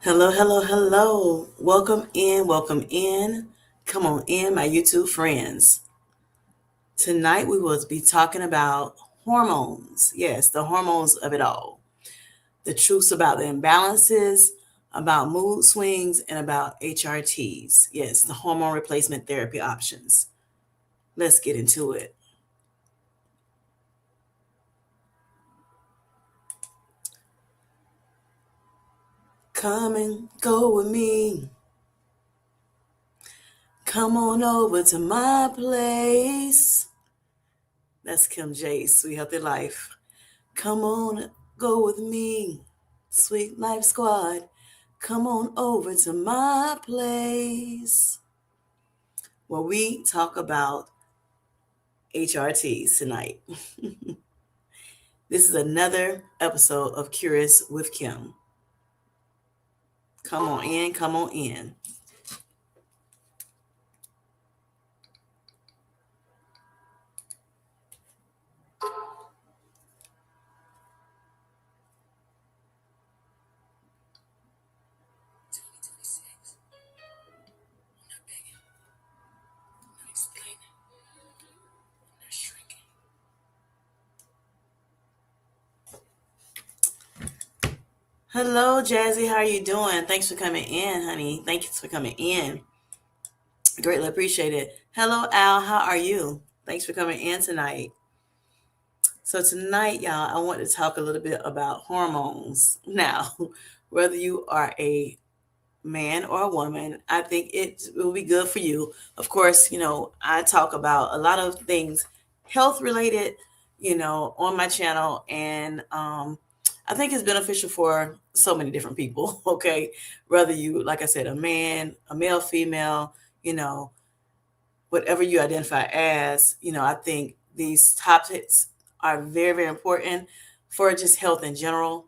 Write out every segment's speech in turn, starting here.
Hello, hello, hello. Welcome in, welcome in. Come on in, my YouTube friends. Tonight we will be talking about hormones. Yes, the hormones of it all. The truths about the imbalances, about mood swings, and about HRTs. Yes, the hormone replacement therapy options. Let's get into it. Come and go with me. Come on over to my place. That's Kim J's Sweet Healthy Life. Come on, go with me, Sweet Life Squad. Come on over to my place where we talk about HRTs tonight. This is another episode of Kurious with Kim. Come on in, come on in. Hello, Jazzy. How are you doing? Thanks for coming in, honey. Thanks for coming in. Greatly appreciate it. Hello, Al. How are you? Thanks for coming in tonight. So tonight, y'all, I want to talk a little bit about hormones. Now, whether you are a man or a woman, I think it will be good for you. Of course, I talk about a lot of things health related, on my channel, and I think it's beneficial for so many different people. Okay, whether you, like I said, a man, a male, female, you know, whatever you identify as, I think these topics are very, very important for just health in general.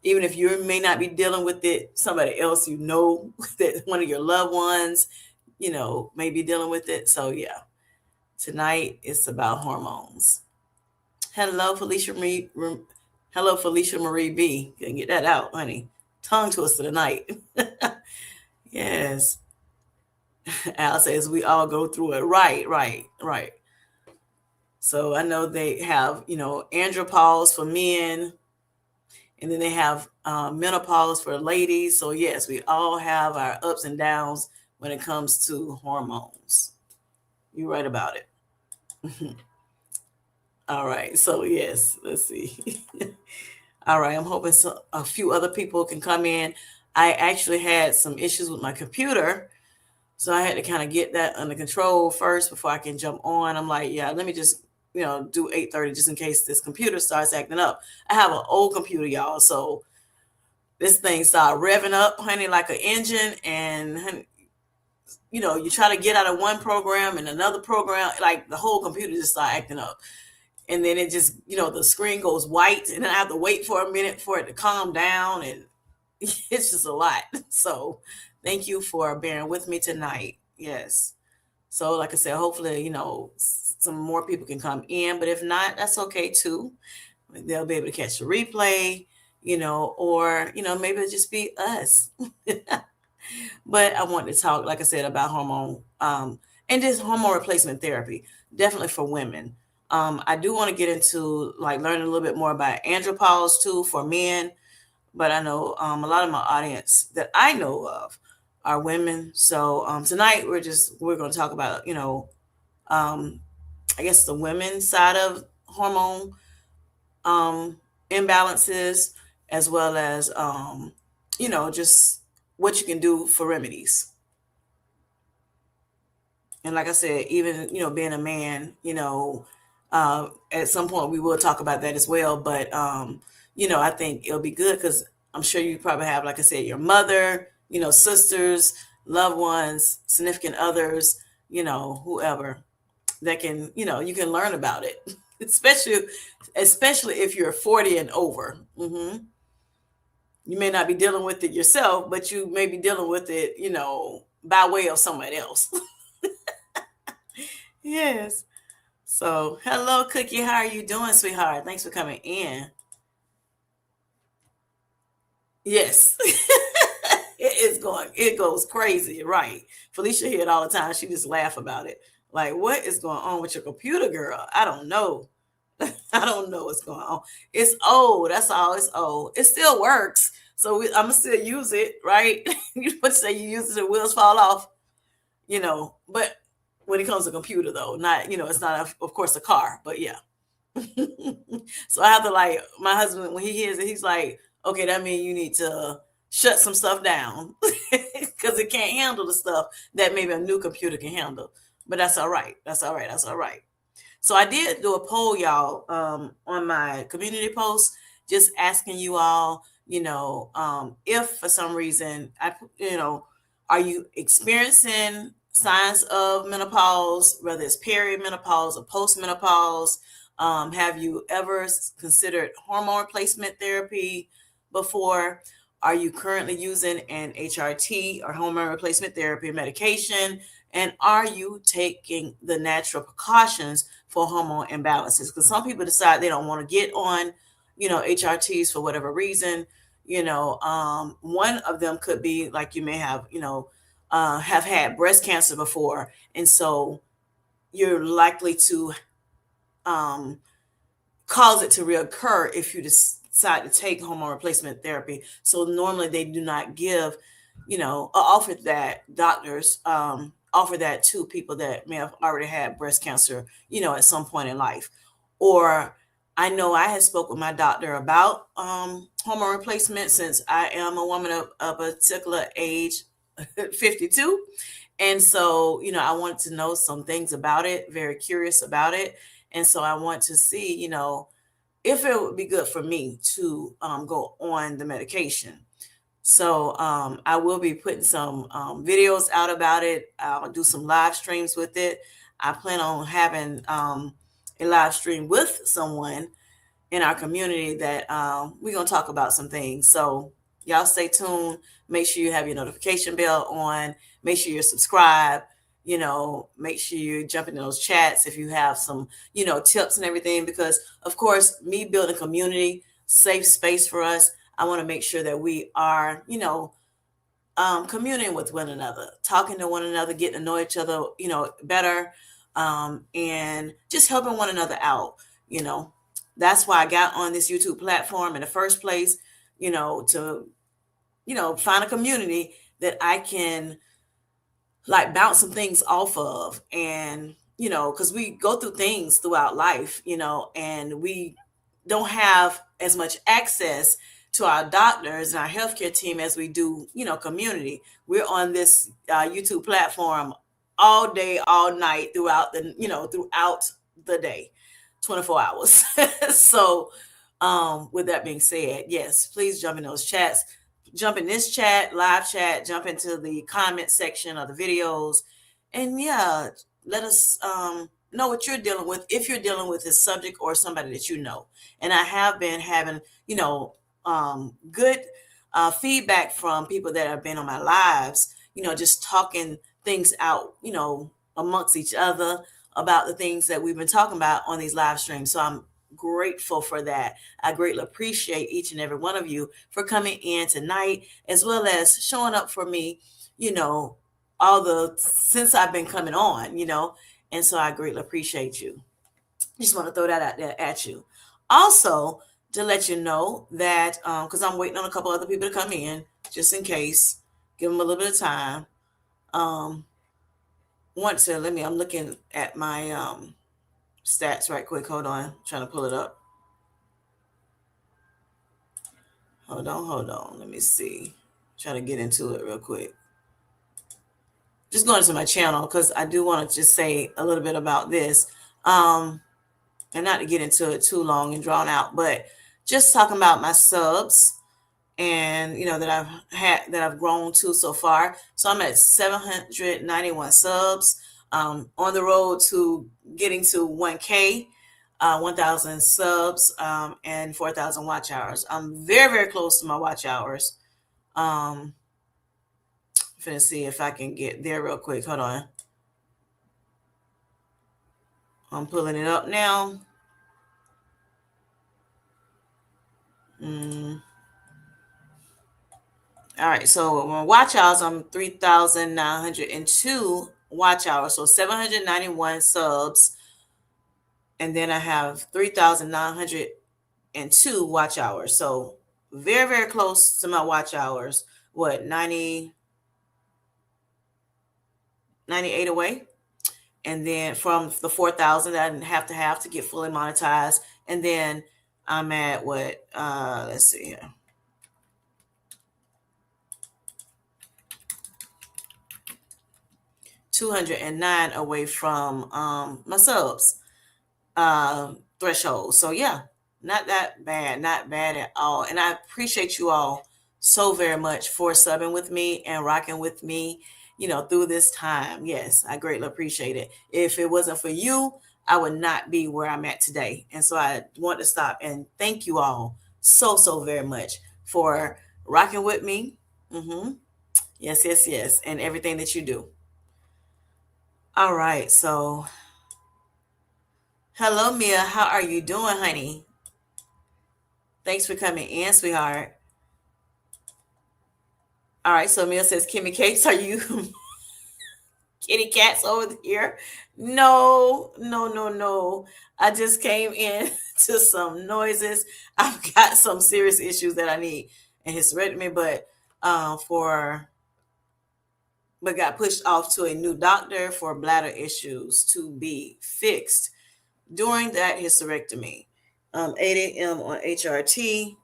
Even if you may not be dealing with it, somebody else that one of your loved ones, may be dealing with it. So yeah, tonight it's about hormones. Hello, Felicia Marie. Hello, Felicia Marie B. Can get that out, honey. Tongue twister tonight. Yes. Al says we all go through it. Right, right, right. So I know they have, andropause for men, and then they have menopause for ladies. So yes, we all have our ups and downs when it comes to hormones. You're right about it. All right. So yes, let's see. All right. I'm hoping a few other people can come in. I actually had some issues with my computer. So I had to kind of get that under control first before I can jump on. I'm like, yeah, let me just, do 8:30 just in case this computer starts acting up. I have an old computer, y'all. So this thing started revving up, honey, like an engine. And, honey, you try to get out of one program and another program, like the whole computer just started acting up. And then it just, the screen goes white. And then I have to wait for a minute for it to calm down. And it's just a lot. So thank you for bearing with me tonight. Yes. So, like I said, hopefully, some more people can come in, but if not, that's okay too. They'll be able to catch the replay, or, maybe it'll just be us. But I want to talk, like I said, about hormone and just hormone replacement therapy, definitely for women. I do want to get into like learning a little bit more about andropause too for men, but I know a lot of my audience that I know of are women. So tonight we're going to talk about um, I guess the women's side of hormone um, imbalances, as well as just what you can do for remedies. And like I said, even being a man, at some point we will talk about that as well. But I think it'll be good because I'm sure you probably have, like I said, your mother, sisters, loved ones, significant others, whoever that can, you can learn about it, especially if you're 40 and over. You may not be dealing with it yourself, but you may be dealing with it, by way of somebody else. Yes. So, hello, Cookie. How are you doing, sweetheart? Thanks for coming in. Yes. it goes crazy, right? Felicia hear it all the time. She just laugh about it. Like, what is going on with your computer, girl? I don't know. I don't know what's going on. It's old. That's all. It's old. It still works. So I'm gonna still use it, right? You would say you use it, the wheels fall off, But when it comes to computer, though, not it's not of course a car, but yeah. So I have to, like, my husband, when he hears it, he's like, okay, that means you need to shut some stuff down because it can't handle the stuff that maybe a new computer can handle. But that's all right. That's all right. That's all right. So I did do a poll, y'all, on my community post, just asking you all, if for some reason are you experiencing signs of menopause, whether it's perimenopause or postmenopause? Have you ever considered hormone replacement therapy before? Are you currently using an HRT or hormone replacement therapy medication? And are you taking the natural precautions for hormone imbalances? Because some people decide they don't want to get on, HRTs for whatever reason. One of them could be like, you may have had breast cancer before, and so you're likely to um, cause it to reoccur if you decide to take hormone replacement therapy. So normally they do not give, offer that doctors offer that to people that may have already had breast cancer, at some point in life. Or I know I had spoke with my doctor about hormone replacement, since I am a woman of a particular age, 52. And so, I wanted to know some things about it, very curious about it. And so I want to see, if it would be good for me to go on the medication. So I will be putting some videos out about it. I'll do some live streams with it. I plan on having a live stream with someone in our community that we're going to talk about some things. So y'all stay tuned. Make sure you have your notification bell on. Make sure you're subscribed. Make sure you jump into those chats if you have some, tips and everything. Because, of course, me building community, safe space for us, I want to make sure that we are, communing with one another, talking to one another, getting to know each other, better, and just helping one another out. You know, that's why I got on this YouTube platform in the first place. To find a community that I can like bounce some things off of, and because we go through things throughout life, and we don't have as much access to our doctors and our healthcare team as we do, community. We're on this YouTube platform all day, all night, throughout the day, 24 hours. So, with that being said, yes, please jump in those chats, jump in this chat, live chat, jump into the comment section of the videos, and yeah, let us know what you're dealing with, if you're dealing with this subject or somebody that you know. And I have been having, good feedback from people that have been on my lives, just talking things out, amongst each other about the things that we've been talking about on these live streams. So I'm grateful for that. I greatly appreciate each and every one of you for coming in tonight, as well as showing up for me, all the since I've been coming on, and so I greatly appreciate you. Just want to throw that out there at you. Also, to let you know that because I'm waiting on a couple other people to come in, just in case, give them a little bit of time. Um, want to let me. I'm looking at my stats right quick. Hold on, trying to pull it up. Hold on. Let me see. Try to get into it real quick. Just going to my channel because I do want to just say a little bit about this. And not to get into it too long and drawn out, but just talking about my subs and that I've grown to so far. So I'm at 791 subs, on the road to getting to 1K, 1,000 subs, and 4,000 watch hours. I'm very, very close to my watch hours. I'm finna see if I can get there real quick. Hold on. I'm pulling it up now. All right, so on watch hours, I'm 3,902 watch hours, so 791 subs, and then I have 3,902 watch hours. So very, very close to my watch hours. What, 98 away? And then from the 4,000 that I didn't have to get fully monetized. And then I'm at what, let's see here. 209 away from my subs threshold. So yeah, not that bad, not bad at all. And I appreciate you all so very much for subbing with me and rocking with me, through this time. Yes, I greatly appreciate it. If it wasn't for you, I would not be where I'm at today. And so I want to stop and thank you all so, so very much for rocking with me. Yes, yes, yes. And everything that you do. All right. So, hello, Mia. How are you doing, honey? Thanks for coming in, sweetheart. All right. So, Mia says, Kimmy Cakes, are you kitty cats over here? No, no, no, no. I just came in to some noises. I've got some serious issues that I need a hysterectomy, but got pushed off to a new doctor for bladder issues to be fixed during that hysterectomy. 8 a.m. on HRT.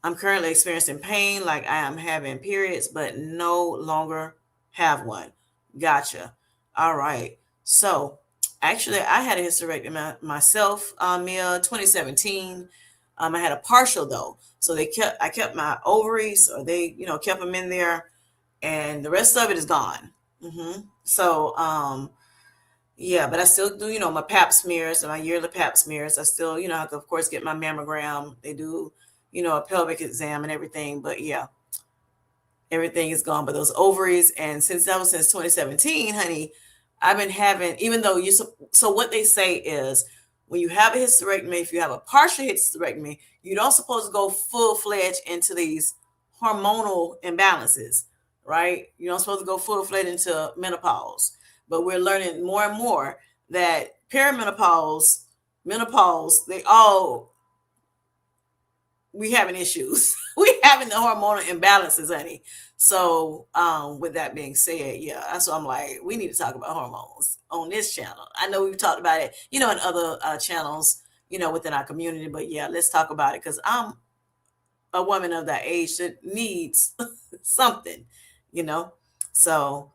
I'm currently experiencing pain like I am having periods, but no longer have one. Gotcha. All right. So actually, I had a hysterectomy myself, Mia, 2017. I had a partial though. So I kept my ovaries, or they, kept them in there, and the rest of it is gone. So, yeah, but I still do, my pap smears and my yearly pap smears. I still, have to, of course, get my mammogram. They do, a pelvic exam and everything. But yeah, everything is gone. But those ovaries, and since that was since 2017, honey, I've been having, even though so what they say is when you have a hysterectomy, if you have a partial hysterectomy, you don't supposed to go full-fledged into these hormonal imbalances, right? You don't supposed to go full-fledged into menopause. But we're learning more and more that perimenopause, menopause, we having issues. We having the hormonal imbalances, honey. So, with that being said, yeah, that's why I'm like, we need to talk about hormones on this channel. I know we've talked about it, in other channels, within our community, but yeah, let's talk about it because I'm a woman of that age that needs something, you know. So,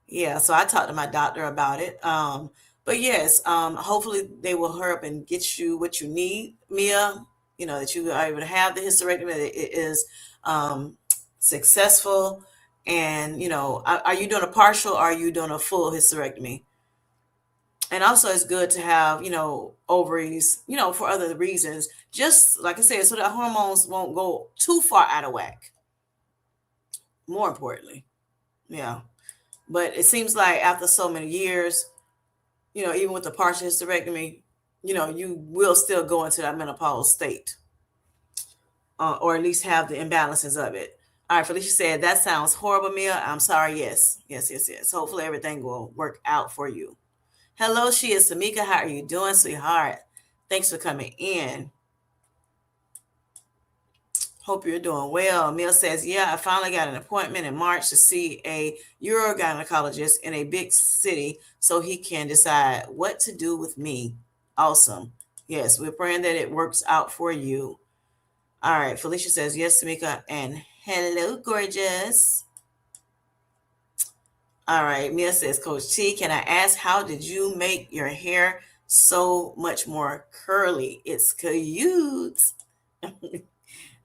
yeah, so I talked to my doctor about it. But yes, hopefully they will hurry up and get you what you need, Mia. That you are able to have the hysterectomy, that it is successful. And, are you doing a partial or are you doing a full hysterectomy? And also, it's good to have, ovaries, for other reasons. Just like I said, so that hormones won't go too far out of whack. More importantly, yeah. But it seems like after so many years, even with the partial hysterectomy, you will still go into that menopause state, or at least have the imbalances of it. All right, Felicia said, that sounds horrible, Mia. I'm sorry. Yes, yes, yes, yes. Hopefully everything will work out for you. Hello, she is Tamika. How are you doing, sweetheart? Thanks for coming in. Hope you're doing well. Mia says, yeah, I finally got an appointment in March to see a urogynecologist in a big city so he can decide what to do with me. Awesome. Yes, we're praying that it works out for you. All right. Felicia says, yes, Tamika. And hello, gorgeous. All right. Mia says, Coach T, can I ask, how did you make your hair so much more curly? It's cute.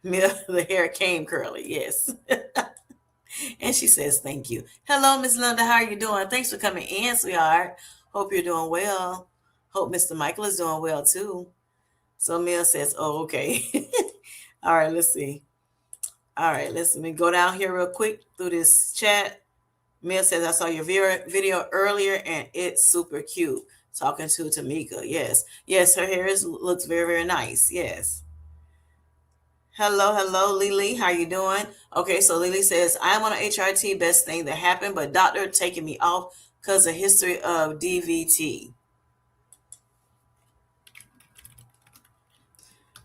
Mia, the hair came curly. Yes. And she says, thank you. Hello, Miss Linda. How are you doing? Thanks for coming in, sweetheart. Hope you're doing well. Hope Mr. Michael is doing well, too. So Mia says, oh, okay. All right, let's see. All right, let me go down here real quick through this chat. Mia says, I saw your video earlier, and it's super cute. Talking to Tamika. Yes. Yes, her hair looks very, very nice. Yes. Hello, hello, Lily. How you doing? Okay, so Lily says, I'm on an HRT, best thing that happened, but doctor taking me off because of history of DVT.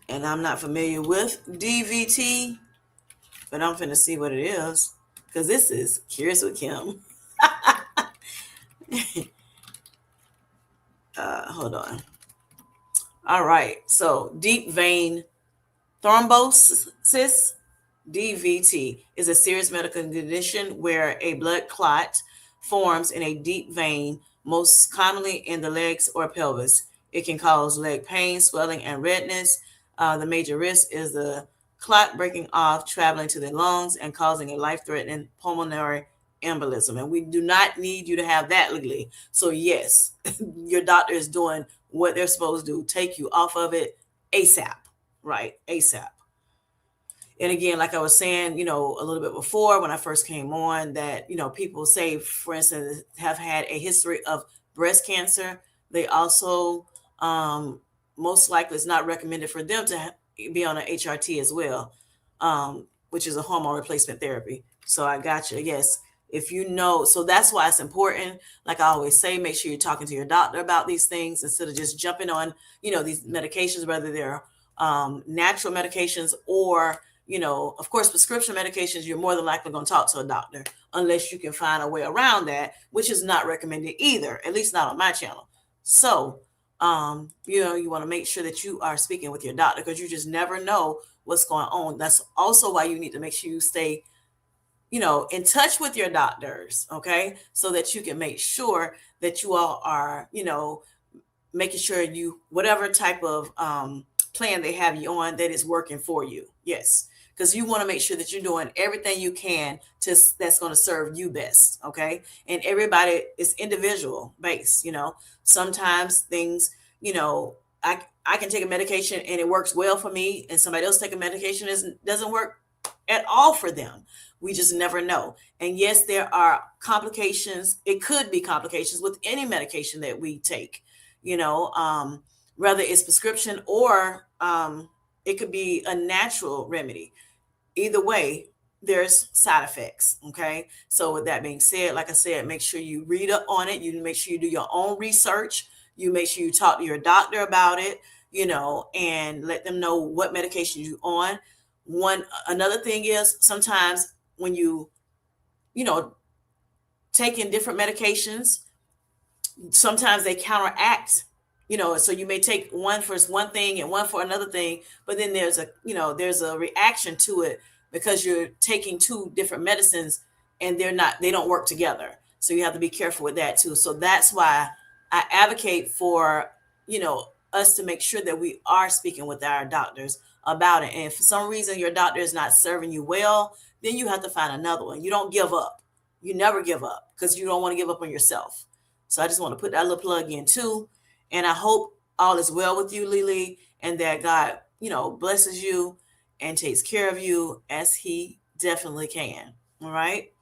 And I'm not familiar with DVT, but I'm finna see what it is. Because this is Curious with Kim. Hold on. All right. So deep vein thrombosis, DVT, is a serious medical condition where a blood clot forms in a deep vein, most commonly in the legs or pelvis. It can cause leg pain, swelling, and redness. The major risk is the clot breaking off, traveling to the lungs, and causing a life threatening pulmonary embolism. And we do not need you to have that legally. So, yes, your doctor is doing what they're supposed to do, take you off of it ASAP, right? ASAP. And again, like I was saying, a little bit before when I first came on, that, people say, for instance, have had a history of breast cancer. They also, most likely, it's not recommended for them to be on an HRT as well, which is a hormone replacement therapy. So I got you. Yes. If you know, so that's why it's important. Like I always say, make sure you're talking to your doctor about these things instead of just jumping on, these medications, whether they're natural medications or of course, prescription medications, you're more than likely going to talk to a doctor unless you can find a way around that, which is not recommended either, at least not on my channel. So, you want to make sure that you are speaking with your doctor because you just never know what's going on. That's also why you need to make sure you stay, in touch with your doctors, okay? So that you can make sure that you all are, making sure you, whatever type of plan they have you on, that is working for you. Yes, because you want to make sure that you're doing everything you can to that's going to serve you best. Okay, and everybody is individual based. Sometimes things, I can take a medication and it works well for me, and somebody else take a medication doesn't work at all for them. We just never know. And yes, there are complications. It could be complications with any medication that we take, you know, um, whether it's prescription or it could be a natural remedy. Either way, there's side effects. Okay. So with that being said, like I said, make sure you read up on it. You make sure you do your own research. You make sure you talk to your doctor about it, and let them know what medication you're on. Another thing is sometimes when you know, taking different medications, sometimes they counteract, so you may take one for one thing and one for another thing, but then there's a reaction to it because you're taking two different medicines and they don't work together. So you have to be careful with that too. So that's why I advocate for, us to make sure that we are speaking with our doctors about it. And if for some reason your doctor is not serving you well, then you have to find another one. You don't give up. You never give up because you don't want to give up on yourself. So I just want to put that little plug in too. And I hope all is well with you, Lily, and that God, blesses you and takes care of you as he definitely can. All right.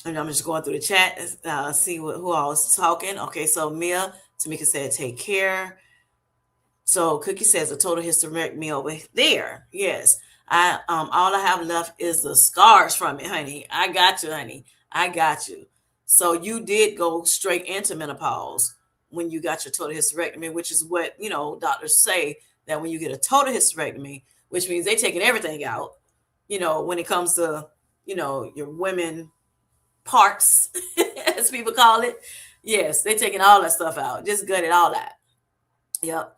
And I'm just going through the chat, see who all is talking. Okay, so Mia, Tamika said, take care. So Cookie says a total hysterectomy over there. Yes. All I have left is the scars from it, honey. I got you, honey. I got you. So you did go straight into menopause when you got your total hysterectomy, which is what, doctors say, that when you get a total hysterectomy, which means they're taking everything out, when it comes to, your women parts, as people call it. Yes, they're taking all that stuff out. Just gut it all out. Yep.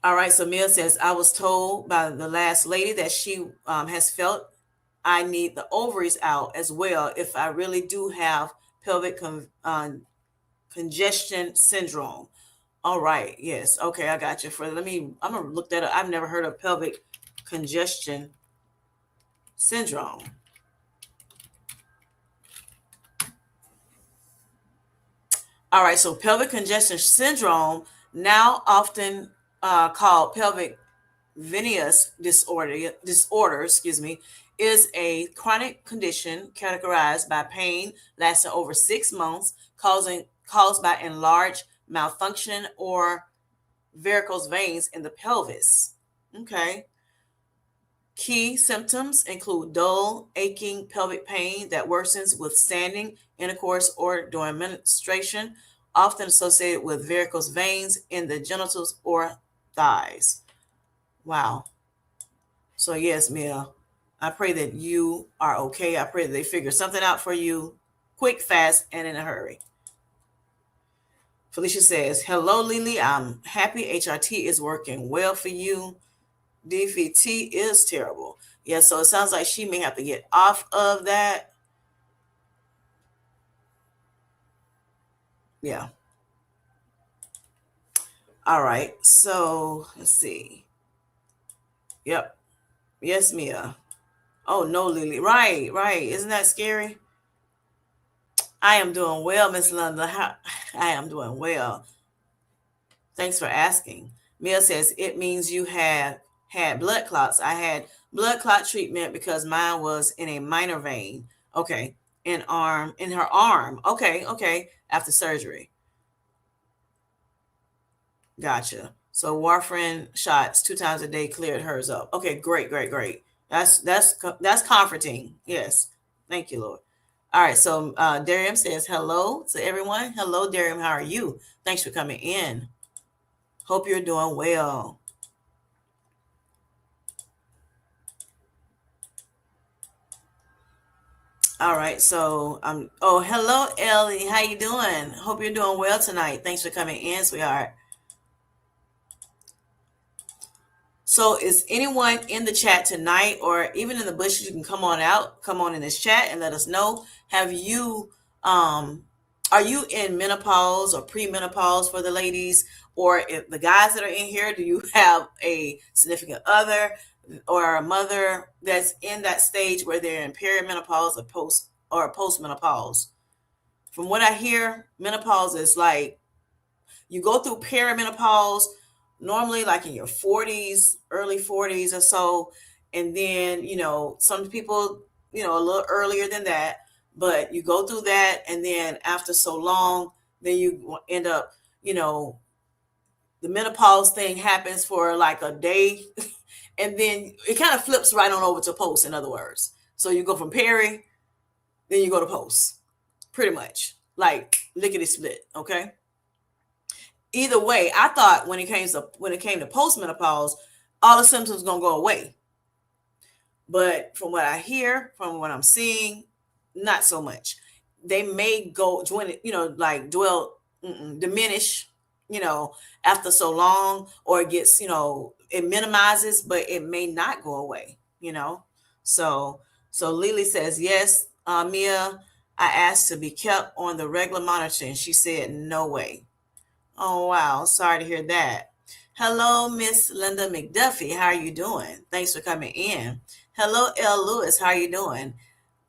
All right, so Mia says, I was told by the last lady that she has felt I need the ovaries out as well if I really do have pelvic congestion syndrome. All right, yes, okay, I got you. I'm gonna look that up. I've never heard of pelvic congestion syndrome. All right, so pelvic congestion syndrome, now often called pelvic venous disorder, is a chronic condition characterized by pain lasting over 6 months, caused by enlarged malfunction, or varicose veins in the pelvis. Okay. Key symptoms include dull, aching pelvic pain that worsens with standing, intercourse, or during menstruation, often associated with varicose veins in the genitals or thighs. Wow. So, yes, Mia, I pray that you are okay. I pray that they figure something out for you quick, fast, and in a hurry. Felicia says, hello, Lily. I'm happy HRT is working well for you. DVT is terrible. Yeah, so it sounds like she may have to get off of that. Yeah. All right. So let's see. Yep. Yes, Mia. Oh no, Lily. Right, right. Isn't that scary? I am doing well, Miss Linda. I am doing well. Thanks for asking. Mia says it means you have had blood clots. I had blood clot treatment because mine was in a minor vein. Okay. In her arm. Okay, okay. After surgery. Gotcha. So warfarin shots 2 times a day cleared hers up. Okay, great, great, great. That's comforting. Yes. Thank you, Lord. All right. So Darium says hello to everyone. Hello, Darium. How are you? Thanks for coming in. Hope you're doing well. All right. So oh, hello, Ellie. How you doing? Hope you're doing well tonight. Thanks for coming in, sweetheart. So is anyone in the chat tonight or even in the bushes, you can come on out, come on in this chat and let us know. Have you are you in menopause or premenopause for the ladies? Or if the guys that are in here, do you have a significant other or a mother that's in that stage where they're in perimenopause or postmenopause? From what I hear, menopause is like you go through perimenopause normally like in your 40s, early 40s or so. And then, some people, a little earlier than that, but you go through that. And then after so long, then you end up, you know, the menopause thing happens for like a day. And then it kind of flips right on over to post, in other words. So you go from peri, then you go to post, pretty much like lickety split. Okay. Either way, I thought when it came to postmenopause, all the symptoms gonna go away. But from what I hear, from what I'm seeing, not so much. They may go join it, like diminish, after so long, or it gets, it minimizes, but it may not go away. So Lily says, yes, Mia, I asked to be kept on the regular monitoring. She said, no way. Oh, wow. Sorry to hear that. Hello, Miss Linda McDuffie. How are you doing? Thanks for coming in. Hello, L. Lewis. How are you doing?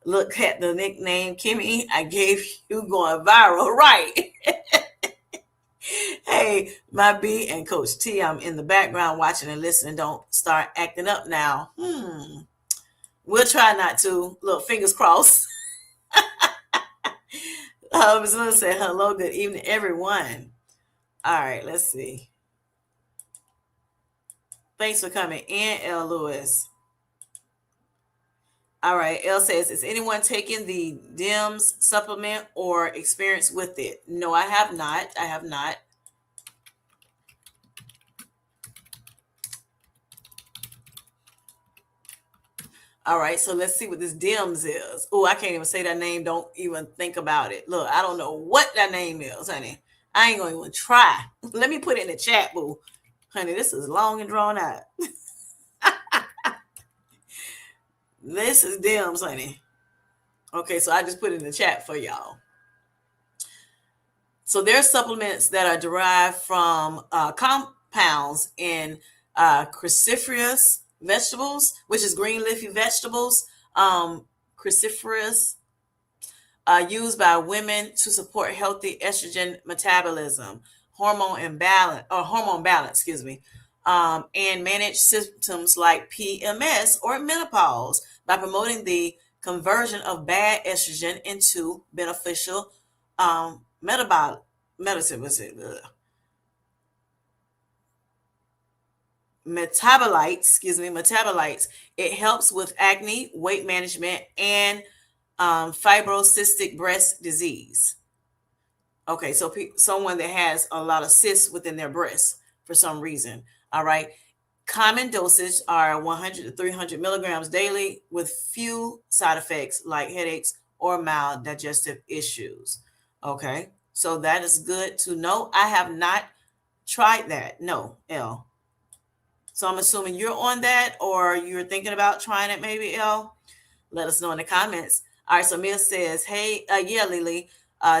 Look at the nickname, Kimmy. I gave you going viral. Right. Hey, my B and Coach T, I'm in the background watching and listening. Don't start acting up now. We'll try not to. Look, fingers crossed. Miss Linda said, hello, good evening, everyone. All right, let's see. Thanks for coming in, L. Lewis. All right, L says, is anyone taking the DIMS supplement or experience with it? No, I have not. I have not. All right, so let's see what this DIMS is. Oh, I can't even say that name. Don't even think about it. Look, I don't know what that name is, honey. I ain't gonna even try. Let me put it in the chat, boo. Honey, this is long and drawn out. This is DIMS, honey. Okay, so I just put it in the chat for y'all. So there's supplements that are derived from compounds in cruciferous vegetables, which is green leafy vegetables. Cruciferous used by women to support healthy estrogen metabolism, hormone balance, excuse me, and manage symptoms like PMS or menopause by promoting the conversion of bad estrogen into beneficial metabolic medicine, was it? Metabolites, excuse me, metabolites. It helps with acne, weight management, and fibrocystic breast disease. Okay, so someone that has a lot of cysts within their breasts for some reason. All right. Common dosage are 100 to 300 milligrams daily with few side effects like headaches or mild digestive issues. Okay, so that is good to know. I have not tried that. No, L. So I'm assuming you're on that or you're thinking about trying it maybe, L. Let us know in the comments. All right, so Mia says, hey, yeah, Lily,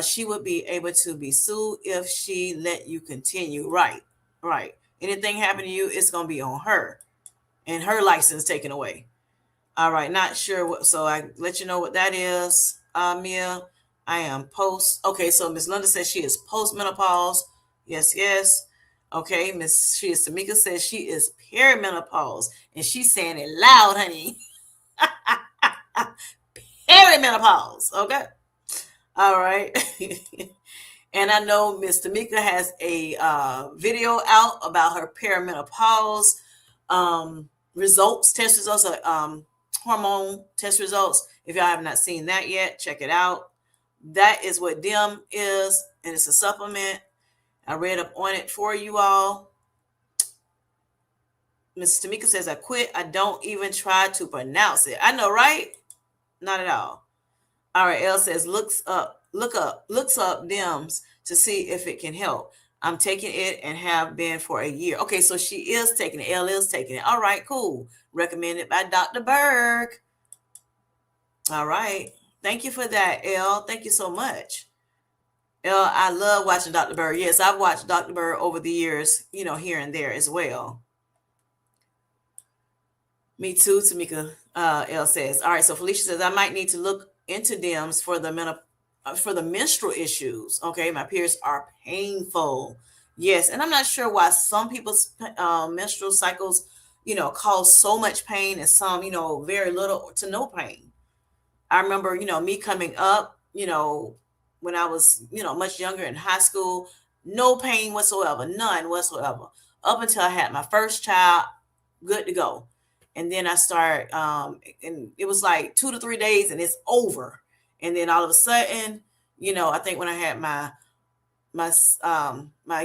she would be able to be sued if she let you continue. Right, right. Anything happen to you, it's going to be on her and her license taken away. All right, not sure what, so I let you know what that is, Mia. I am post. Okay, so Miss Linda says she is postmenopause. Yes, yes. Okay, she is Tamika says she is perimenopause, and she's saying it loud, honey. Perimenopause. Okay. All right. And I know Miss Tamika has a video out about her perimenopause results, test results, hormone test results. If y'all have not seen that yet, check it out. That is what DIM is, and it's a supplement. I read up on it for you all. Miss Tamika says, I quit. I don't even try to pronounce it. I know, right? Not at all. All right, L says, looks up DIMS to see if it can help. I'm taking it and have been for a year. Okay, so she is taking it. L is taking it. All right, cool. Recommended by Dr. Berg. All right. Thank you for that, L. Thank you so much. L, I love watching Dr. Berg. Yes, I've watched Dr. Berg over the years, here and there as well. Me too, Tamika. L says. All right, so Felicia says, I might need to look into DIMS for the menstrual issues. Okay, my periods are painful. Yes, and I'm not sure why some people's menstrual cycles, cause so much pain and some, very little to no pain. I remember, me coming up, when I was, much younger in high school, no pain whatsoever, none whatsoever, up until I had my first child, good to go. And then I start, and it was like 2 to 3 days and it's over. And then all of a sudden, I think when I had my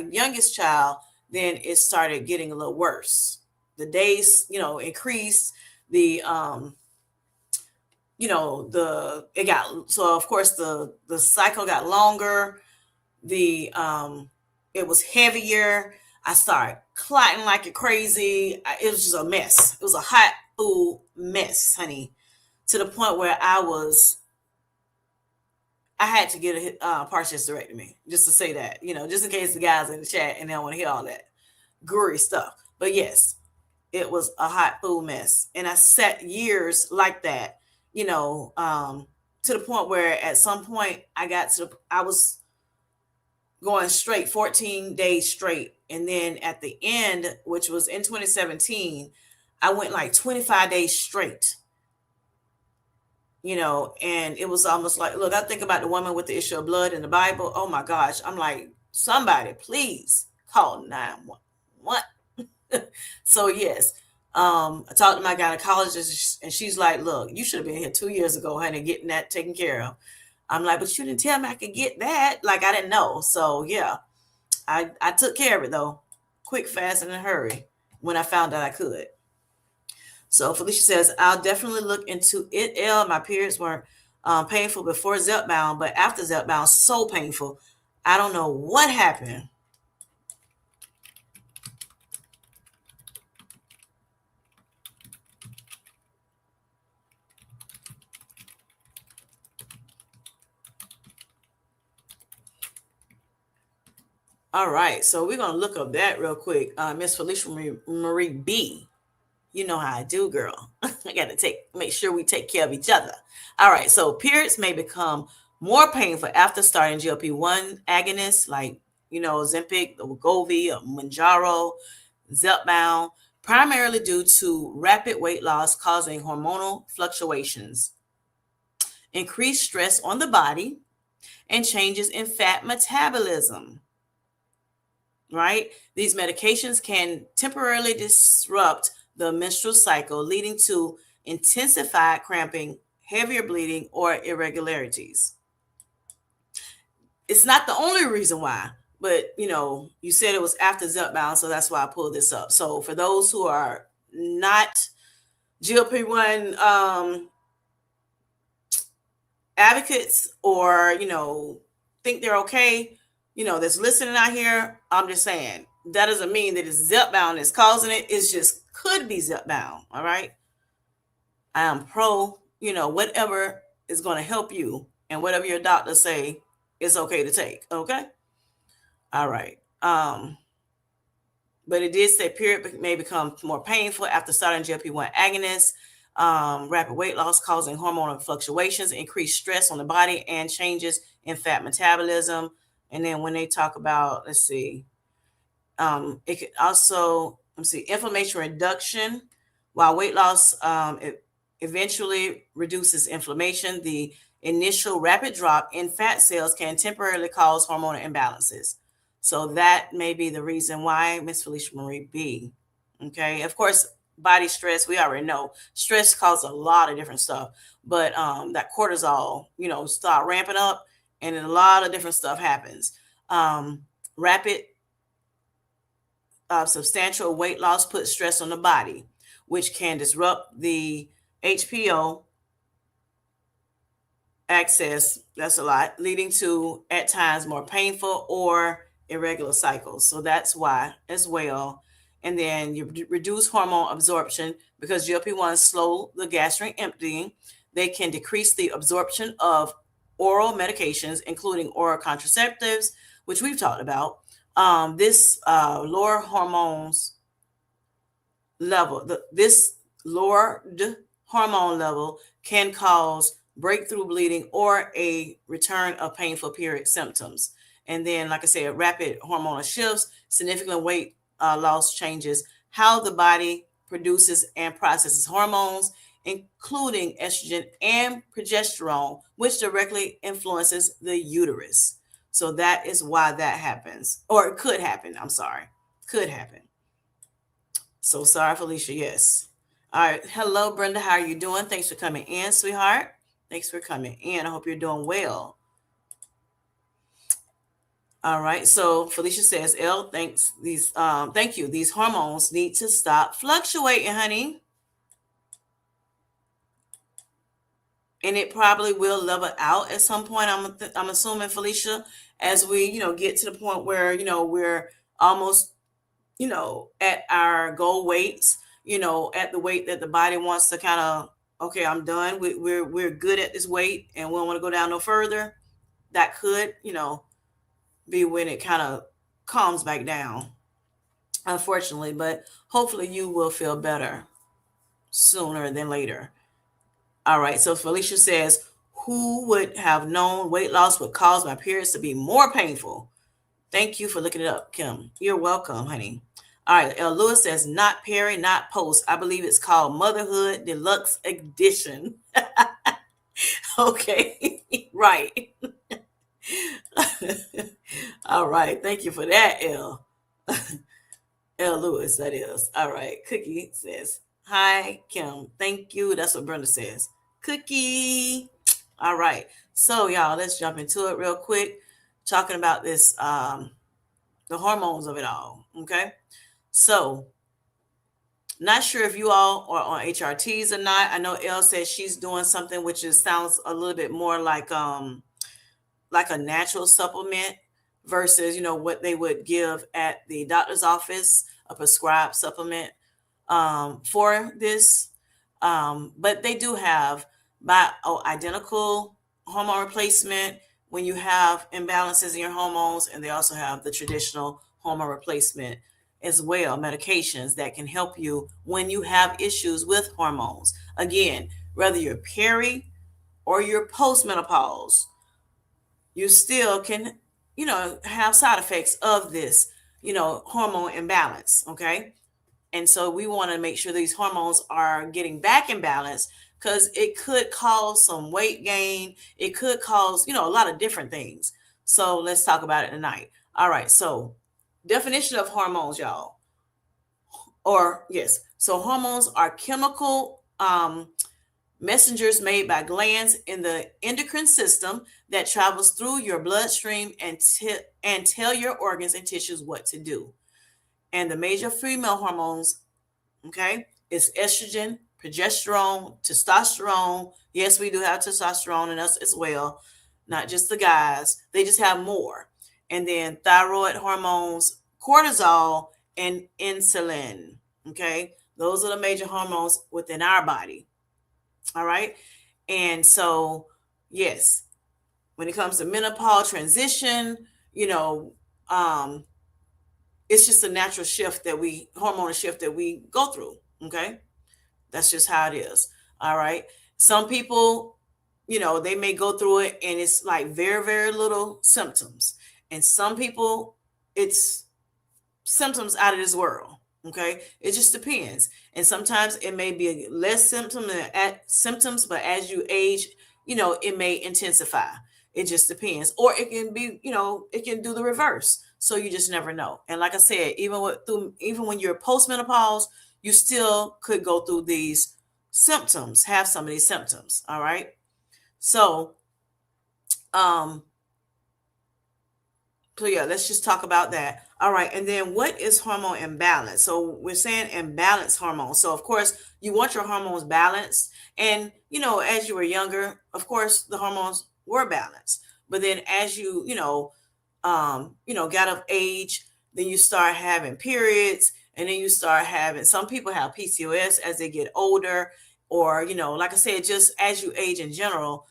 youngest child, then it started getting a little worse. The days, increased. The it got, so of course the cycle got longer. The it was heavier. I started clotting like a crazy. It was just a mess. It was a hot food mess, honey, to the point where I had to get a partial hysterectomy, just to say that, just in case the guys in the chat and they don't want to hear all that gory stuff. But yes, it was a hot food mess. And I sat years like that, to the point where at some point I was going straight 14 days straight. And then at the end, which was in 2017, I went like 25 days straight. And it was almost like, look, I think about the woman with the issue of blood in the Bible. Oh my gosh. I'm like, somebody please call 911. So yes, I talked to my gynecologist and she's like, look, you should have been here 2 years ago, honey, getting that taken care of. I'm like, but you didn't tell me I could get that. Like, I didn't know. So yeah, I took care of it though, quick, fast, and in a hurry when I found out I could. So Felicia says, I'll definitely look into it. L, my periods weren't painful before Zepbound, but after Zepbound, so painful. I don't know what happened. All right, so we're gonna look up that real quick. Miss Felicia Marie B. You know how I do, girl. I gotta make sure we take care of each other. All right, so periods may become more painful after starting GLP-1 agonists like Ozempic, Wegovy, or Mounjaro, Zepbound, primarily due to rapid weight loss causing hormonal fluctuations, increased stress on the body, and changes in fat metabolism, right? These medications can temporarily disrupt the menstrual cycle, leading to intensified cramping, heavier bleeding, or irregularities. It's not the only reason why, but you said it was after Zepbound, so that's why I pulled this up. So for those who are not GLP-1 advocates, or think they're okay, that's listening out here, I'm just saying that doesn't mean that it's Zepbound that's causing it. It's just could be Zepbound. All right. I am pro, whatever is going to help you, and whatever your doctor say is okay to take. Okay. All right. But it did say period may become more painful after starting GLP-1 agonists. Rapid weight loss causing hormonal fluctuations, increased stress on the body, and changes in fat metabolism. And then when they talk about, let's see, it could also, inflammation reduction. While weight loss it eventually reduces inflammation, the initial rapid drop in fat cells can temporarily cause hormonal imbalances. So that may be the reason why, Miss Felicia Marie B. Okay, of course, body stress, we already know stress causes a lot of different stuff, but that cortisol, start ramping up, and then a lot of different stuff happens. Rapid substantial weight loss puts stress on the body, which can disrupt the HPO access. That's a lot, leading to at times more painful or irregular cycles. So that's why as well. And then you reduce hormone absorption because GLP-1s slow the gastric emptying. They can decrease the absorption of oral medications, including oral contraceptives, which we've talked about. This lower hormones level, this lowered hormone level can cause breakthrough bleeding or a return of painful period symptoms. And then, like I said, rapid hormonal shifts, significant weight loss changes how the body produces and processes hormones, including estrogen and progesterone, which directly influences the uterus. So that is why that happens, or it could happen. I'm sorry, could happen. So sorry, Felicia. Yes. All right. Hello, Brenda. How are you doing? Thanks for coming in, sweetheart. Thanks for coming in. I hope you're doing well. All right. So Felicia says, L, thanks. Thank you. These hormones need to stop fluctuating, honey. And it probably will level out at some point. I'm assuming, Felicia, as we, get to the point where, we're almost, at our goal weights, at the weight that the body wants to kind of, okay, I'm done. We're good at this weight and we don't want to go down no further. That could, be when it kind of calms back down, unfortunately, but hopefully you will feel better sooner than later. All right. So Felicia says, who would have known weight loss would cause my periods to be more painful? Thank you for looking it up, Kim. You're welcome, honey. All right. L. Lewis says, not Perry, not Post. I believe it's called Motherhood Deluxe Edition. Okay. Right. All right. Thank you for that, L. L. Lewis, that is. All right. Cookie says, hi, Kim. Thank you. That's what Brenda says. Cookie. All right. So, y'all, let's jump into it real quick. Talking about this, the hormones of it all. Okay. So, not sure if you all are on HRTs or not. I know Elle says she's doing something which sounds a little bit more like a natural supplement versus, what they would give at the doctor's office, a prescribed supplement for this. But they do have bioidentical hormone replacement when you have imbalances in your hormones, and they also have the traditional hormone replacement as well, medications that can help you when you have issues with hormones. Again, whether you're peri or you're postmenopause, you still can, have side effects of this, hormone imbalance. Okay. And so we want to make sure these hormones are getting back in balance because it could cause some weight gain. It could cause, a lot of different things. So let's talk about it tonight. All right. So definition of hormones, y'all. Or yes. So hormones are chemical messengers made by glands in the endocrine system that travels through your bloodstream and tell your organs and tissues what to do. And the major female hormones, okay, is estrogen, progesterone, testosterone. Yes, we do have testosterone in us as well, not just the guys. They just have more. And then thyroid hormones, cortisol, and insulin. Okay, those are the major hormones within our body. All right. And so, yes, when it comes to menopause transition, you know, um, it's just a natural shift that hormonal shift that we go through. Okay. That's just how it is. All right. Some people, they may go through it and it's like very, very little symptoms. And some people, it's symptoms out of this world. Okay, it just depends, and sometimes it may be less symptoms, but as you age, it may intensify. It just depends, or it can be, it can do the reverse. So you just never know. And like I said, even when you're postmenopause, you still could go through these symptoms, have some of these symptoms. All right, so um, so yeah, let's just talk about that. All right, and then what is hormone imbalance? So we're saying imbalanced hormones. So of course you want your hormones balanced, and as you were younger, of course the hormones were balanced. But then as got of age, then you start having periods, and then you start having. Some people have PCOS as they get older, or like I said, just as you age in general,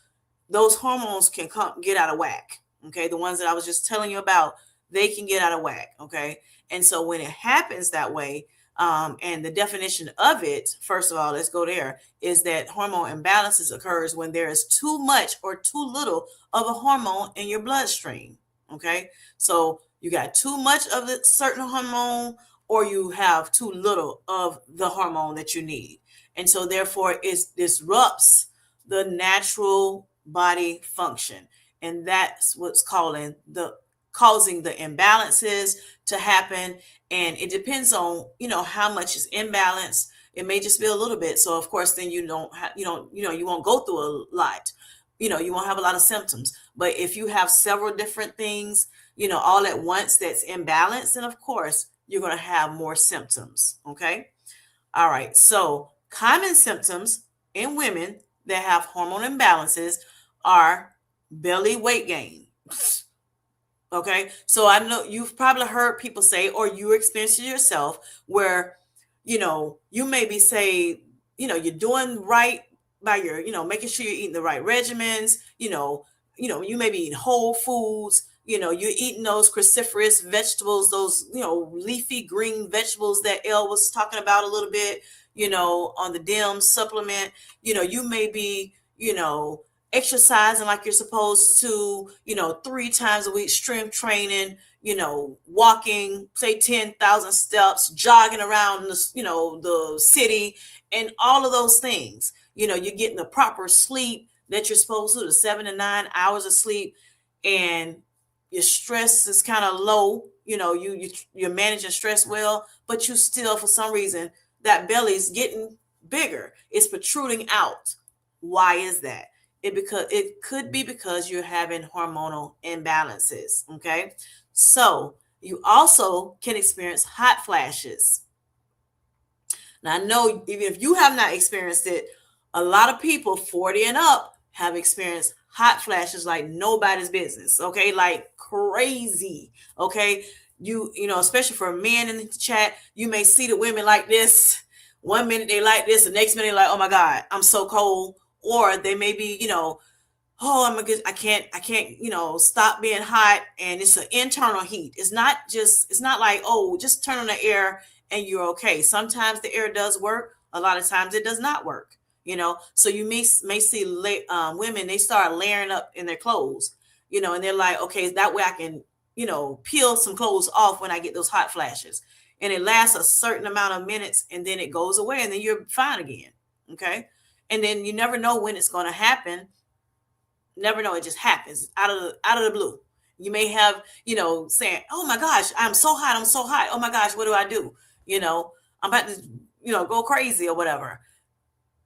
those hormones can get out of whack. Okay, the ones that I was just telling you about, they can get out of whack. Okay, and so when it happens that way, and the definition of it, first of all, let's go there, is that hormone imbalances occurs when there is too much or too little of a hormone in your bloodstream. Okay, so you got too much of a certain hormone, or you have too little of the hormone that you need, and so therefore it disrupts the natural body function, and that's what's causing the imbalances to happen. And it depends on how much is imbalanced. It may just be a little bit, so of course then you won't go through a lot. You won't have a lot of symptoms. But if you have several different things all at once that's imbalanced, then of course you're going to have more symptoms. Okay, all right. So common symptoms in women that have hormone imbalances are belly weight gain. Okay, so I know you've probably heard people say, or you experienced it yourself, where you maybe say you're doing right by your making sure you're eating the right regimens. You may be eating whole foods. You're eating those cruciferous vegetables, those leafy green vegetables that Elle was talking about a little bit. On the DIM supplement. You may be exercising like you're supposed to, 3 times a week, strength training, walking, say 10,000 steps, jogging around the city, and all of those things. You're getting the proper sleep that you're supposed to, the 7 to 9 hours of sleep, and your stress is kind of low. You're managing stress well, but you still, for some reason, that belly's getting bigger. It's protruding out. Why is that? It could be because you're having hormonal imbalances. Okay, so you also can experience hot flashes. Now I know even if you have not experienced it, a lot of people 40 and up have experienced hot flashes like nobody's business. Okay, like crazy. Okay, especially for men in the chat, you may see the women like this. One minute they like this, the next minute they're like, oh my God, I'm so cold. Or they may be, oh, I can't, stop being hot. And it's an internal heat. It's not like, oh, just turn on the air and you're okay. Sometimes the air does work. A lot of times it does not work, So you may see women, they start layering up in their clothes, and they're like, okay, that way I can, peel some clothes off when I get those hot flashes. And it lasts a certain amount of minutes and then it goes away and then you're fine again. Okay. And then you never know when it's going to happen. Never know, it just happens out of the blue. You may have, saying, oh my gosh, I'm so hot, I'm so hot, oh my gosh, what do I do? I'm about to, go crazy or whatever.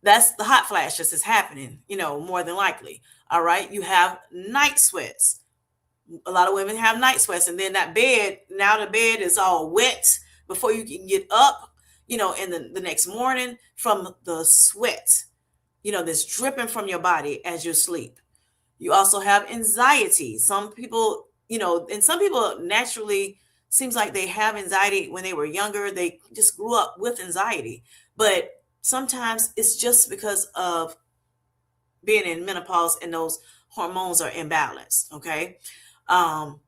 That's the hot flash just is happening, more than likely. All right, you have night sweats. A lot of women have night sweats, and then that bed, now the bed is all wet before you can get up, in the next morning from the sweat, that's dripping from your body as you sleep. You also have anxiety. Some people, and some people naturally seems like they have anxiety when they were younger. They just grew up with anxiety. But sometimes it's just because of being in menopause and those hormones are imbalanced. Okay. Um,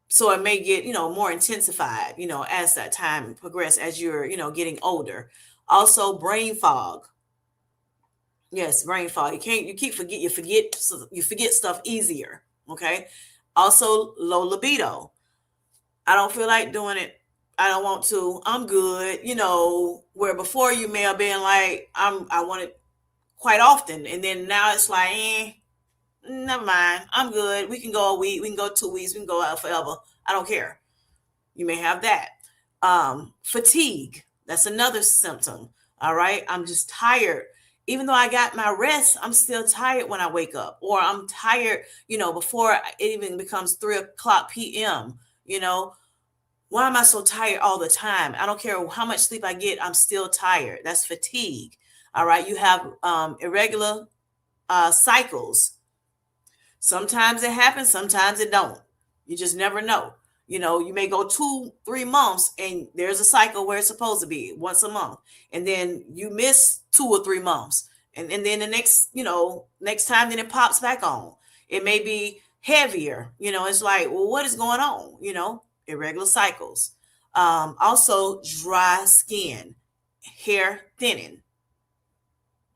so it may get, more intensified, as that time progresses, as you're, getting older. Also, brain fog. Yes, brain fog. You forget stuff easier. Okay. Also, low libido. I don't feel like doing it. I don't want to. I'm good. Where before you may have been like, I want it quite often. And then now it's like, never mind. I'm good. We can go a week. We can go 2 weeks. We can go out forever. I don't care. You may have that. Fatigue. That's another symptom. All right. I'm just tired. Even though I got my rest, I'm still tired when I wake up, or I'm tired, before it even becomes 3 o'clock p.m. Why am I so tired all the time? I don't care how much sleep I get. I'm still tired. That's fatigue. All right. You have irregular cycles. Sometimes it happens, sometimes it don't. You just never know. You may go 2, 3 months and there's a cycle where it's supposed to be once a month. And then you miss 2 or 3 months. And then the next, next time, then it pops back on. It may be heavier. It's like, well, what is going on? Irregular cycles. Also, dry skin, hair thinning.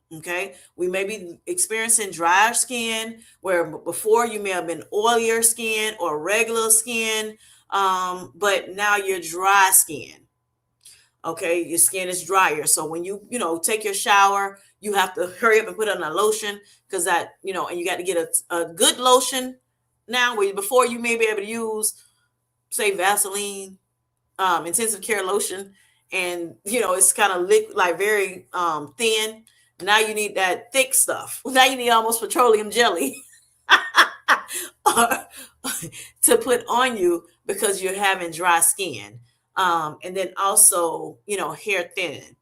Okay, we may be experiencing dry skin where before you may have been oilier skin or regular skin, but now you're dry skin. Okay, your skin is drier. So when take your shower, you have to hurry up and put on a lotion because that and you got to get a good lotion now. Where before you may be able to use, say, Vaseline, intensive care lotion, and it's kind of like very thin. Now you need that thick stuff. Now you need almost petroleum jelly to put on you because you're having dry skin. And then also, hair thinning.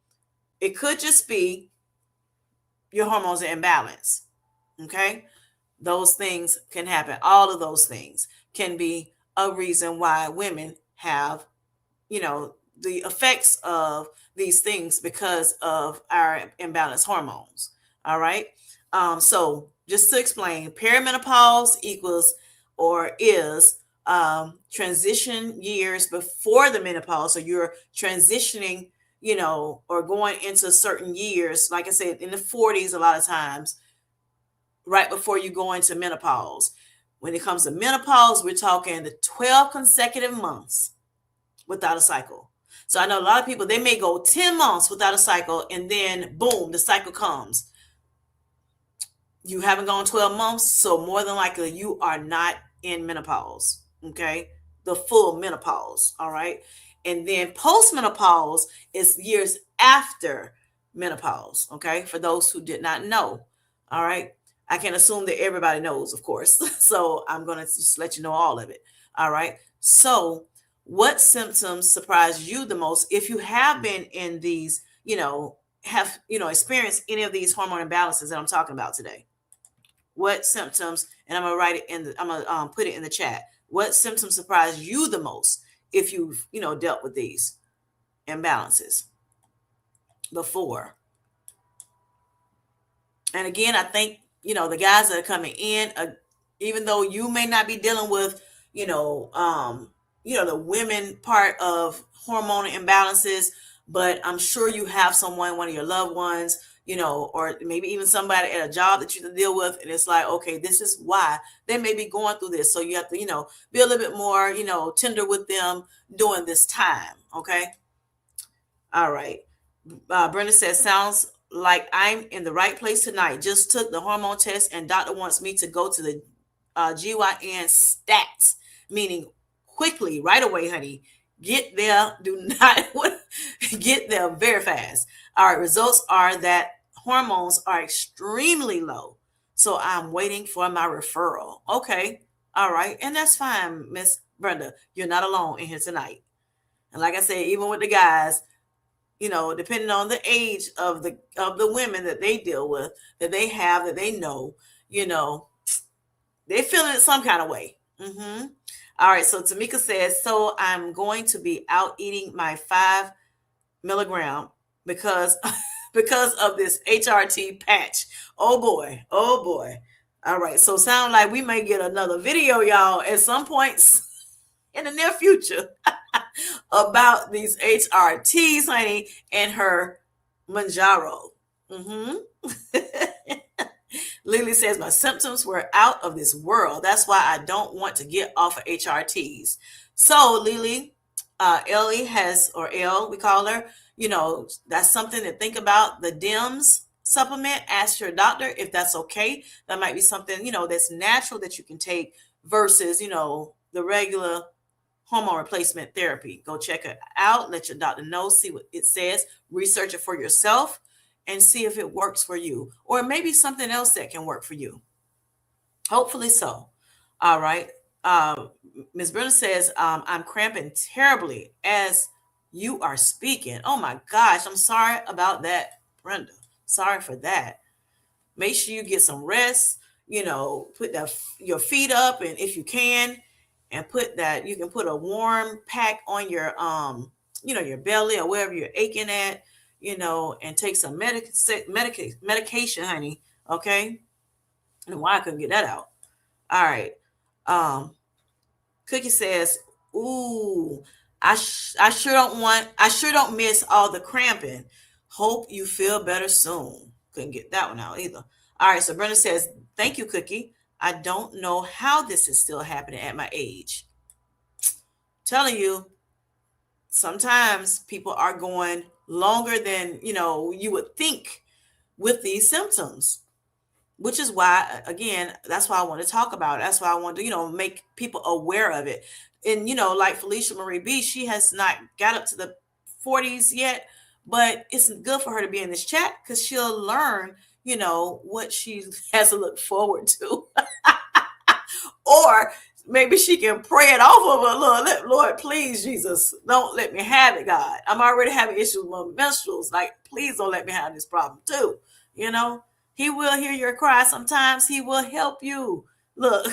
It could just be your hormones are imbalanced. Okay. Those things can happen. All of those things can be a reason why women have, the effects of these things because of our imbalanced hormones. All right. So just to explain, perimenopause equals or is transition years before the menopause. So you're transitioning, or going into certain years, like I said, in the 40s, a lot of times, right before you go into menopause. When it comes to menopause, we're talking the 12 consecutive months without a cycle. So I know a lot of people, they may go 10 months without a cycle and then boom, the cycle comes. You haven't gone 12 months, so more than likely you are not in menopause. Okay. The full menopause. All right. And then postmenopause is years after menopause. Okay. For those who did not know. All right. I can assume that everybody knows, of course. So I'm going to just let you know all of it. All right. So what symptoms surprise you the most if you have been in these, have, experienced any of these hormone imbalances that I'm talking about today? What symptoms, and I'm going to write it I'm going to put it in the chat. What symptoms surprise you the most if you've, dealt with these imbalances before? And again, I think, the guys that are coming in, even though you may not be dealing with, the women part of hormone imbalances, but I'm sure you have someone, one of your loved ones, or maybe even somebody at a job that you deal with. And it's like, okay, this is why they may be going through this. So you have to, be a little bit more, tender with them during this time. Okay. All right. Brenda says, sounds like I'm in the right place tonight. Just took the hormone test, and doctor wants me to go to the GYN stats, meaning quickly, right away, honey. Get there. Do not get there very fast. All right, results are that hormones are extremely low. So I'm waiting for my referral. Okay. All right. And that's fine, Miss Brenda. You're not alone in here tonight. And like I said, even with the guys, depending on the age of the women that they deal with, that they have, that they know, you know, they feeling it some kind of way. All right. So Tamika says, so I'm going to be out eating my 5 milligram because because of this HRT patch. Oh boy. Oh boy. All right. So sound like we may get another video, y'all, at some points in the near future about these HRTs, honey, and her Manjaro. Lily says my symptoms were out of this world. That's why I don't want to get off of HRTs. So Lily, Ellie has, or Elle, we call her, that's something to think about. The DIMS supplement, ask your doctor if that's okay. That might be something, that's natural that you can take versus, the regular hormone replacement therapy. Go check it out. Let your doctor know. See what it says. Research it for yourself and see if it works for you. Or maybe something else that can work for you. Hopefully so. All right. Ms. Brenda says, I'm cramping terribly as you are speaking. Oh my gosh. I'm sorry about that, Brenda. Sorry for that. Make sure you get some rest. Put your feet up, and if you can, and you can put a warm pack on your your belly or wherever you're aching at, and take some medication, honey. Okay. And why I couldn't get that out. All right. Cookie says, ooh, I sure don't miss all the cramping. Hope you feel better soon. Couldn't get that one out either. All right, so Brenda says, thank you, Cookie. I don't know how this is still happening at my age. Telling you, sometimes people are going longer than, you would think with these symptoms, which is why, again, that's why I want to talk about it. That's why I want to, make people aware of it. And, like Felicia Marie B, she has not got up to the 40s yet, but it's good for her to be in this chat because she'll learn, what she has to look forward to. Or maybe she can pray it off of her. Lord, please, Jesus, don't let me have it, God. I'm already having issues with my menstruals. Like, please don't let me have this problem too. He will hear your cry. Sometimes he will help you. Look,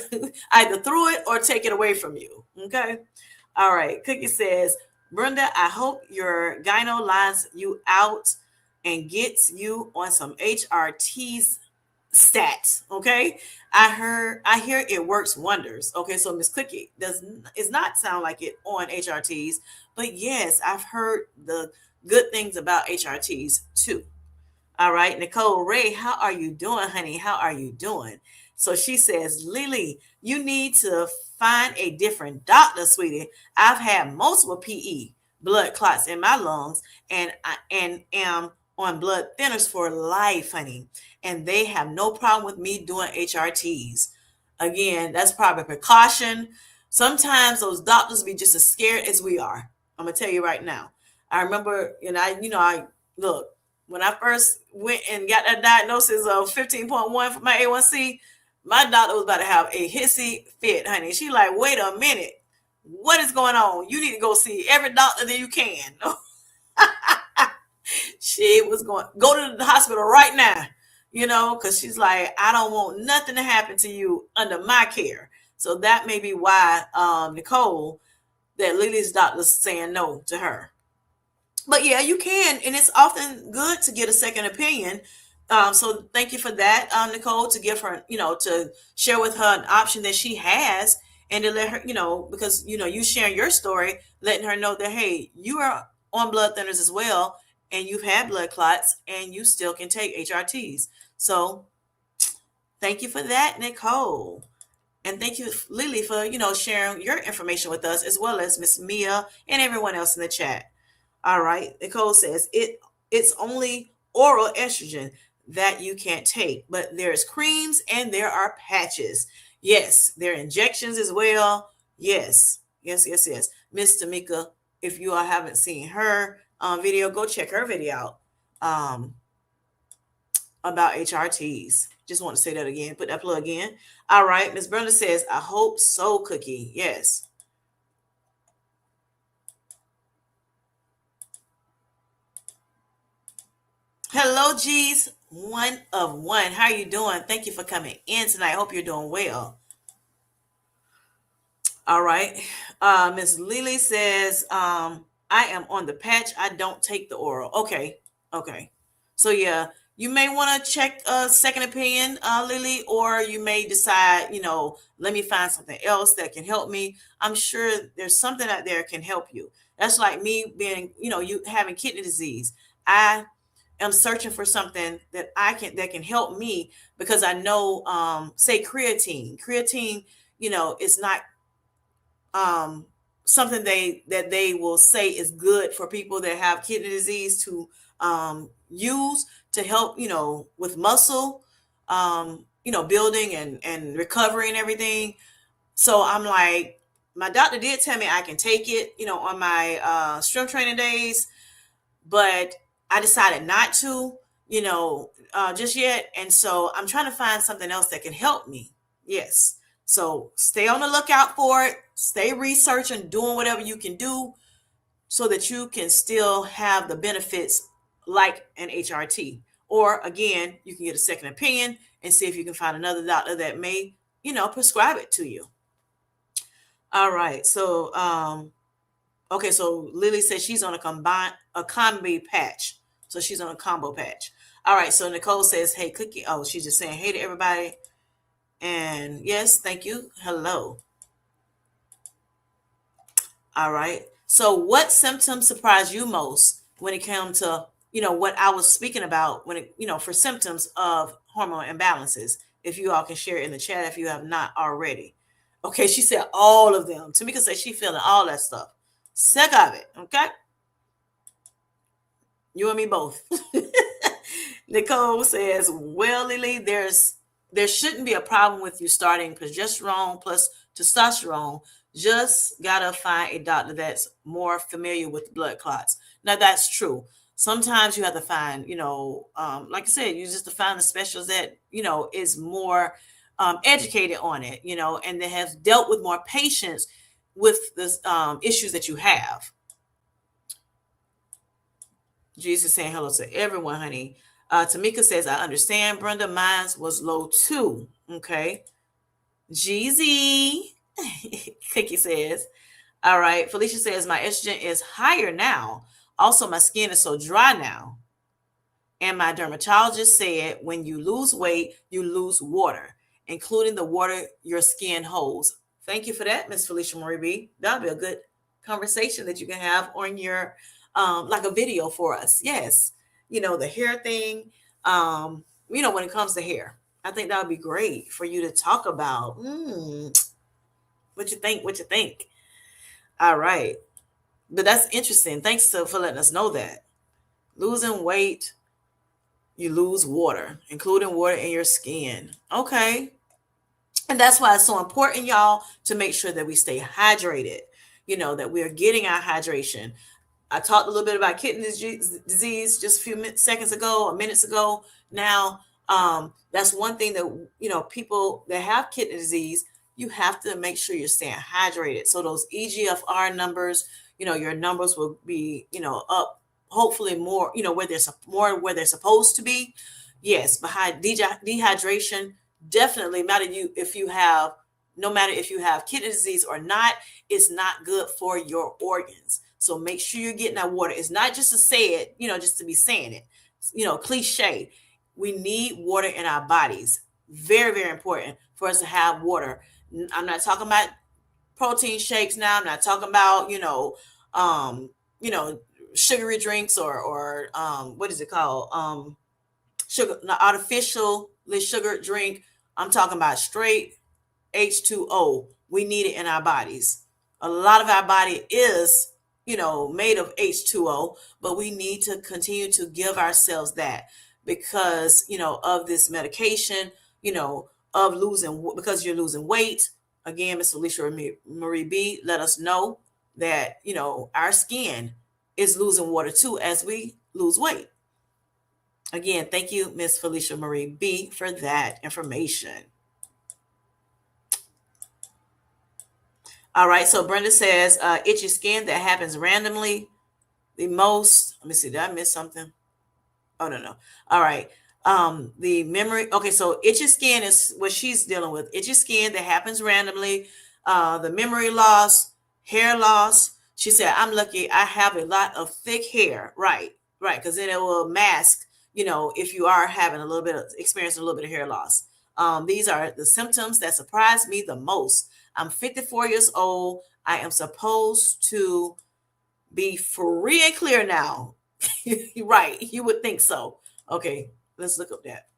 either through it or take it away from you. Okay. All right. Cookie says, Brenda, I hope your gyno lines you out and gets you on some HRTs stats. Okay. I hear it works wonders. Okay. So Miss Cookie does not sound like it on HRTs, but yes, I've heard the good things about HRTs too. All right, Nicole Ray, how are you doing, honey? How are you doing? So she says, Lily, you need to find a different doctor, sweetie. I've had multiple PE blood clots in my lungs, and I am on blood thinners for life, honey. And they have no problem with me doing HRTs. Again, that's probably a precaution. Sometimes those doctors be just as scared as we are. I'm gonna tell you right now. I remember, I look. When I first went and got that diagnosis of 15.1 for my A1C, my doctor was about to have a hissy fit, honey. She like, wait a minute. What is going on? You need to go see every doctor that you can. She was going, go to the hospital right now, because she's like, I don't want nothing to happen to you under my care. So that may be why, Nicole, that Lily's doctor's saying no to her. But yeah, you can, and it's often good to get a second opinion. So thank you for that, Nicole, to give her, to share with her an option that she has, and to let her, because you sharing your story, letting her know that hey, you are on blood thinners as well, and you've had blood clots, and you still can take HRTs. So thank you for that, Nicole. And thank you, Lily, for sharing your information with us, as well as Miss Mia and everyone else in the chat. All right. Nicole says it's only oral estrogen that you can't take. But there's creams and there are patches. Yes, there are injections as well. Yes, yes, yes, yes. Miss Tamika, if you all haven't seen her video, go check her video out about HRTs. Just want to say that again. Put that plug in. All right. Miss Brenda says, I hope so, Cookie. Yes. Hello, G's. One of one. How you doing? Thank you for coming in tonight. Hope you're doing well. All right. Miss Lily says, I am on the patch. I don't take the oral. Okay. Okay. So yeah, you may want to check a second opinion, Lily, or you may decide, let me find something else that can help me. I'm sure there's something out there can help you. That's like me being, you having kidney disease. I am searching for something that can help me because I know, say creatine. Creatine, it's not um, something they will say is good for people that have kidney disease to use to help with muscle building and recovery and everything. So I'm like, my doctor did tell me I can take it on my strength training days, but I decided not to, just yet. And so I'm trying to find something else that can help me. Yes. So stay on the lookout for it. Stay researching, doing whatever you can do so that you can still have the benefits like an HRT. Or again, you can get a second opinion and see if you can find another doctor that may, prescribe it to you. All right. So, okay, so Lily says she's on a combo patch. So she's on a combo patch. All right, so Nicole says, hey, Cookie. Oh, she's just saying hey to everybody. And yes, thank you. Hello. All right. So what symptoms surprise you most when it came to, what I was speaking about when it, for symptoms of hormone imbalances? If you all can share it in the chat if you have not already. Okay, she said all of them. Tamika said she feeling all that stuff. Sick of it. Okay. You and me both. Nicole says, well, Lily, there shouldn't be a problem with you starting progesterone plus testosterone. Just gotta find a doctor that's more familiar with blood clots. Now that's true. Sometimes you have to find, like I said, you just to find the specialist that, is more educated on it, and that has dealt with more patients with the issues that you have. Jesus saying hello to everyone, honey. Tamika says, I understand, Brenda. Mine was low too. Okay. Jeezy. Cookie says, all right. Felicia says, my estrogen is higher now. Also, my skin is so dry now. And my dermatologist said, when you lose weight, you lose water, including the water your skin holds. Thank you for that, Miss Felicia Marie B. That'll be a good conversation that you can have on your, like a video for us. Yes. The hair thing, when it comes to hair, I think that would be great for you to talk about. What you think? What you think? All right. But that's interesting. Thanks for letting us know that. Losing weight, you lose water, including water in your skin. Okay. And that's why it's so important, y'all, to make sure that we stay hydrated, that we are getting our hydration. I talked a little bit about kidney disease just a few seconds ago or minutes ago. Now, that's one thing that, people that have kidney disease, you have to make sure you're staying hydrated. So those EGFR numbers, your numbers will be, up hopefully more, where they're supposed to be. Yes, behind dehydration, definitely no matter if you have kidney disease or not, it's not good for your organs. So make sure you're getting that water. It's not just to say it, just to be saying it, cliche. We need water in our bodies. Very, very important for us to have water. I'm not talking about protein shakes now. I'm not talking about, um, you know, sugary drinks or what is it called? Sugar, artificially sugared drink. I'm talking about straight H2O. We need it in our bodies. A lot of our body is made of H2O, but we need to continue to give ourselves that because, of this medication, you know, of because you're losing weight. Again, Miss Alicia Marie B, let us know that, our skin is losing water too as we lose weight. Again, thank you, Miss Felicia Marie B, for that information. All right, so Brenda says, itchy skin that happens randomly. The most, let me see, did I miss something? Oh, no, no. All right. The memory. Okay, so itchy skin is what she's dealing with. Itchy skin that happens randomly. The memory loss, hair loss. She said, "I'm lucky. I have a lot of thick hair." Right, right, because then it will mask. If you are having a little bit of experiencing a little bit of hair loss. These are the symptoms that surprised me the most. I'm 54 years old. I am supposed to be free and clear now. Right. You would think so. Okay. Let's look up that.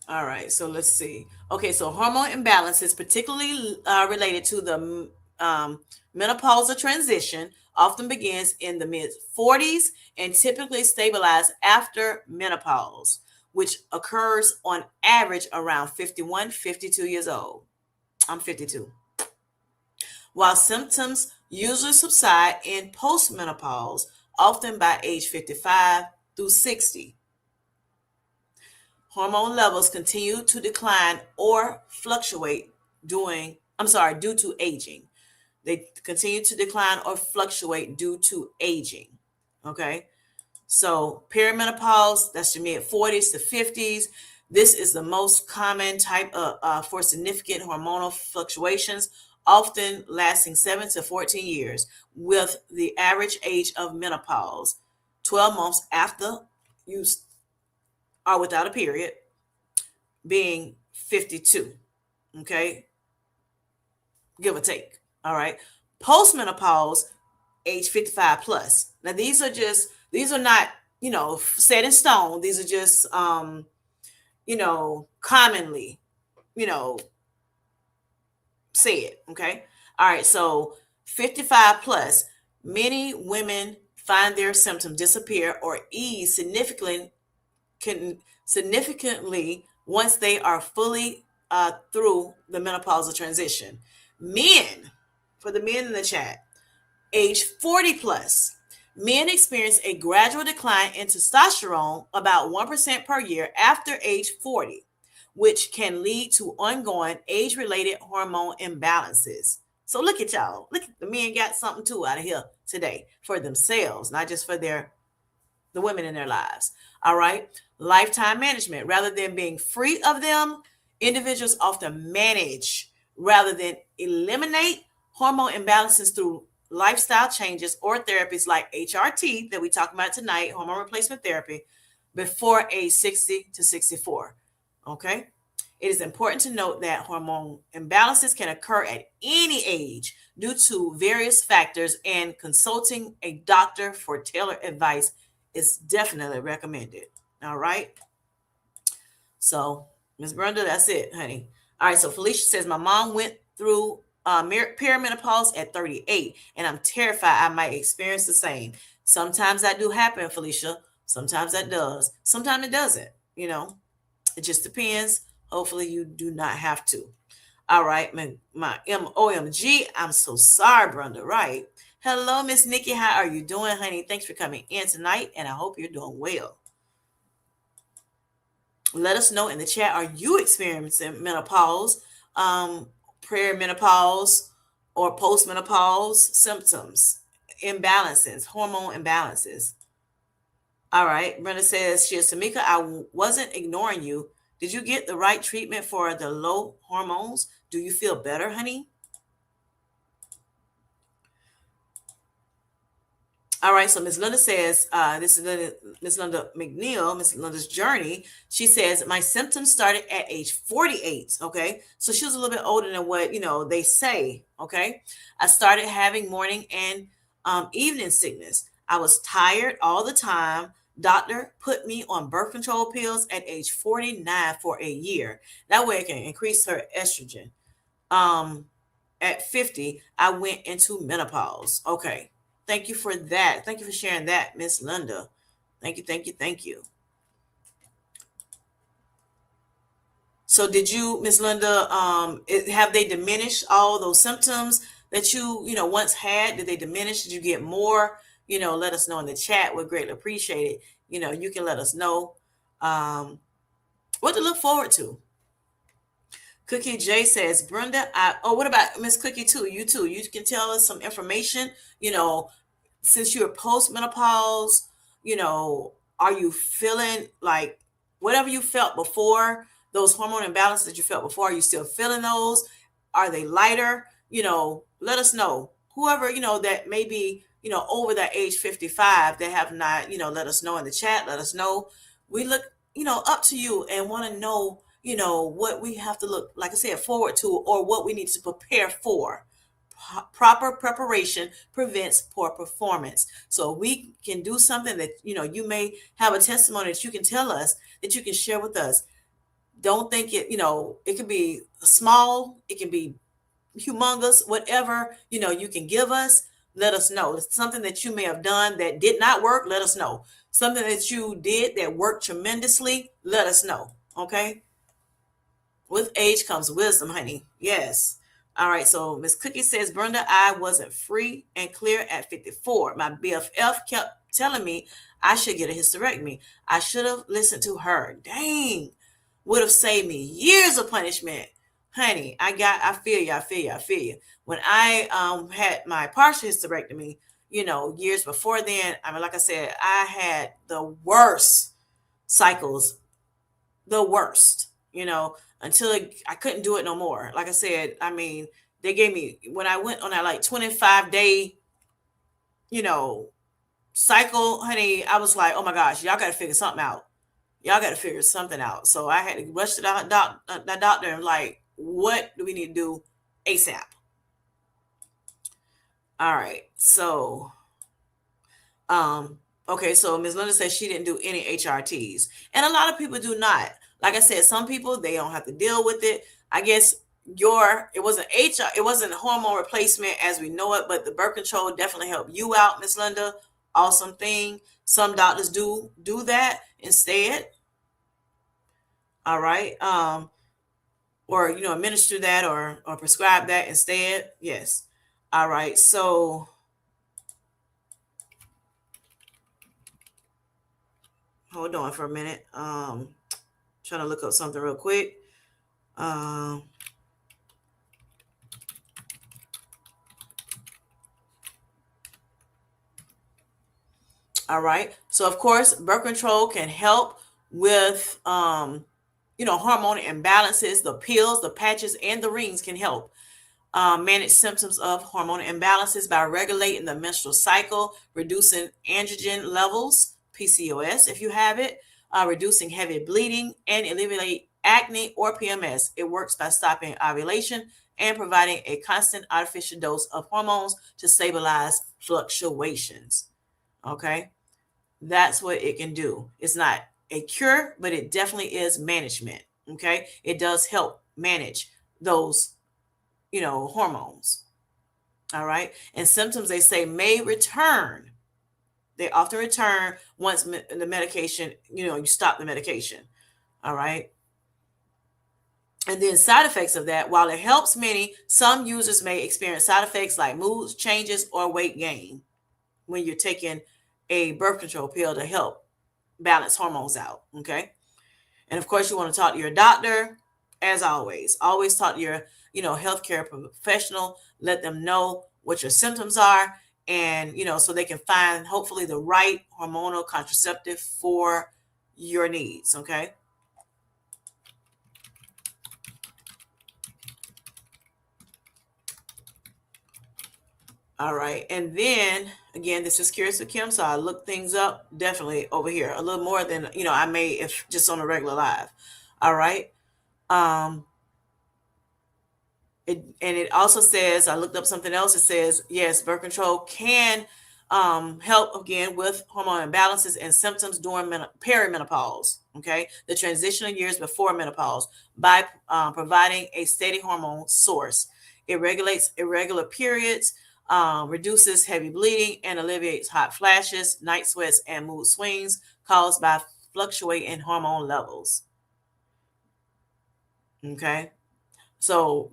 All right. So let's see. Okay. So hormone imbalance is particularly related to the menopausal transition, often begins in the mid 40s and typically stabilize after menopause, which occurs on average around 51, 52 years old. I'm 52. While symptoms usually subside in postmenopause, often by age 55 through 60. Hormone levels continue to decline or fluctuate due to aging. They continue to decline or fluctuate due to aging. Okay. So perimenopause, that's your mid 40s to 50s. This is the most common type of for significant hormonal fluctuations, often lasting 7 to 14 years, with the average age of menopause 12 months after you are without a period being 52. Okay, give or take. All right. Postmenopause, age 55 plus. Now these are not, set in stone. These are just commonly, you know, said. Okay. All right. So 55 plus, many women find their symptoms disappear or ease significantly once they are fully through the menopausal transition. Men, for the men in the chat, age 40 plus, men experience a gradual decline in testosterone about 1% per year after age 40, which can lead to ongoing age related hormone imbalances. So look at y'all. Look, the men got something too out of here today for themselves, not just for the women in their lives. All right. Lifetime management. Rather than being free of them, individuals often manage rather than eliminate hormone imbalances through lifestyle changes or therapies like HRT that we talked about tonight, hormone replacement therapy, before age 60 to 64. Okay. It is important to note that hormone imbalances can occur at any age due to various factors, and consulting a doctor for tailored advice is definitely recommended. All right. So, Miss Brenda, that's it, honey. All right. So, Felicia says, my mom went through perimenopause at 38, and I'm terrified I might experience the same. Sometimes that do happen, Felicia. Sometimes that does. Sometimes it doesn't. It just depends. Hopefully, you do not have to. All right, my OMG, I'm so sorry, Brenda. Right. Hello, Miss Nikki. How are you doing, honey? Thanks for coming in tonight, and I hope you're doing well. Let us know in the chat. Are you experiencing menopause, perimenopause, or postmenopause symptoms, imbalances, hormone imbalances? All right. Brenda says, "Cheers, Tamika. I wasn't ignoring you. Did you get the right treatment for the low hormones? Do you feel better, honey?" All right, so Miss Linda says, this is Miss Linda McNeil, Miss Linda's journey. She says, my symptoms started at age 48. Okay, so she was a little bit older than what they say. Okay, I started having morning and evening sickness. I was tired all the time. Doctor put me on birth control pills at age 49 for a year. That way, it can increase her estrogen. Um, at 50, I went into menopause. Okay. Thank you for that. Thank you for sharing that, Miss Linda. Thank you, thank you, thank you. So did you, Miss Linda, have they diminished all those symptoms that you once had? Did they diminish? Did you get more? Let us know in the chat. We'd greatly appreciate it. You can let us know what to look forward to. Cookie J says, Brenda, what about Miss Cookie too? You too. You can tell us some information, you know, since you're postmenopause, are you feeling like whatever you felt before, those hormone imbalances that you felt before, are you still feeling those? Are they lighter? Let us know. Whoever, that may be, over that age 55 that have not, let us know in the chat. Let us know. We look, up to you and want to know, what we have to look, like I said, forward to or what we need to prepare for. Proper preparation prevents poor performance. So we can do something that you may have a testimony that you can tell us, that you can share with us. Don't think it can be small, it can be humongous, whatever you can give us. Let us know. It's something that you may have done that did not work. Let us know. Something that you did that worked tremendously. Let us know. Okay. With age comes wisdom, honey. Yes. All right. So Miss Cookie says, Brenda, I wasn't free and clear at 54. My BFF kept telling me I should get a hysterectomy. I should have listened to her. Dang. Would have saved me years of punishment. Honey, I feel you. I feel you. When I had my partial hysterectomy, years before then, I mean, like I said, I had the worst cycles, the worst, until I couldn't do it no more. Like I said, I mean, they gave me, when I went on that like 25-day, you know, cycle, honey, I was like, oh my gosh, y'all got to figure something out. Y'all got to figure something out. So I had to rush to the doctor and like, what do we need to do ASAP? All right. So okay, so Ms. Linda says she didn't do any HRTs. And a lot of people do not. Like I said, some people they don't have to deal with it. I guess it wasn't it wasn't hormone replacement as we know it, but the birth control definitely helped you out, Miss Linda. Awesome thing. Some doctors do that instead. All right. Or administer that or prescribe that instead. Yes. All right. So hold on for a minute. Trying to look up something real quick. All right. So of course, birth control can help with hormone imbalances. The pills, the patches, and the rings can help manage symptoms of hormone imbalances by regulating the menstrual cycle, reducing androgen levels, PCOS if you have it, reducing heavy bleeding, and alleviate acne or PMS. It works by stopping ovulation and providing a constant artificial dose of hormones to stabilize fluctuations. Okay, that's what it can do. It's not a cure, but it definitely is management. Okay, it does help manage those hormones. All right. And symptoms, they say, may return. They often return once the medication, you stop the medication. All right. And then side effects of that, while it helps many, some users may experience side effects like mood changes or weight gain when you're taking a birth control pill to help balance hormones out. Okay. And of course, you want to talk to your doctor, as always. Always talk to your, healthcare professional. Let them know what your symptoms are, and so they can find hopefully the right hormonal contraceptive for your needs. Okay. All right. And then again, this is Curious with Kim. So I looked things up definitely over here a little more than, I may if just on a regular live. All right. Um, and it also says, I looked up something else. It says, yes, birth control can help again with hormone imbalances and symptoms during perimenopause. Okay. The transitional years before menopause by providing a steady hormone source. It regulates irregular periods, reduces heavy bleeding, and alleviates hot flashes, night sweats, and mood swings caused by fluctuating hormone levels. Okay. So,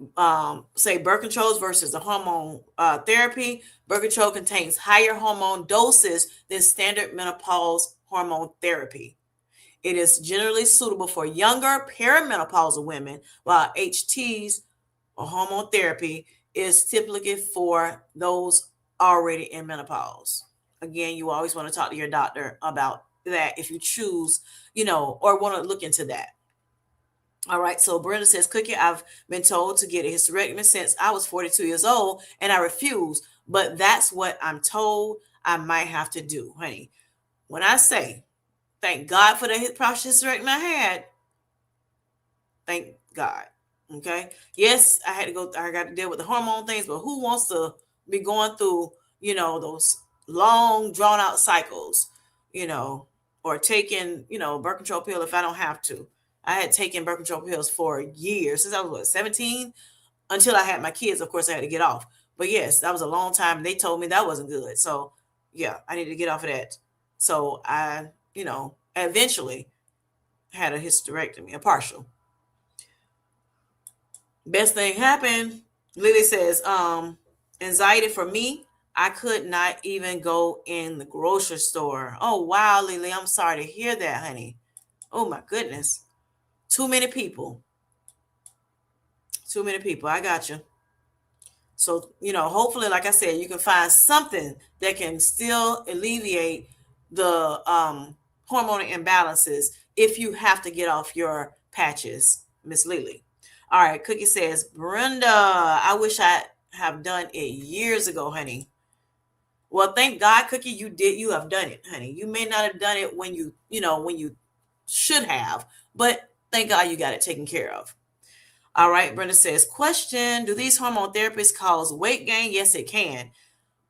say birth controls versus the hormone therapy. Birth control contains higher hormone doses than standard menopause hormone therapy. It is generally suitable for younger perimenopausal women, while HTs or hormone therapy is typically for those already in menopause. Again, you always want to talk to your doctor about that if you choose, or want to look into that. All right, so Brenda says, Cookie, I've been told to get a hysterectomy since I was 42 years old and I refuse, but that's what I'm told I might have to do, honey. When I say, thank God for the hysterectomy I had, thank God. Okay. Yes, I got to deal with the hormone things, but who wants to be going through, those long drawn out cycles, or taking, birth control pill if I don't have to. I had taken birth control pills for years since I was 17 until I had my kids. Of course, I had to get off. But yes, that was a long time. They told me that wasn't good. So yeah, I needed to get off of that. So I, eventually had a hysterectomy, a partial. Best thing happened. Lily says, anxiety for me, I could not even go in the grocery store. Oh wow, Lily, I'm sorry to hear that, honey. Oh my goodness. Too many people. Too many people. I got you. So, hopefully, like I said, you can find something that can still alleviate the hormone imbalances if you have to get off your patches, Miss Lily. All right, Cookie says, Brenda, I wish I have done it years ago, honey. Well, thank God, Cookie, you have done it, honey. You may not have done it when you should have, but thank God you got it taken care of. All right, Brenda says, question, do these hormone therapies cause weight gain? Yes, it can.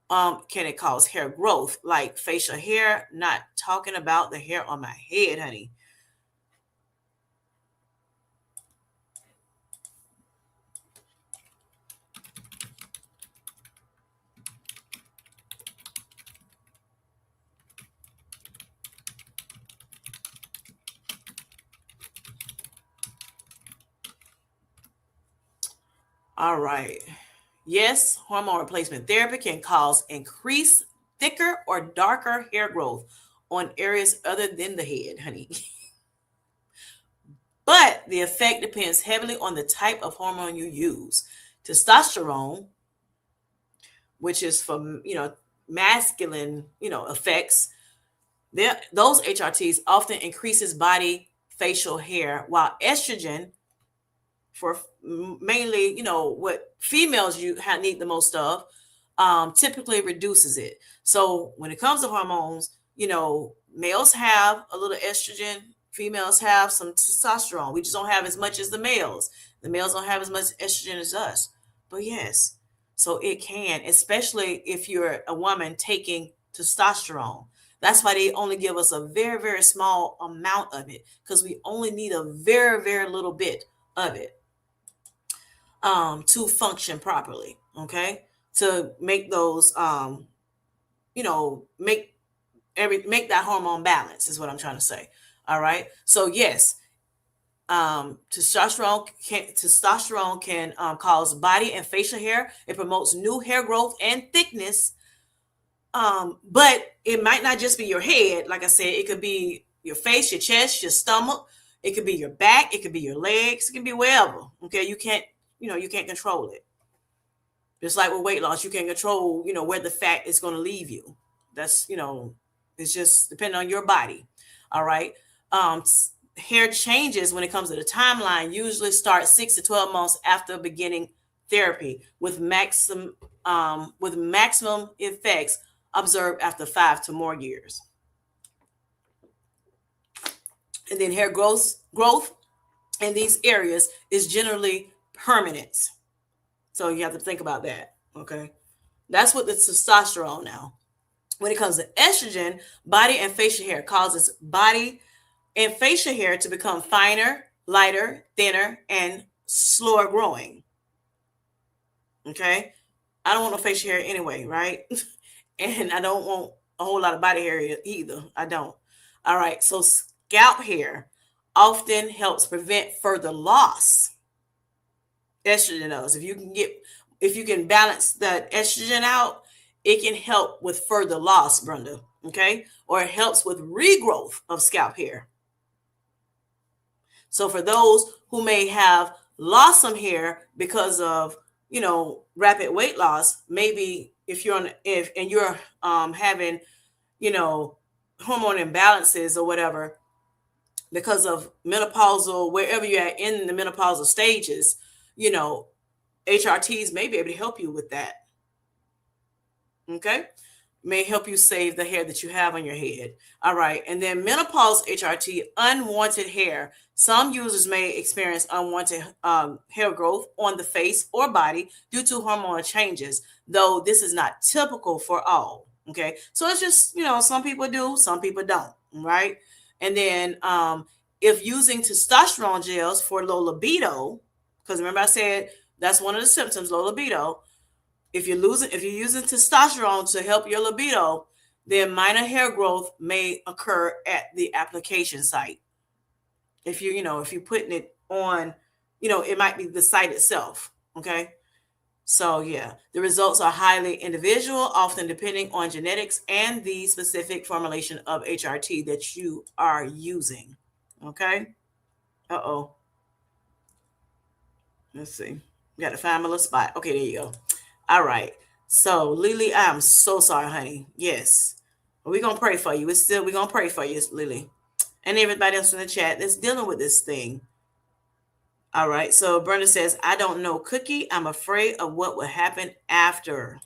Can it cause hair growth, like facial hair? Not talking about the hair on my head, honey. All right. Yes, hormone replacement therapy can cause increased thicker or darker hair growth on areas other than the head, honey. But the effect depends heavily on the type of hormone you use. Testosterone, which is for, masculine, effects, those HRTs often increases body facial hair, while estrogen, for mainly, what females need the most of, typically reduces it. So when it comes to hormones, males have a little estrogen, females have some testosterone. We just don't have as much as the males. The males don't have as much estrogen as us. But yes, so it can, especially if you're a woman taking testosterone. That's why they only give us a very, very small amount of it, because we only need a very, very little bit of it to function properly. Okay, to make those make that hormone balance is what I'm trying to say. All right, so yes, testosterone can cause body and facial hair. It promotes new hair growth and thickness. But it might not just be your head. Like I said, it could be your face, your chest, your stomach. It could be your back. It could be your legs. It can be wherever. Okay, you can't control it. Just like with weight loss, you can't control, where the fat is going to leave you. That's, it's just depending on your body. All right. Um, Hair changes when it comes to the timeline usually start 6 to 12 months after beginning therapy with maximum effects observed after 5 to more years. And then hair growth in these areas is generally permanent. So you have to think about that. Okay. That's what the testosterone now. When it comes to estrogen, body and facial hair causes body and facial hair to become finer, lighter, thinner, and slower growing. Okay. I don't want no facial hair anyway, right? And I don't want a whole lot of body hair either. I don't. All right. So scalp hair often helps prevent further loss. Estrogen does. If you can balance that estrogen out, it can help with further loss, Brenda. Okay. Or it helps with regrowth of scalp hair. So for those who may have lost some hair because of, rapid weight loss, maybe if you're on if and you're having, you know, hormone imbalances or whatever because of menopausal, wherever you're at in the menopausal stages, you know, HRTs may be able to help you with that. Okay. May help you save the hair that you have on your head. All right. And then menopause HRT, unwanted hair. Some users may experience unwanted hair growth on the face or body due to hormonal changes, though this is not typical for all. Okay. So it's just, some people do, some people don't. Right. And then if using testosterone gels for low libido, because remember I said that's one of the symptoms, low libido. If you're using testosterone to help your libido, then minor hair growth may occur at the application site. If you're putting it on, it might be the site itself. Okay. So yeah, the results are highly individual, often depending on genetics and the specific formulation of HRT that you are using. Okay. Uh-oh. Let's see. Got to find my little spot. Okay, there you go. All right. So, Lily, I'm so sorry, honey. Yes. We're going to pray for you. We're going to pray for you, Lily. And everybody else in the chat that's dealing with this thing. All right. So, Brenda says, I don't know, Cookie. I'm afraid of what will happen after.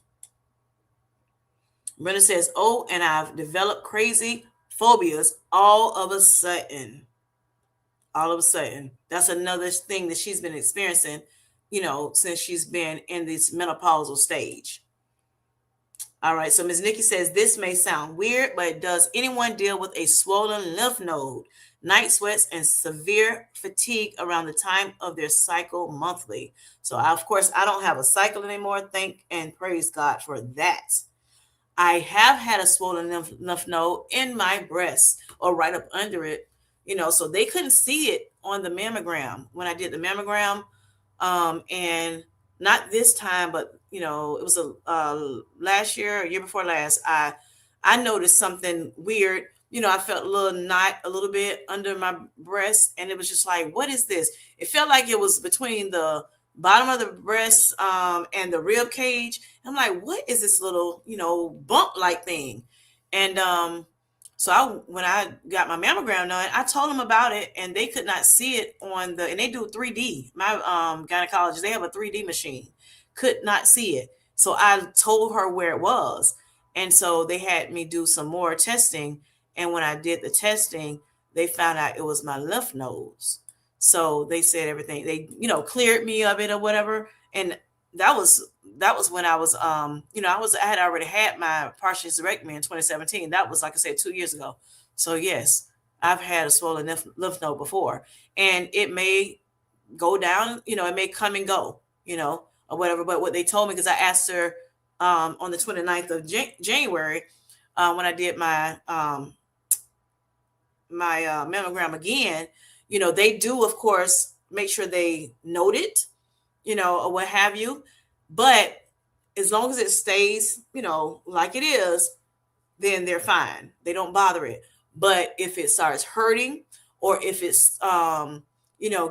Brenda says, oh, and I've developed crazy phobias all of a sudden. All of a sudden. That's another thing that she's been experiencing, since she's been in this menopausal stage. All right. So Ms. Nikki says, this may sound weird, but does anyone deal with a swollen lymph node, night sweats, and severe fatigue around the time of their cycle monthly? So of course, I don't have a cycle anymore. Thank and praise God for that. I have had a swollen lymph node in my breast or right up under it, so they couldn't see it on the mammogram when I did the mammogram. And not this time, but it was last year, a year before last. I noticed something weird. I felt a little knot, a little bit under my breast, and it was just like, what is this? It felt like it was between the bottom of the breast and the rib cage. I'm like, what is this little, bump like thing? And so when I got my mammogram done, I told them about it, and they could not see it and they do 3D. My gynecologist, they have a 3D machine, could not see it. So I told her where it was. And so they had me do some more testing. And when I did the testing, they found out it was my lymph nodes. So they said everything, they, cleared me of it or whatever. And that was when I was, I had already had my partial hysterectomy in 2017. That was, like I said, 2 years ago. So yes, I've had a swollen lymph node before, and it may go down, it may come and go, or whatever. But what they told me, because I asked her on the 29th of January, when I did my mammogram again, they do, of course, make sure they note it, or what have you. But as long as it stays, like it is, then they're fine. They don't bother it. But if it starts hurting, or if it's,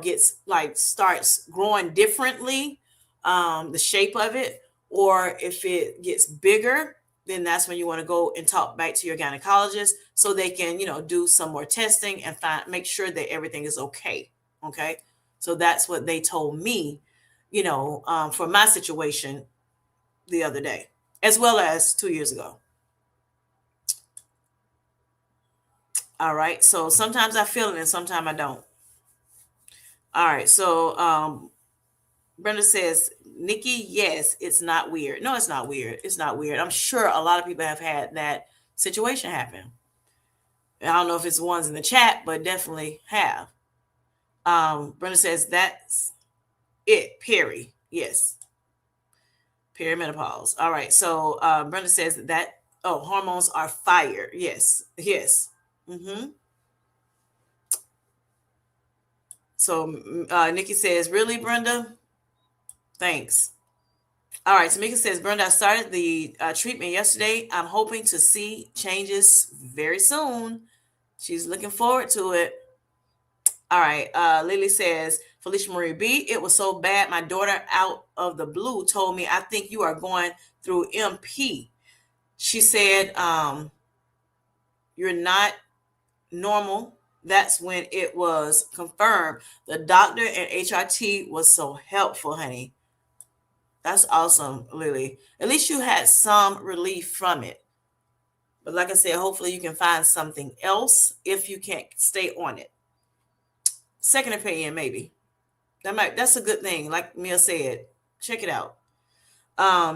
gets like starts growing differently, the shape of it, or if it gets bigger, then that's when you want to go and talk back to your gynecologist so they can, do some more testing and make sure that everything is okay. Okay. So that's what they told me, for my situation the other day, as well as 2 years ago. All right. So sometimes I feel it and sometimes I don't. All right. So Brenda says, Nikki, yes, it's not weird. No, it's not weird. It's not weird. I'm sure a lot of people have had that situation happen. I don't know if it's the ones in the chat, but definitely have. Brenda says, that's it, Perry. Yes. Perimenopause. All right. So Brenda says that, oh, hormones are fire. Yes. Yes. Mm-hmm. So Nikki says, really, Brenda? Thanks. All right. Tamika says, Brenda, I started the treatment yesterday. I'm hoping to see changes very soon. She's looking forward to it. All right. Lily says, Felicia Marie B, it was so bad. My daughter out of the blue told me, I think you are going through MP. She said, you're not normal. That's when it was confirmed. The doctor and HRT was so helpful, honey. That's awesome, Lily. At least you had some relief from it. But like I said, hopefully you can find something else if you can't stay on it. Second opinion, maybe. That's a good thing. Like Mia said, check it out.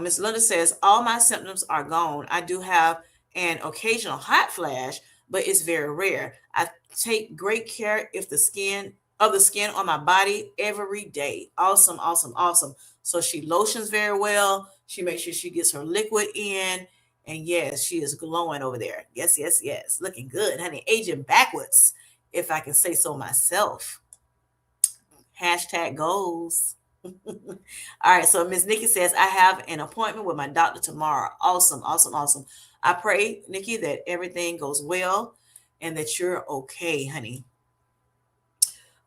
Miss Linda says, all my symptoms are gone. I do have an occasional hot flash, but it's very rare. I take great care if the skin on my body every day. Awesome, awesome, awesome. So she lotions very well. She makes sure she gets her liquid in. And yes, she is glowing over there. Yes, yes, yes. Looking good, honey. Aging backwards, if I can say so myself. Hashtag goals. All right. So Miss Nikki says, I have an appointment with my doctor tomorrow. Awesome. Awesome. Awesome. I pray, Nikki, that everything goes well and that you're okay, honey.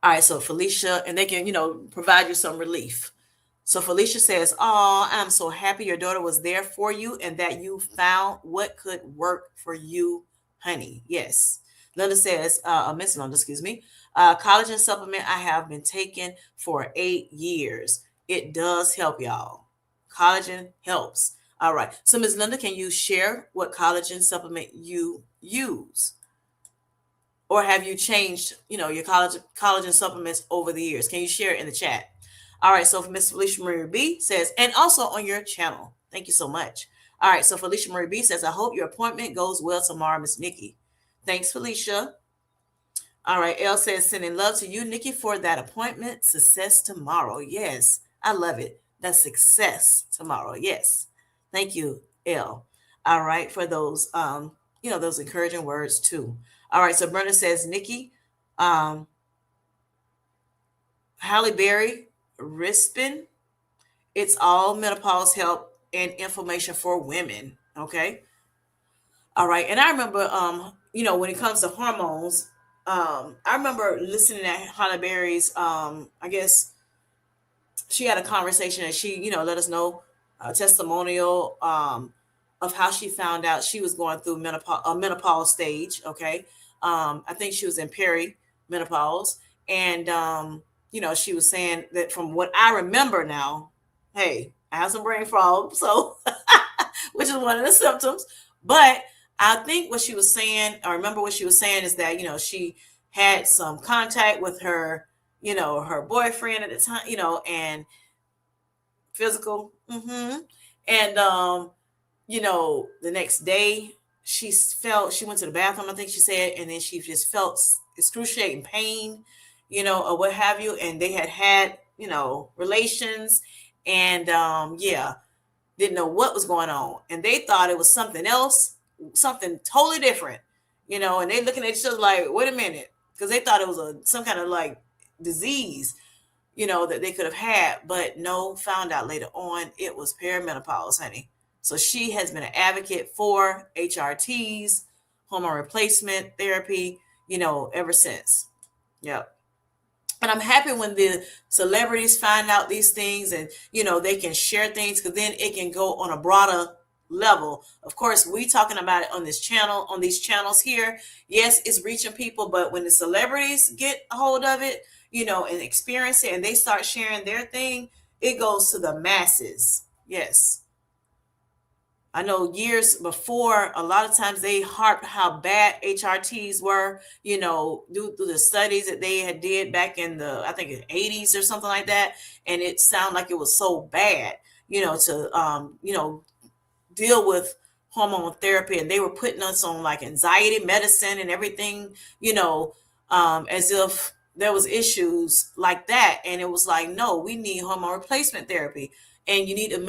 All right. So Felicia, and they can, provide you some relief. So Felicia says, oh, I'm so happy your daughter was there for you and that you found what could work for you, honey. Yes. Linda says, Miss Linda, excuse me, collagen supplement I have been taking for 8 years. It does help, y'all. Collagen helps. All right. So Miss Linda, can you share what collagen supplement you use? Or have you changed, your collagen supplements over the years? Can you share it in the chat? All right. So Miss Felicia Marie B says, and also on your channel. Thank you so much. All right. So Felicia Marie B says, I hope your appointment goes well tomorrow, Miss Nikki. Thanks, Felicia. All right. Elle says, sending love to you, Nikki, for that appointment. Success tomorrow. Yes. I love it. That's success tomorrow. Yes. Thank you, Elle. All right. For those, those encouraging words too. All right. So Brenda says, Nikki, Halle Berry, Rispin, it's all menopause help and information for women. Okay. All right. And I remember, when it comes to hormones, I remember listening at Halle Berry's, I guess she had a conversation and she, let us know a testimonial of how she found out she was going through menopause stage. Okay. I think she was in perimenopause. And, she was saying that from what I remember now, hey, I have some brain fog. So, which is one of the symptoms. But I think what she was saying, I remember what she was saying is that, she had some contact with her, her boyfriend at the time, and physical. And, the next day she went to the bathroom, I think she said, and then she just felt excruciating pain, or what have you. And they had, relations and, didn't know what was going on. And they thought it was something else, something totally different, and they looking at each other like, wait a minute, because they thought it was some kind of like disease, that they could have had, but no, found out later on it was perimenopause, honey. So she has been an advocate for HRTs, hormone replacement therapy, ever since. Yep. And I'm happy when the celebrities find out these things and, they can share things because then it can go on a broader level. Of course, we talking about it on this channel, on these channels here. Yes, it's reaching people, but when the celebrities get a hold of it, and experience it and they start sharing their thing, it goes to the masses. Yes. I know years before, a lot of times they harped how bad HRTs were, due to the studies that they had did back in the, I think, 80s or something like that. And it sounded like it was so bad, to deal with hormone therapy, and they were putting us on like anxiety medicine and everything, as if there was issues like that. And it was like, no, we need hormone replacement therapy, and you need to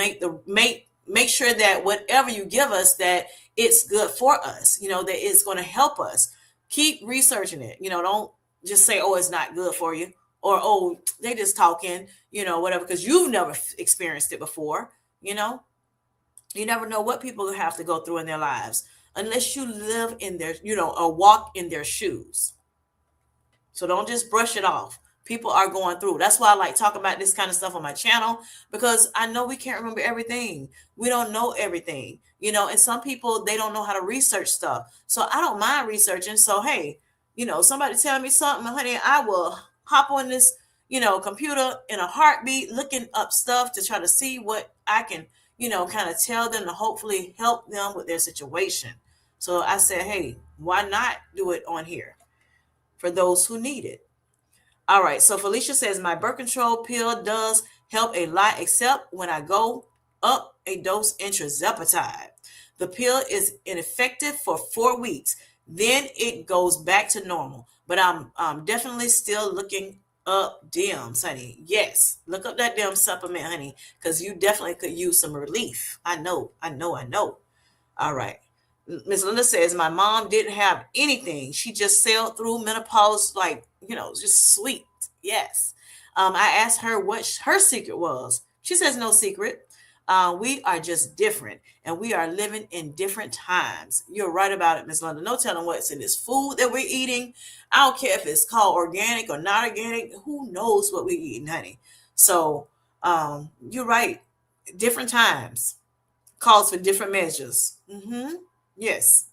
make sure that whatever you give us, that it's good for us, that it's going to help us. Keep researching it. Don't just say, oh, it's not good for you, or oh, they just talking, whatever, because you've never experienced it before. you know you never know what people have to go through in their lives unless you live in their, or walk in their shoes. So don't just brush it off. People are going through. That's why I like talking about this kind of stuff on my channel, because I know we can't remember everything. We don't know everything, and some people, they don't know how to research stuff. So I don't mind researching. So, hey, somebody tell me something, honey, I will hop on this, computer in a heartbeat, looking up stuff to try to see what I can, kind of tell them to hopefully help them with their situation. So I said, hey, why not do it on here for those who need it? All right. So Felicia says my birth control pill does help a lot, except when I go up a dose intrazepatide. The pill is ineffective for 4 weeks. Then it goes back to normal. But I'm definitely still looking up DIMS, honey. Yes, look up that DIM supplement, honey, because you definitely could use some relief. I know, I know, I know. All right. Miss Linda says my mom didn't have anything. She just sailed through menopause like, just sweet. Yes. I asked her what her secret was. She says no secret. We are just different, and we are living in different times. You're right about it, Miss Linda. No telling what's in this food that we're eating. I don't care if it's called organic or not organic. Who knows what we're eating, honey? So you're right. Different times calls for different measures. Yes.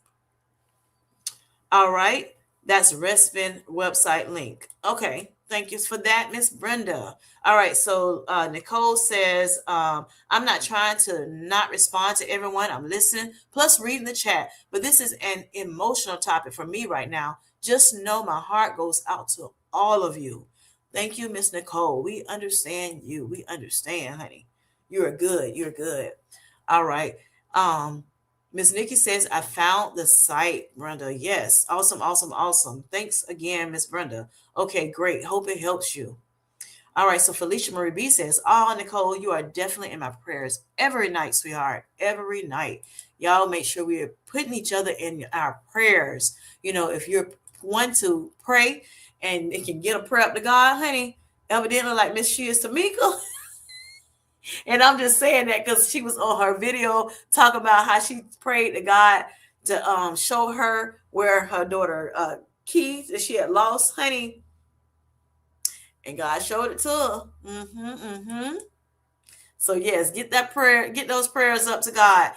All right. That's Respin website link. Okay. Thank you for that, Miss Brenda. All right. So Nicole says, I'm not trying to not respond to everyone. I'm listening, plus reading the chat. But this is an emotional topic for me right now. Just know my heart goes out to all of you. Thank you, Miss Nicole. We understand you. We understand, honey. You're good. You're good. All right. Miss Nikki says, I found the site, Brenda. Yes. Awesome, awesome, awesome. Thanks again, Miss Brenda. Okay, great. Hope it helps you. All right. So Felicia Marie B says, oh, Nicole, you are definitely in my prayers every night, sweetheart. Every night. Y'all make sure we are putting each other in our prayers. If you're one to pray and it can get a prayer up to God, honey, evidently like Miss She is Tamika. And I'm just saying that because she was on her video talking about how she prayed to God to show her where her daughter Keith that she had lost, honey, and God showed it to her. So yes, get those prayers up to God,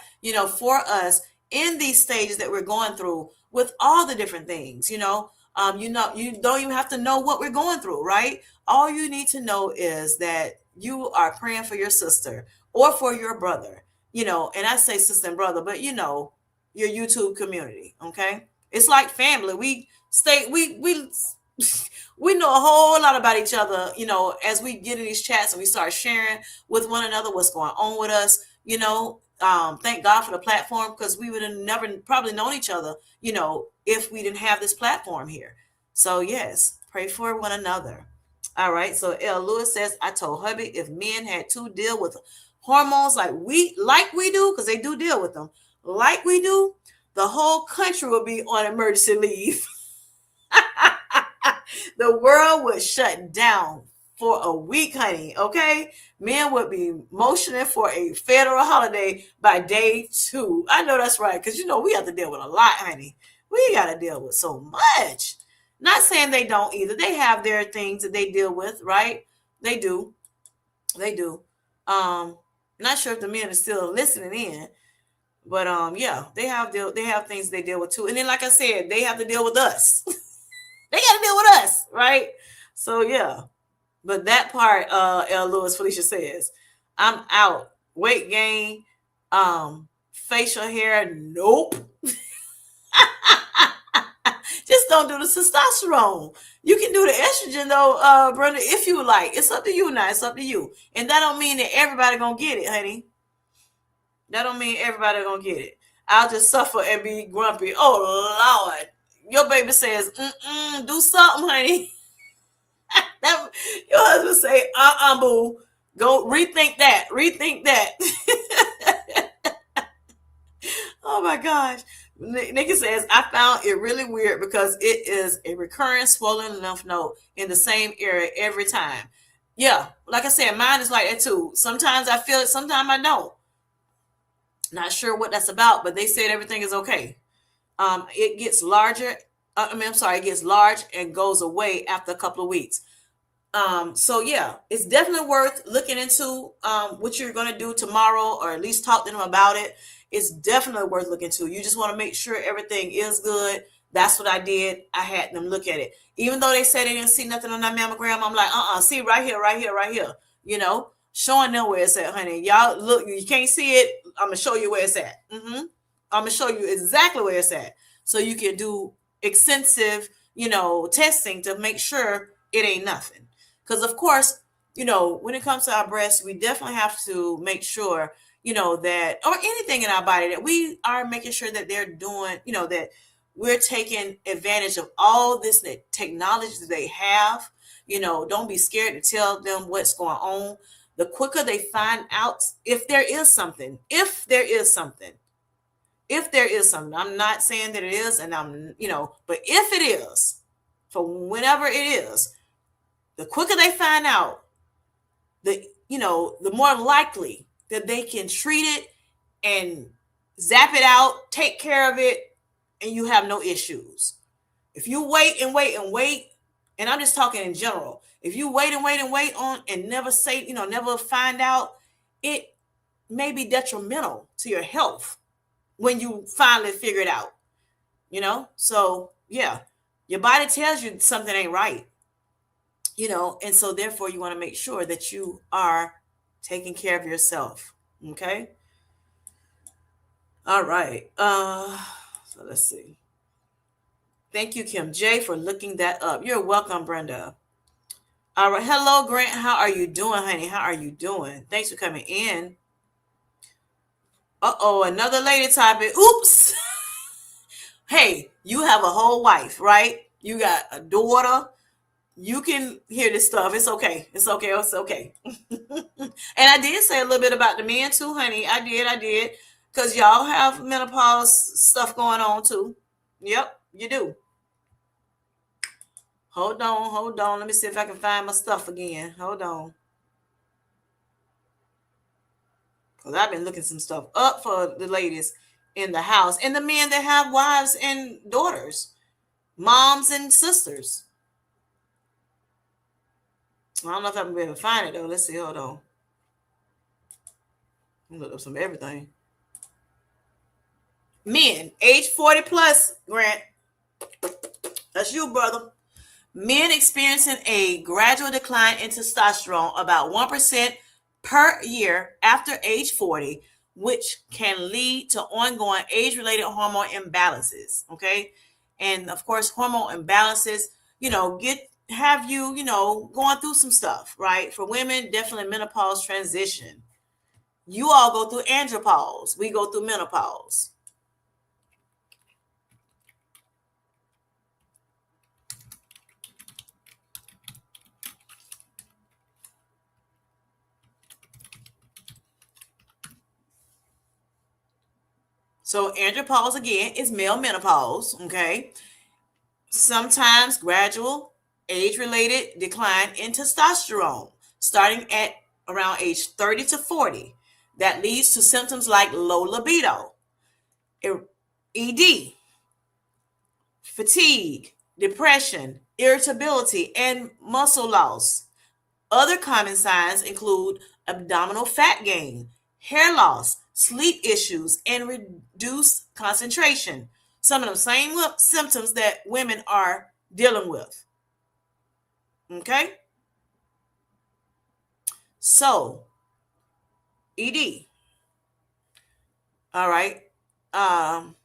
for us in these stages that we're going through with all the different things, you don't even have to know what we're going through, right? All you need to know is that you are praying for your sister or for your brother, and I say sister and brother, but your YouTube community, okay? It's like family. We know a whole lot about each other, as we get in these chats and we start sharing with one another what's going on with us, thank God for the platform, because we would have never probably known each other, if we didn't have this platform here. So yes, pray for one another. All right. So L. Lewis says, I told hubby if men had to deal with hormones like we do, because they do deal with them, like we do, the whole country would be on emergency leave. The world would shut down for a week, honey. Okay. Men would be motioning for a federal holiday by day 2. I know that's right. Because, we have to deal with a lot, honey. We got to deal with so much. Not saying they don't either. They have their things that they deal with, right? They do. They do. Not sure if the men are still listening in. But yeah, they have things they deal with too. And then, like I said, they have to deal with us. They got to deal with us, right? So yeah. But that part, L. Lewis Felicia says, I'm out. Weight gain, facial hair, nope. Just don't do the testosterone. You can do the estrogen though, Brenda, if you would like. It's up to you now. It's up to you. And that don't mean that everybody gonna get it, honey. That don't mean everybody gonna get it. I'll just suffer and be grumpy. Oh Lord. Your baby says, do something, honey. That, your husband say, boo. Go rethink that. Rethink that. Oh my gosh. Nikki says, I found it really weird because it is a recurring swollen lymph node in the same area every time. Yeah, like I said, mine is like that too. Sometimes I feel it, sometimes I don't. Not sure what that's about, but they said everything is okay. It gets larger. I'm sorry, it gets large and goes away after a couple of weeks. So yeah, it's definitely worth looking into what you're going to do tomorrow, or at least talk to them about it. It's definitely worth looking into. You just want to make sure everything is good. That's what I did. I had them look at it. Even though they said they didn't see nothing on that mammogram, I'm like, see right here, right here, right here. You know, showing them where it's at, honey. Y'all look, you can't see it. I'm gonna show you where it's at. I'm gonna show you exactly where it's at, so you can do extensive, testing to make sure it ain't nothing. Because of course, when it comes to our breasts, we definitely have to make sure, that, or anything in our body, that we are making sure that they're doing, that we're taking advantage of all this technology that they have. Don't be scared to tell them what's going on. The quicker they find out if there is something, I'm not saying that it is, and but if it is, for whenever it is, the quicker they find out, the more likely that they can treat it and zap it out, take care of it, and you have no issues. If you wait and wait and wait, and I'm just talking in general, if you wait and wait and wait on and never say, never find out, it may be detrimental to your health when you finally figure it out. So yeah, your body tells you something ain't right. And so therefore you want to make sure that you are taking care of yourself. Okay. All right. So let's see. Thank you, Kim J, for looking that up. You're welcome, Brenda. All right. Hello, Grant. How are you doing, honey? How are you doing? Thanks for coming in. Uh-oh, another lady topic. Oops. Hey, you have a whole wife, right? You got a daughter. You can hear this stuff. It's okay. It's okay. It's okay. And I did say a little bit about the men too, honey. I did. Because y'all have menopause stuff going on too. Yep, you do. Hold on. Let me see if I can find my stuff again. Hold on. Because I've been looking some stuff up for the ladies in the house and the men that have wives and daughters, moms and sisters. I don't know if I'm going to be able to find it though. Let's see. Hold on. Look up some everything. Men, age 40 plus, Grant. That's you, brother. Men experiencing a gradual decline in testosterone, about 1% per year after age 40, which can lead to ongoing age-related hormone imbalances. Okay. And of course, hormone imbalances, have you, going through some stuff, right? For women, definitely menopause transition. You all go through andropause. We go through menopause. So andropause again is male menopause, okay? Sometimes gradual age-related decline in testosterone starting at around age 30 to 40 that leads to symptoms like low libido, ED, fatigue, depression, irritability, and muscle loss. Other common signs include abdominal fat gain, hair loss, sleep issues, and reduced concentration. Some of the same symptoms that women are dealing with. Okay? So, ED, all right, um,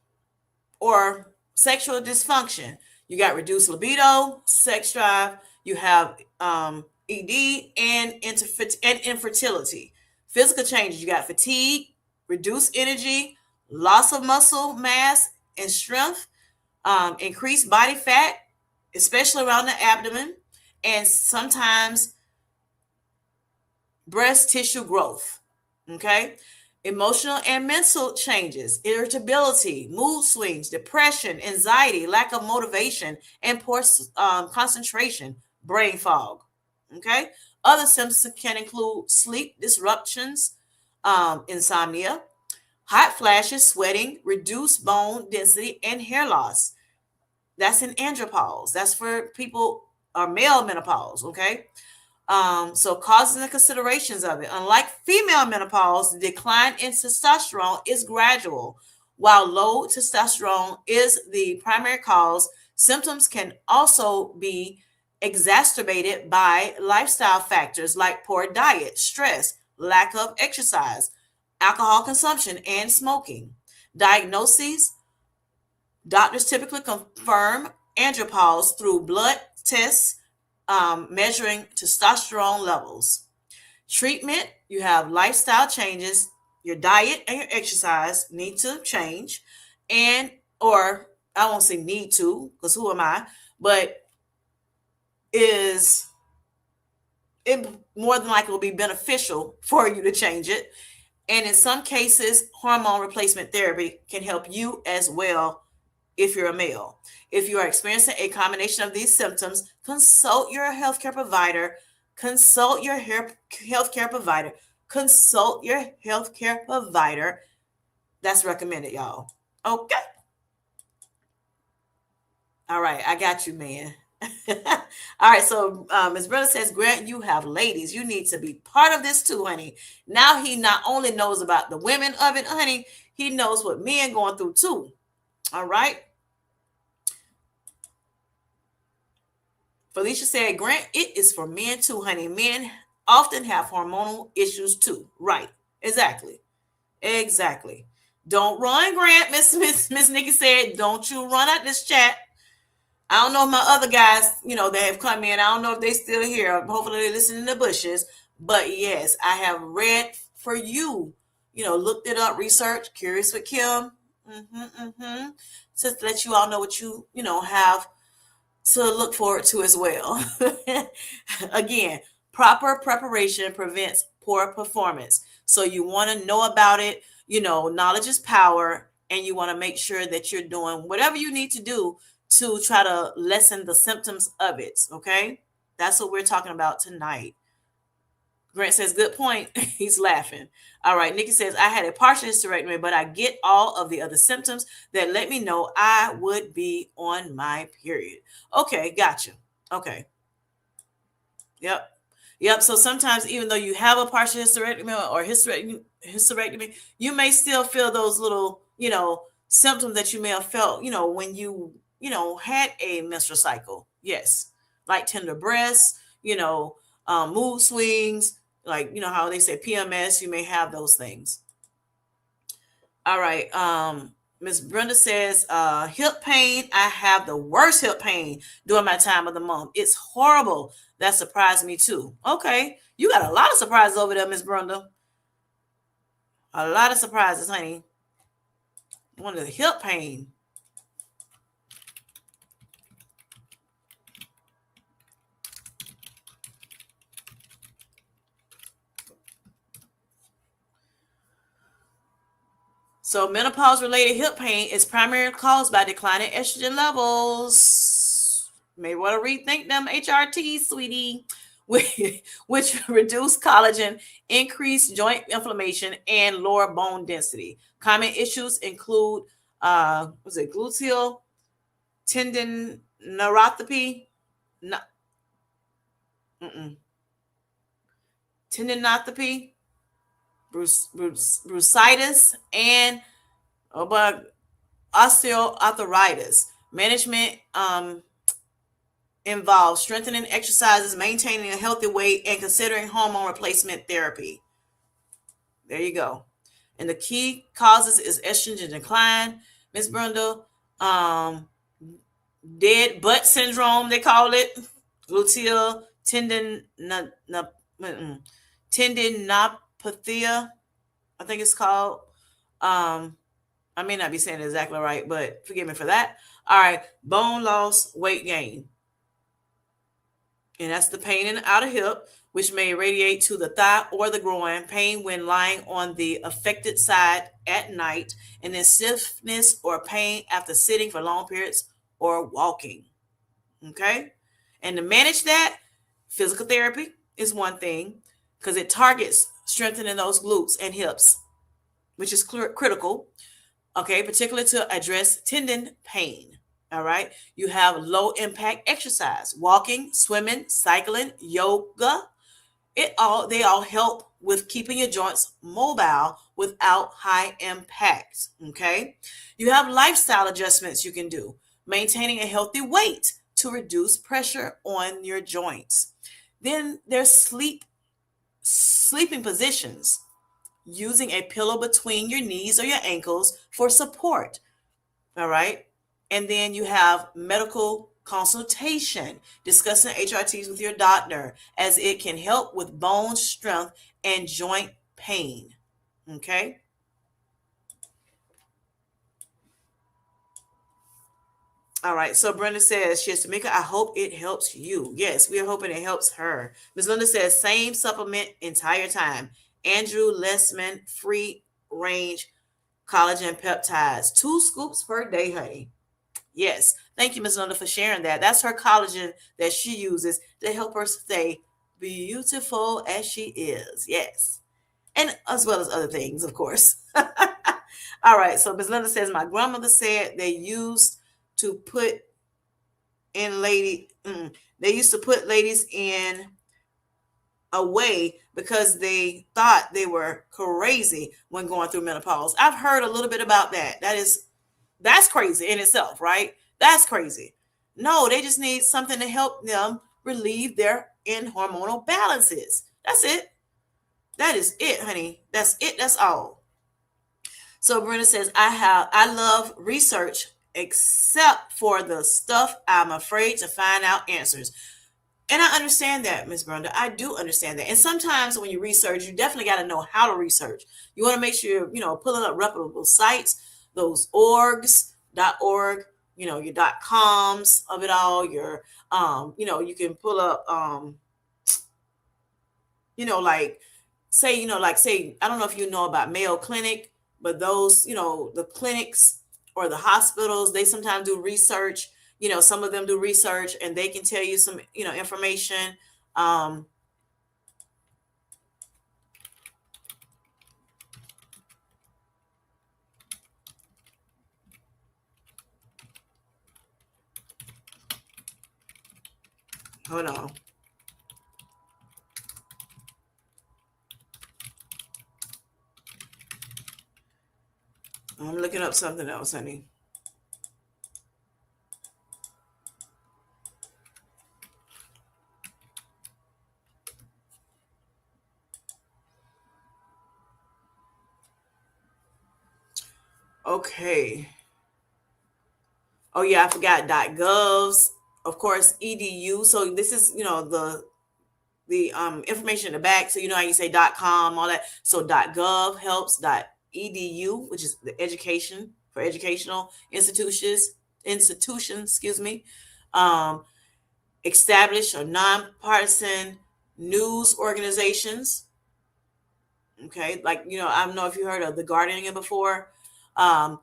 or sexual dysfunction. You got reduced libido, sex drive. You have ED and infertility. Physical changes. You got fatigue, reduced energy, loss of muscle mass and strength, increased body fat, especially around the abdomen, and sometimes breast tissue growth. Okay. Emotional and mental changes, irritability, mood swings, depression, anxiety, lack of motivation, and poor concentration, brain fog. Okay. Other symptoms can include sleep disruptions, insomnia, hot flashes, sweating, reduced bone density, and hair loss. That's an andropause. That's for people or male menopause. Okay. So causes and considerations of it. Unlike female menopause, the decline in testosterone is gradual. While low testosterone is the primary cause, symptoms can also be exacerbated by lifestyle factors like poor diet, stress, lack of exercise, alcohol consumption, and smoking. Diagnoses: doctors typically confirm andropause through blood tests measuring testosterone levels. Treatment: you have lifestyle changes, your diet and your exercise need to change, and or I won't say need to because who am I, but is it more than likely will be beneficial for you to change it. And in some cases, hormone replacement therapy can help you as well if you're a male. If you are experiencing a combination of these symptoms, consult your healthcare provider. Consult your healthcare provider. Consult your healthcare provider. That's recommended, y'all. Okay. All right. I got you, man. All right. So, Ms. Brenda says, Grant, you have ladies. You need to be part of this too, honey. Now he not only knows about the women of it, honey, he knows what men going through too. All right. Felicia said, Grant, it is for men too, honey. Men often have hormonal issues too. Right. Exactly. Exactly. Don't run, Grant. Miss Nikki said, don't you run out this chat. I don't know if my other guys, that have come in. I don't know if they still here. Hopefully they listen in the bushes. But yes, I have read for you. Looked it up, research, Curious with Kim. To let you all know what have to look forward to as well. Again, proper preparation prevents poor performance. So you want to know about it. Knowledge is power, and you want to make sure that you're doing whatever you need to do to try to lessen the symptoms of it. Okay. That's what we're talking about tonight. Grant says, good point. He's laughing. All right. Nikki says, I had a partial hysterectomy, but I get all of the other symptoms that let me know I would be on my period. Okay. Gotcha. Okay. Yep. Yep. So sometimes, even though you have a partial hysterectomy or hysterectomy, you may still feel those little, symptoms that you may have felt, when had a menstrual cycle. Yes. Like tender breasts, mood swings, like, how they say PMS, you may have those things. All right. Miss Brenda says, hip pain. I have the worst hip pain during my time of the month. It's horrible. That surprised me too. Okay. You got a lot of surprises over there, Miss Brenda. A lot of surprises, honey. One of the hip pain. So menopause related hip pain is primarily caused by declining estrogen levels. May want to rethink them HRT, sweetie, which reduce collagen, increase joint inflammation, and lower bone density. Common issues include gluteal tendon neuropathy, no, tendinopathy, brucitis, and but osteoarthritis. Management involves strengthening exercises, maintaining a healthy weight, and considering hormone replacement therapy. There you go. And the key causes is estrogen decline, Miss Brenda, um, dead butt syndrome, they call it, gluteal tendinopathia, I think it's called. Um, I may not be saying it exactly right, but forgive me for that. All right, bone loss, weight gain. And that's the pain in the outer hip, which may radiate to the thigh or the groin, pain when lying on the affected side at night, and then stiffness or pain after sitting for long periods or walking. Okay? And to manage that, physical therapy is one thing because it targets strengthening those glutes and hips, which is critical, okay, particularly to address tendon pain. All right. You have low impact exercise, walking, swimming, cycling, yoga. They all help with keeping your joints mobile without high impact. Okay. You have lifestyle adjustments you can do, maintaining a healthy weight to reduce pressure on your joints. Then there's sleeping positions, using a pillow between your knees or your ankles for support. All right. And then you have medical consultation, discussing HRTs with your doctor, as it can help with bone strength and joint pain. Okay. All right. So Brenda says, "She's Tamika, I hope it helps you." Yes, we are hoping it helps her. Ms. Linda says, "Same supplement entire time. Andrew Lessman, free range collagen peptides, 2 scoops per day, honey." Yes. Thank you, Ms. Linda, for sharing that. That's her collagen that she uses to help her stay beautiful as she is. Yes. And as well as other things, of course. All right. So Ms. Linda says, "My grandmother said they used to put in they used to put ladies in away because they thought they were crazy when going through menopause." I've heard a little bit about that. That's crazy in itself, right? That's crazy. No, they just need something to help them relieve their in hormonal balances. That's it. That is it, honey. That's it. That's all. So Brenda says, I love research except for the stuff I'm afraid to find out answers." And I understand that, Miss Brenda. I do understand that. And sometimes when you research, you definitely got to know how to research. You want to make sure you're, pulling up reputable sites, those org, your .coms of it all, you can pull up, like say, I don't know if you know about Mayo Clinic, but those, the clinics or the hospitals, they sometimes do research. Some of them do research and they can tell you some, information. Um, Hold on. I'm looking up something else, honey. Okay. Oh yeah, I forgot .govs, of course, edu. So this is, the information in the back. So you know how you say .com, all that. So .gov helps. .edu, which is the education for educational institutions, excuse me. Um, Established or nonpartisan news organizations. Okay, like I don't know if you heard of the Guardian before. Um,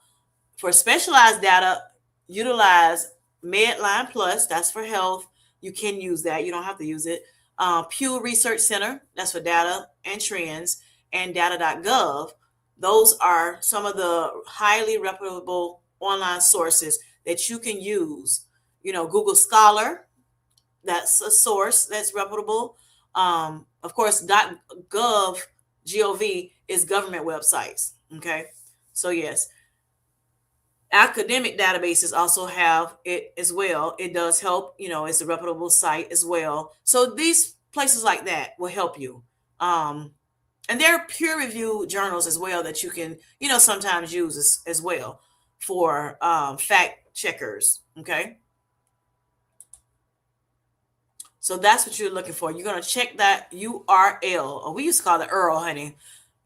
For specialized data, utilize Medline Plus, that's for health. You can use that, you don't have to use it. Pew Research Center, that's for data and trends, and data.gov. Those are some of the highly reputable online sources that you can use. Google Scholar, that's a source that's reputable. Of course, .gov, is government websites. Okay, so yes, Academic databases also have it as well. It does help, it's a reputable site as well. So these places like that will help you. Um, and there are peer reviewed journals as well that you can, sometimes use as well for fact checkers. Okay. So that's what you're looking for. You're going to check that URL, or we used to call it URL, honey.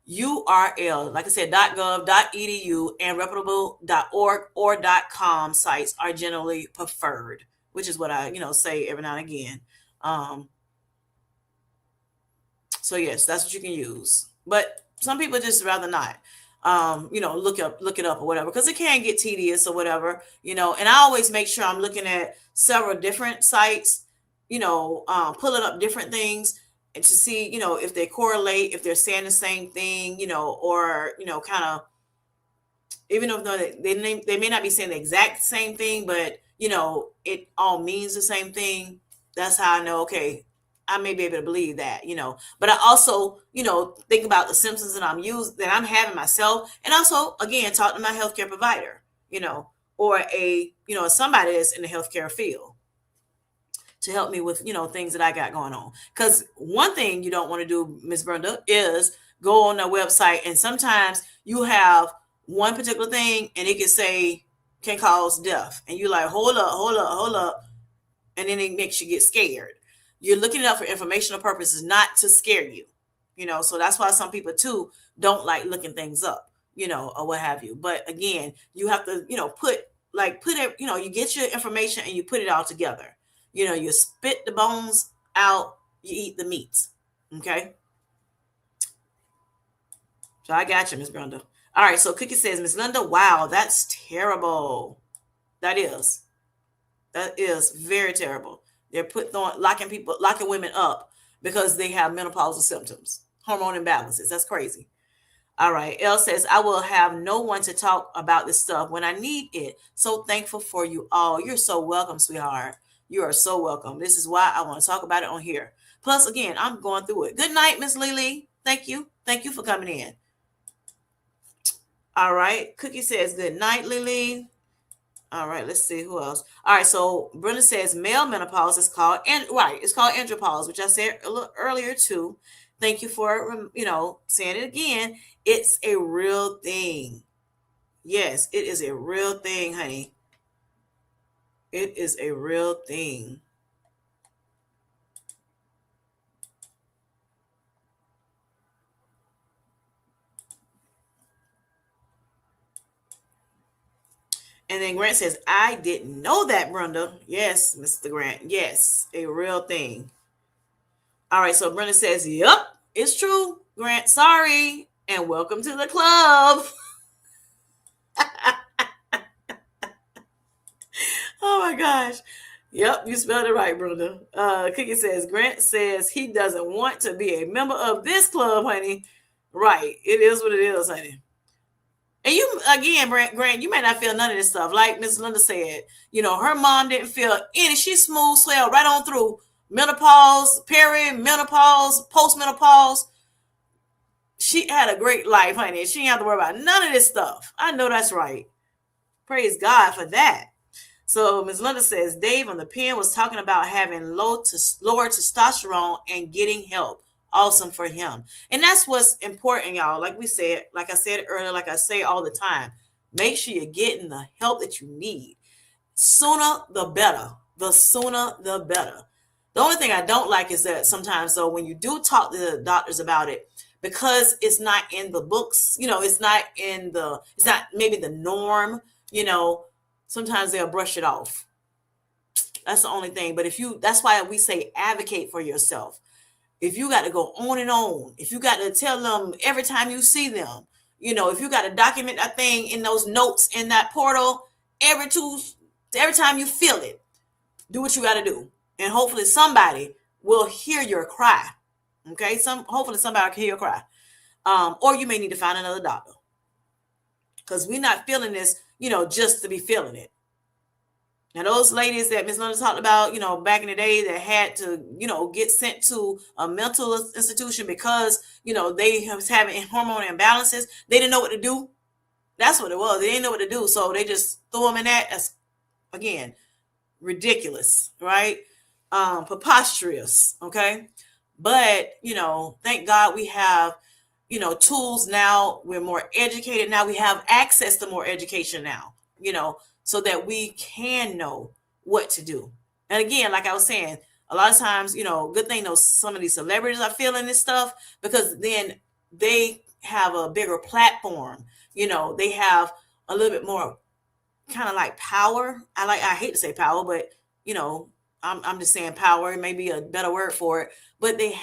URL, like I said, .gov, .edu, and reputable.org or .com sites are generally preferred, which is what I, say every now and again. So yes, that's what you can use. But some people just rather not, look it up or whatever, because it can get tedious or whatever, and I always make sure I'm looking at several different sites, pulling up different things and to see, if they correlate, if they're saying the same thing, or, kind of, even though they may not be saying the exact same thing, but, it all means the same thing. That's how I know, okay, I may be able to believe that, but I also, think about the symptoms that I'm having myself. And also, again, talk to my healthcare provider, or somebody that's in the healthcare field to help me with, things that I got going on. Because one thing you don't want to do, Miss Brenda, is go on their website and sometimes you have one particular thing and it can cause death. And you're like, hold up. And then it makes you get scared. You're looking it up for informational purposes, not to scare you. So that's why some people too don't like looking things up, or what have you. But again, you have to, put it, you get your information and you put it all together. You spit the bones out, you eat the meat. Okay. So I got you, Miss Brenda. All right. So Cookie says, Miss Linda, wow, that's terrible. That is. That is very terrible. They're locking women up because they have menopausal symptoms, hormone imbalances. That's crazy. All right. Elle says, I will have no one to talk about this stuff when I need it. So thankful for you all. You're so welcome, sweetheart. You are so welcome. This is why I want to talk about it on here. Plus, again, I'm going through it. Good night, Miss Lily. Thank you. Thank you for coming in. All right. Cookie says, good night, Lily. All right, let's see who else. All right, so Brenda says male menopause is called, it's called andropause, which I said a little earlier too. Thank you for, saying it again. It's a real thing. Yes, it is a real thing, honey. It is a real thing. And then Grant says, I didn't know that, Brenda. Yes, Mr. Grant. Yes, a real thing. All right, so Brenda says, yep, it's true. Grant, sorry. And welcome to the club. Oh my gosh. Yep, you spelled it right, Brenda. Cookie says, Grant says he doesn't want to be a member of this club, honey. Right. It is what it is, honey. And you, again, Grant, you may not feel none of this stuff. Like Miss Linda said, her mom didn't feel any. She smooth sailed right on through menopause, perimenopause, postmenopause. She had a great life, honey. She didn't have to worry about none of this stuff. I know that's right. Praise God for that. So Ms. Linda says, Dave on the pen was talking about having lower testosterone and getting help. Awesome for him. And that's what's important, y'all. Like I said earlier, like I say all the time, make sure you're getting the help that you need. Sooner the better. The sooner the better. The only thing I don't like is that sometimes, though, when you do talk to the doctors about it, because it's not in the books, it's not maybe the norm, sometimes they'll brush it off. That's the only thing. But that's why we say advocate for yourself. If you got to go on and on, if you got to tell them every time you see them, if you got to document that thing in those notes in that portal, every time you feel it, do what you got to do. And hopefully somebody will hear your cry. Okay. Hopefully somebody can hear your cry. Or you may need to find another doctor. Because we're not feeling this, just to be feeling it. Now, those ladies that Ms. Linda talked about, back in the day that had to, get sent to a mental institution because, they was having hormone imbalances. They didn't know what to do. That's what it was. They didn't know what to do, so they just threw them in that. That's again ridiculous, right? Preposterous. Okay, but thank God we have tools now. We're more educated now. We have access to more education now. So that we can know what to do. And again, like I was saying, a lot of times, good thing those some of these celebrities are feeling this stuff because then they have a bigger platform. They have a little bit more kind of like power. I hate to say power, but you know, I'm just saying power. It may be a better word for it, but they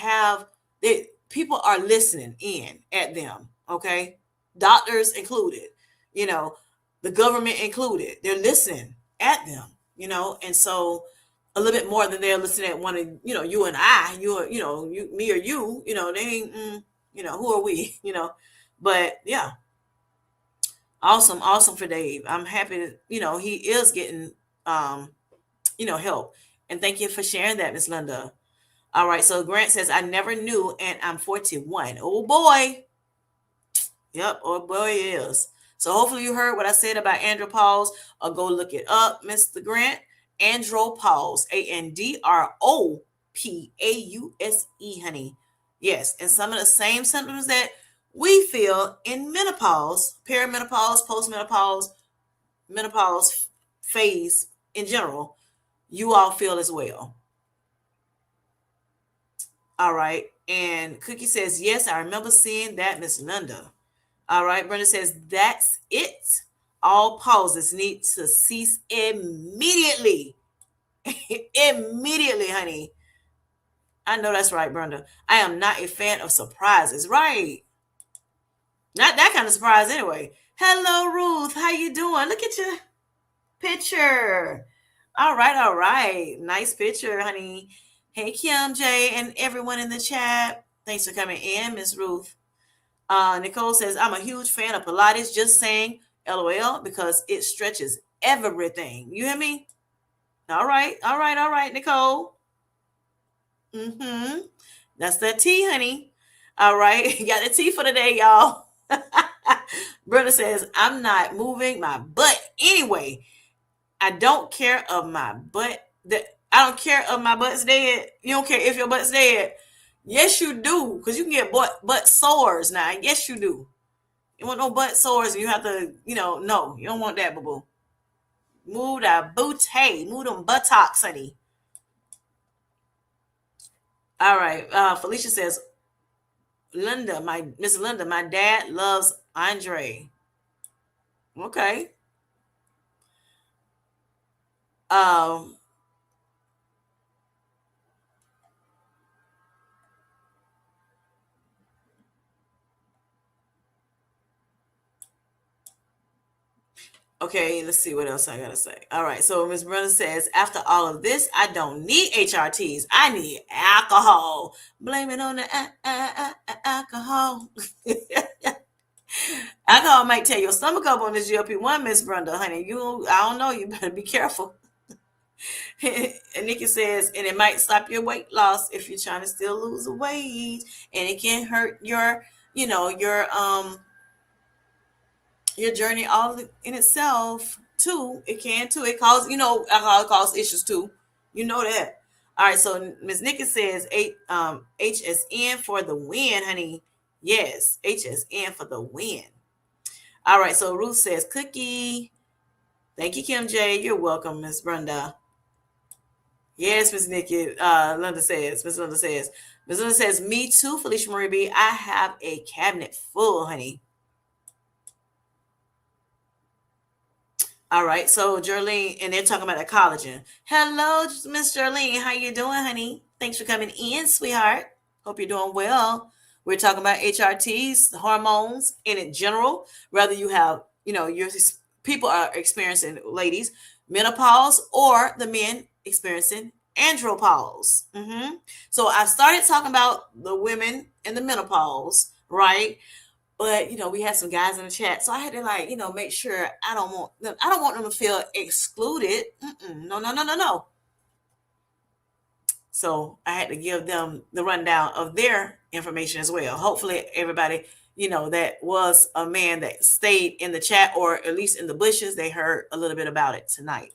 people are listening in at them. Okay, doctors included. You know, the government included. They're listening at them. And so a little bit more than they're listening at one of you and I. Me or you. They ain't. Who are we? But yeah, awesome, awesome for Dave. I'm happy that he is getting help. And thank you for sharing that, Miss Linda. All right, so Grant says I never knew, and I'm 41. Oh boy. Yep, oh boy it is. So hopefully you heard what I said about andropause, or go look it up, Mr. Grant. Andropause, ANDROPAUSE, honey. Yes, and some of the same symptoms that we feel in menopause, perimenopause, postmenopause, menopause phase in general, you all feel as well. All right. And Cookie says, yes, I remember seeing that, Miss Linda. All right. Brenda says, that's it. All pauses need to cease immediately. Immediately, honey. I know that's right, Brenda. I am not a fan of surprises. Right. Not that kind of surprise anyway. Hello, Ruth. How you doing? Look at your picture. All right, all right. Nice picture, honey. Hey, Kim, Jay, and everyone in the chat. Thanks for coming in, Miss Ruth. Nicole says, I'm a huge fan of Pilates, just saying LOL because it stretches everything. You hear me? All right, all right, all right, Nicole. Mm-hmm. That's the tea, honey. All right. Got the tea for the day, y'all. Brenda says, I'm not moving my butt anyway. I don't care of my butt. I don't care of my butt's dead. You don't care if your butt's dead. Yes, you do, because you can get butt sores now. Yes, you do. You want no butt sores, and you have to, no, you don't want that, boo boo. Move that booty, move them buttocks, honey. All right. Felicia says, Miss Linda, my dad loves Andre. Okay. Um, Okay, let's see what else I gotta say. All right, so Miss Brenda says, after all of this, I don't need HRTs. I need alcohol. Blame it on the alcohol. Alcohol might tear your stomach up on this GLP-1, Miss Brenda, honey. I don't know. You better be careful. And Nikki says, and it might stop your weight loss if you're trying to still lose weight, and it can hurt your journey all in itself too. It can too. It causes, alcohol causes issues too. You know that. All right. So Ms. Nikki says HSN for the win, honey. Yes, HSN for the win. All right. So Ruth says cookie. Thank you, Kim J. You're welcome, Miss Brenda. Yes, Miss Nikki. Linda says. Miss Linda says. Miss Linda says, me too, Felicia Marie B. I have a cabinet full, honey. All right, so Jerlene, and they're talking about the collagen. Hello, Miss Jerlene. How you doing, honey? Thanks for coming in, sweetheart. Hope you're doing well. We're talking about HRTs, hormones in general. Whether you have, your people are experiencing, ladies, menopause, or the men experiencing andropause. So I started talking about the women in the menopause, right? But we had some guys in the chat, so I had to make sure I don't want them to feel excluded. No, no, no, no, no. So I had to give them the rundown of their information as well. Hopefully everybody that was a man that stayed in the chat, or at least in the bushes. They heard a little bit about it tonight.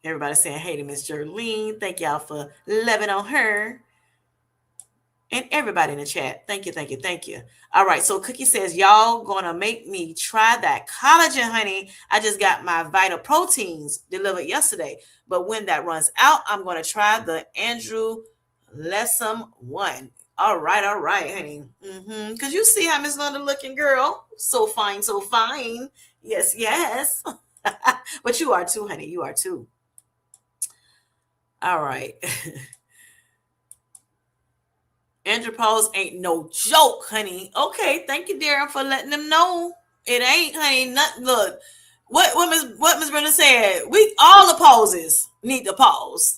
Everybody saying, hey to Miss Jerlene. Thank y'all for loving on her. And everybody in the chat. Thank you, thank you, thank you. All right. So Cookie says, y'all gonna make me try that collagen, honey. I just got my Vital Proteins delivered yesterday. But when that runs out, I'm gonna try the Andrew Lessum one. All right, honey. Because you see how Miss Linda looking, girl. So fine, so fine. Yes, yes. But you are too, honey. You are too. All right. Menopause ain't no joke, honey. Okay, thank you, Darren, for letting them know. It ain't, honey. Nothing. Look, what Miss Brenda said. We all the pauses need to pause.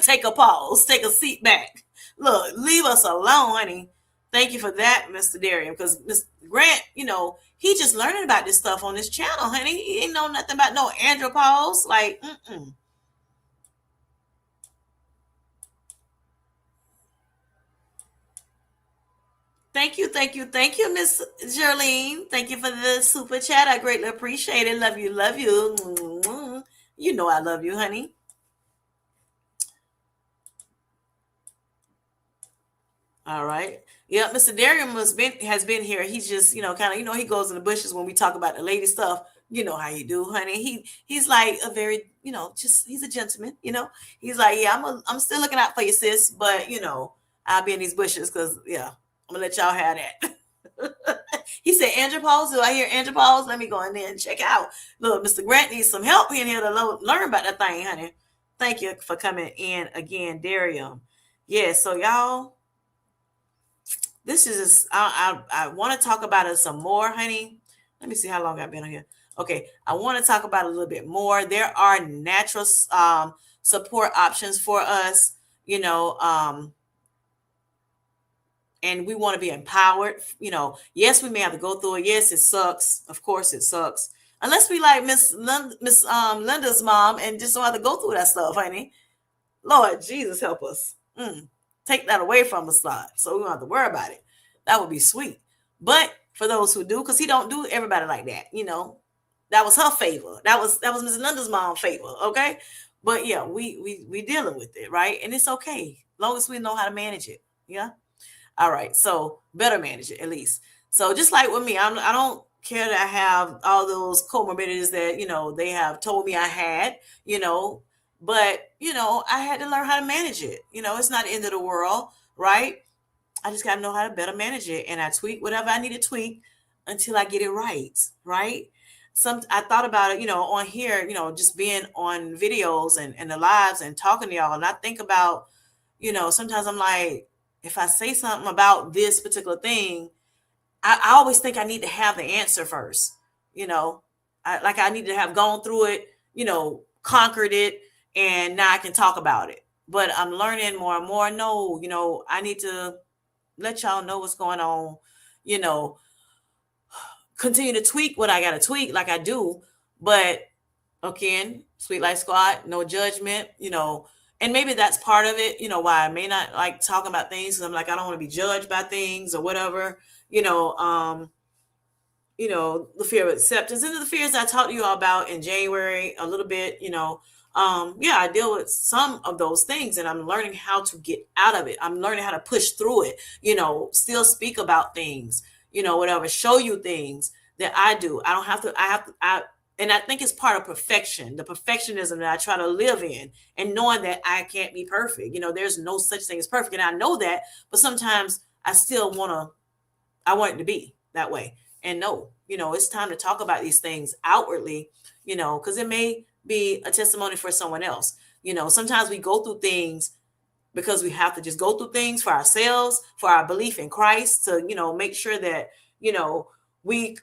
Take a pause. Take a seat back. Look, leave us alone, honey. Thank you for that, Mr. Darren, because Mr. Grant, he just learning about this stuff on this channel, honey. He ain't know nothing about no andropause. Like, Thank you, Miss Jerlene. Thank you for the super chat. I greatly appreciate it. Love you, love you. You know I love you, honey. All right. Yeah, Mr. Darian has been here. He's just, kind of, he goes in the bushes when we talk about the lady stuff. You know how you do, honey. He's like a very, just he's a gentleman. He's like, yeah, I'm still looking out for you, sis, but I'll be in these bushes because I'm gonna let y'all have that. He said, andropause. Do I hear andropause? Let me go in there and check out. Look, Mr. Grant needs some help in here to learn about that thing, honey. Thank you for coming in again, Darian. Yeah, so y'all, this is I want to talk about it some more, honey. Let me see how long I've been on here. Okay, I want to talk about it a little bit more. There are natural support options for us, and we want to be empowered. Yes, we may have to go through it. Yes, it sucks. Of course, it sucks. Unless we like Miss Linda's mom and just don't have to go through that stuff, honey. Lord Jesus, help us. Take that away from us, Lord, so we don't have to worry about it. That would be sweet. But for those who do, because he don't do everybody like that, that was her favor. That was Miss Linda's mom's favor, okay? But yeah, we dealing with it, right? And it's okay, long as we know how to manage it. Yeah. All right. So better manage it at least. So just like with me, I don't care that I have all those comorbidities that they have told me I had, but I had to learn how to manage it. It's not the end of the world, right? I just gotta know how to better manage it, and I tweak whatever I need to tweak until I get it right, right? I thought about it, on here, just being on videos and the lives and talking to y'all, and I think about, sometimes I'm like, if I say something about this particular thing, I always think I need to have the answer first. I need to have gone through it, conquered it, and now I can talk about it. But I'm learning more and more. No, I need to let y'all know what's going on, you know, continue to tweak what I got to tweak like I do. But again, Sweet Life Squad, no judgment, and maybe that's part of it, why I may not like talking about things, because I'm like, I don't want to be judged by things or whatever, the fear of acceptance and the fears I talked to you all about in January a little bit, I deal with some of those things, and I'm learning how to get out of it. I'm learning how to push through it, still speak about things, whatever, show you things that I do. I don't have to, and I think it's part of perfection, the perfectionism that I try to live in, and knowing that I can't be perfect. There's no such thing as perfect. And I know that, but sometimes I still I want it to be that way. And no, it's time to talk about these things outwardly, because it may be a testimony for someone else. Sometimes we go through things because we have to just go through things for ourselves, for our belief in Christ, to, make sure that, we,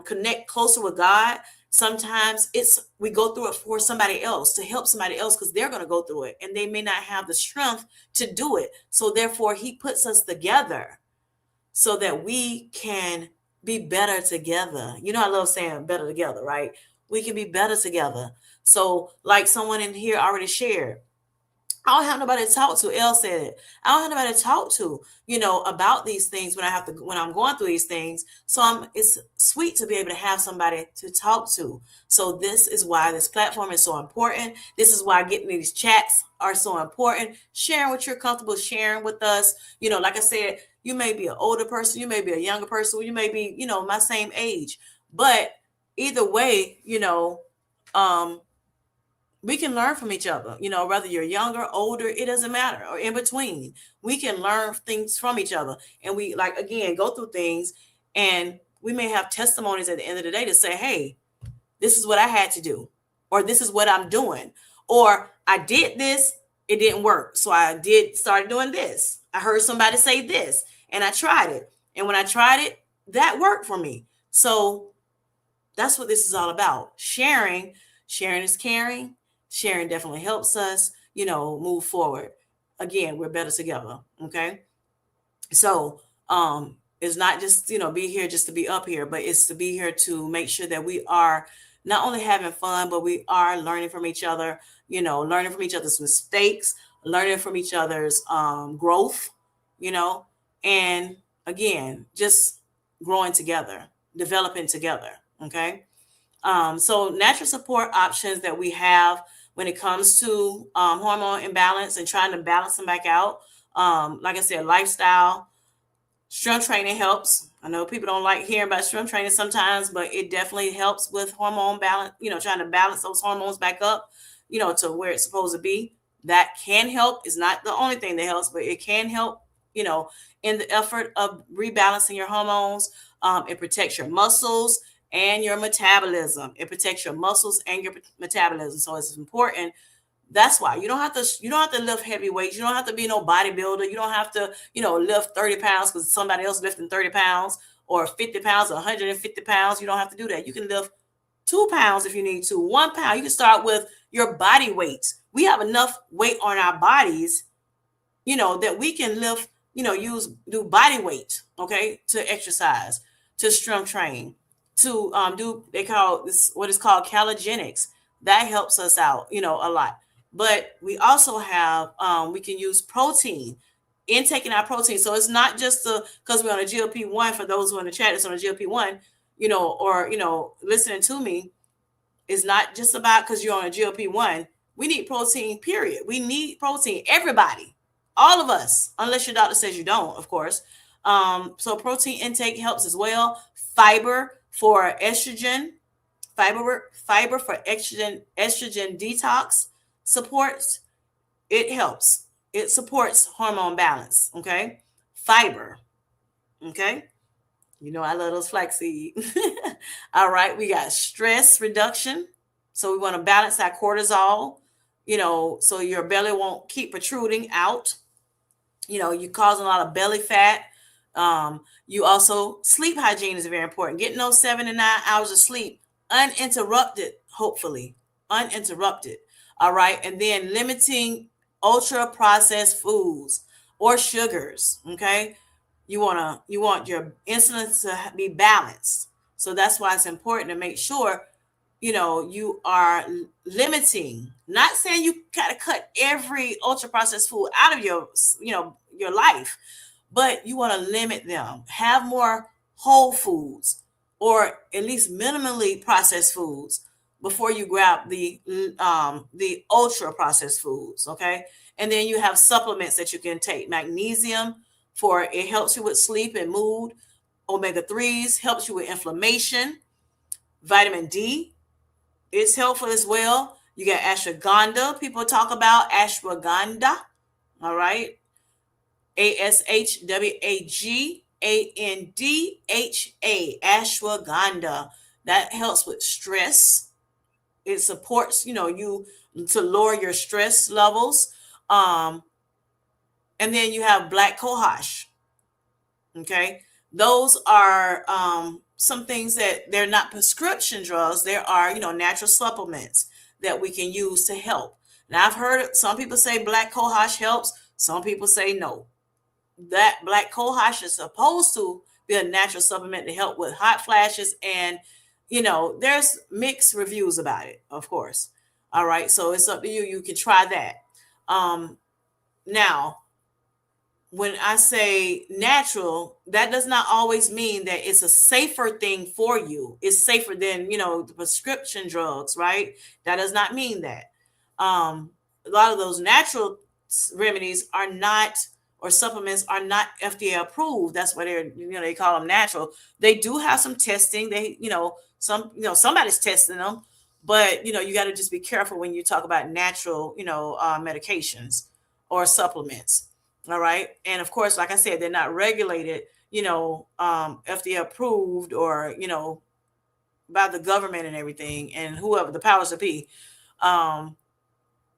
connect closer with God. Sometimes we go through it for somebody else, to help somebody else, because they're going to go through it and they may not have the strength to do it. So therefore, he puts us together so that we can be better together. I love saying better together, right? We can be better together. So like someone in here already shared, I don't have nobody to talk to. Elle said it. I don't have nobody to talk to, about these things when I'm going through these things. So it's sweet to be able to have somebody to talk to. So this is why this platform is so important. This is why getting these chats are so important. Sharing what you're comfortable sharing with us. Like I said, you may be an older person, you may be a younger person, you may be, my same age. But either way, um, we can learn from each other, whether you're younger, older, it doesn't matter, or in between. We can learn things from each other. And we, like, again, go through things, and we may have testimonies at the end of the day to say, hey, this is what I had to do, or this is what I'm doing, or I did this, it didn't work. So I started doing this. I heard somebody say this, and I tried it. And when I tried it, that worked for me. So that's what this is all about. Sharing is caring. Sharing definitely helps us, move forward. Again, we're better together. Okay. So it's not just, be here just to be up here, but it's to be here to make sure that we are not only having fun, but we are learning from each other, learning from each other's mistakes, learning from each other's growth, you know, and again, just growing together, developing together. Okay. So natural support options that we have when it comes to hormone imbalance and trying to balance them back out. Like I said, lifestyle, strength training helps. I know people don't like hearing about strength training sometimes, but it definitely helps with hormone balance, trying to balance those hormones back up, to where it's supposed to be. That can help. It's not the only thing that helps, but it can help, you know, in the effort of rebalancing your hormones. It protects your muscles and your metabolism. It protects your muscles and your metabolism. So it's important. That's why you don't have to lift heavy weights. You don't have to be no bodybuilder. You don't have to, lift 30 pounds because somebody else lifting 30 pounds, or 50 pounds or 150 pounds. You don't have to do that. You can lift 2 pounds if you need to, 1 pound. You can start with your body weight. We have enough weight on our bodies, that we can lift, do body weight, okay, to exercise, to strength train, to they call this what is called calisthenics. That helps us out, a lot. But we also have we can use protein in taking our protein. So it's not just because we're on a GLP-1. For those who are in the chat that's on a GLP-1, or listening to me, is not just about because you're on a GLP-1. We need protein, period. We need protein. Everybody, all of us, unless your doctor says you don't, of course. So protein intake helps as well. Fiber for estrogen, fiber for estrogen detox supports. It helps. It supports hormone balance. Okay. Fiber. Okay. I love those flaxseed. All right. We got stress reduction. So we want to balance that cortisol, so your belly won't keep protruding out. You're causing a lot of belly fat. You also, sleep hygiene is very important. Getting those 7 to 9 hours of sleep uninterrupted, hopefully. Uninterrupted. All right. And then limiting ultra processed foods or sugars. Okay. You want your insulin to be balanced. So that's why it's important to make sure, you are limiting, not saying you gotta cut every ultra processed food out of your life, but you want to limit them. Have more whole foods, or at least minimally processed foods, before you grab the ultra processed foods. Okay. And then you have supplements that you can take. Magnesium, for it helps you with sleep and mood. Omega-3s helps you with inflammation. Vitamin D is helpful as well. You got ashwagandha. People talk about ashwagandha. All right. ASHWAGANDHA. Ashwagandha. That helps with stress. It supports, you to lower your stress levels. And then you have black cohosh. Okay. Those are some things that they're not prescription drugs. There are, natural supplements that we can use to help. Now, I've heard some people say black cohosh helps. Some people say no. That black cohosh is supposed to be a natural supplement to help with hot flashes. And, there's mixed reviews about it, of course. All right. So it's up to you. You can try that. Now, when I say natural, that does not always mean that it's a safer thing for you. It's safer than, the prescription drugs, right? That does not mean that. A lot of those natural remedies are not, or supplements are not FDA approved. That's why they call them natural. They do have some testing. Somebody's testing them, but you got to just be careful when you talk about natural, medications or supplements. All right. And of course, like I said, they're not regulated, FDA approved, or, by the government and everything, and whoever the powers that be, um,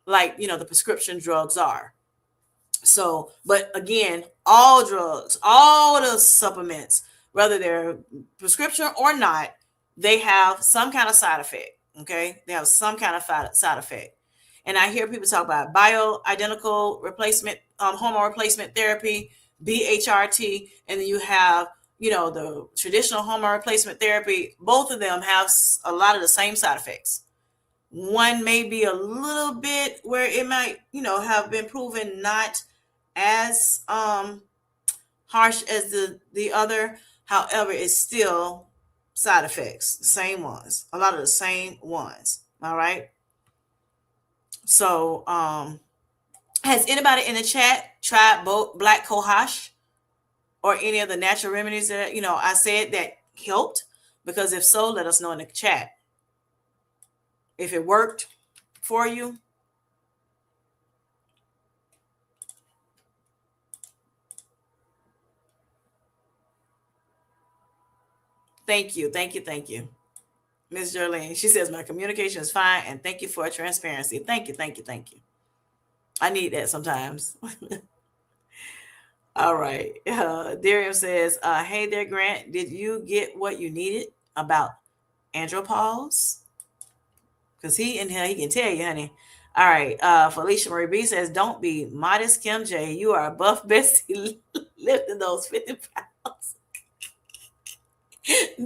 like, the prescription drugs are. So, but again, all drugs, all the supplements, whether they're prescription or not, they have some kind of side effect. Okay. They have some kind of side effect. And I hear people talk about bioidentical replacement, hormone replacement therapy, BHRT, and then you have, the traditional hormone replacement therapy. Both of them have a lot of the same side effects. One may be a little bit where it might, have been proven not as harsh as the other. However, it's still side effects, the same ones, a lot of the same ones. All right. So, has anybody in the chat tried both black cohosh or any of the natural remedies that I said that helped? Because if so, let us know in the chat if it worked for you. Thank you, thank you, thank you, Ms. Jolene. She says my communication is fine, and thank you for transparency. Thank you, thank you, thank you. I need that sometimes. All right. Darium says, hey there, Grant. Did you get what you needed about andropause? Because he in here, he can tell you, honey. All right. Felicia Marie B says, don't be modest, Kim J. You are a buff bestie lifting those 50 pounds.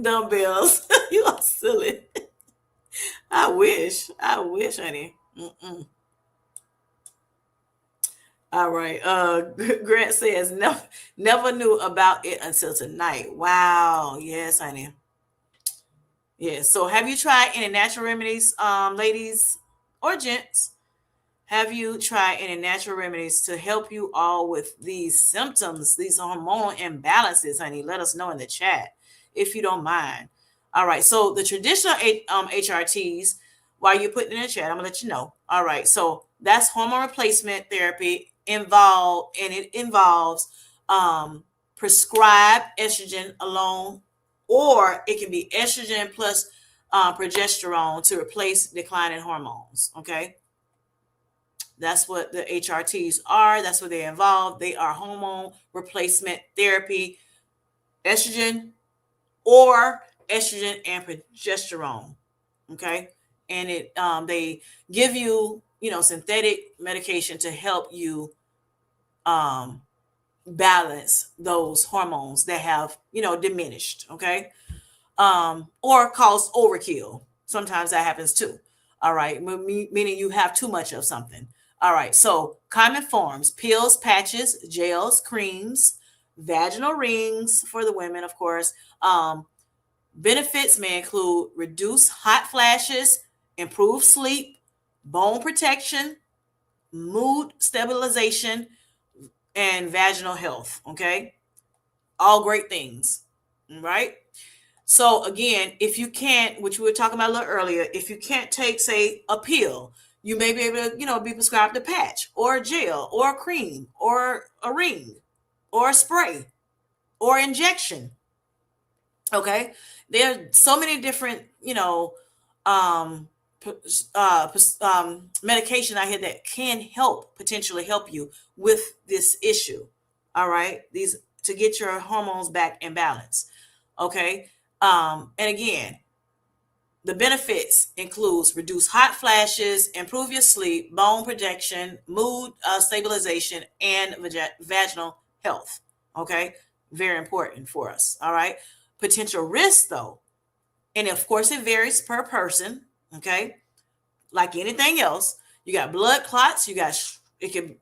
Dumbbells. You are silly. I wish. I wish, honey. Mm-mm. All right. Grant says, never knew about it until tonight. Wow. Yes, honey. Yes. So have you tried any natural remedies, ladies or gents? Have you tried any natural remedies to help you all with these symptoms, these hormonal imbalances, honey? Let us know in the chat if you don't mind. All right. So the traditional HRTs, while you're putting in the chat, I'm gonna let you know. All right. So that's hormone replacement therapy involved, and it involves prescribed estrogen alone, or it can be estrogen plus progesterone to replace declining hormones. Okay. That's what the HRTs are. That's what they involve. They are hormone replacement therapy, estrogen or estrogen and progesterone. Okay, and they give you synthetic medication to help you um, balance those hormones that have diminished. Okay, or cause overkill. Sometimes that happens too. All right, meaning you have too much of something. All right, so common forms: pills, patches, gels, creams, vaginal rings for the women, of course. Benefits may include reduced hot flashes, improved sleep, bone protection, mood stabilization, and vaginal health. Okay, all great things, right? So again, if you can't, which we were talking about a little earlier, if you can't take, say, a pill, you may be able to, be prescribed a patch or a gel or a cream or a ring or a spray or injection. Okay. There are so many different, um, medication out here that can potentially help you with this issue. All right. These to get your hormones back in balance. Okay. And again, the benefits includes reduce hot flashes, improve your sleep, bone protection, mood stabilization, and vaginal health. Okay, very important for us. All right, potential risks though, and of course it varies per person. Okay, like anything else, you got blood clots, you got it can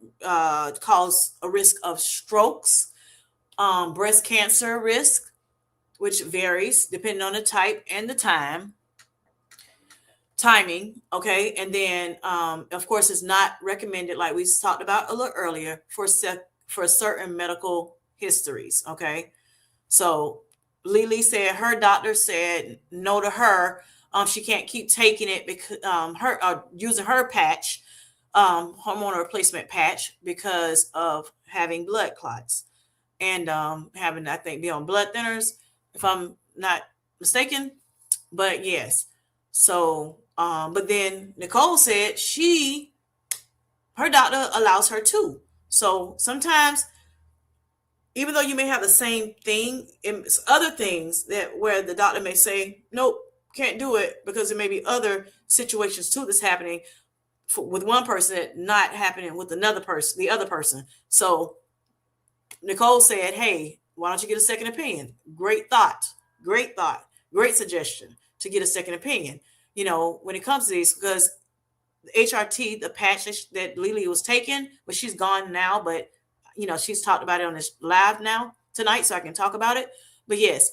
cause a risk of strokes, breast cancer risk, which varies depending on the type and the timing. Okay. And then, of course, it's not recommended, like we talked about a little earlier, for certain medical histories. Okay. So Lily said her doctor said no to her. She can't keep taking it because her using her patch, hormone replacement patch, because of having blood clots and having, I think, be on blood thinners, if I'm not mistaken. But yes, so but then Nicole said her doctor allows her to. So sometimes, even though you may have the same thing, it's other things that where the doctor may say, nope, can't do it, because there may be other situations too that's happening with one person that not happening with another person, the other person. So Nicole said, hey, why don't you get a second opinion? Great thought. Great thought. Great suggestion to get a second opinion. When it comes to these, because the HRT, the patch that Lily was taking, but she's gone now, but she's talked about it on this live now tonight, so I can talk about it. But yes,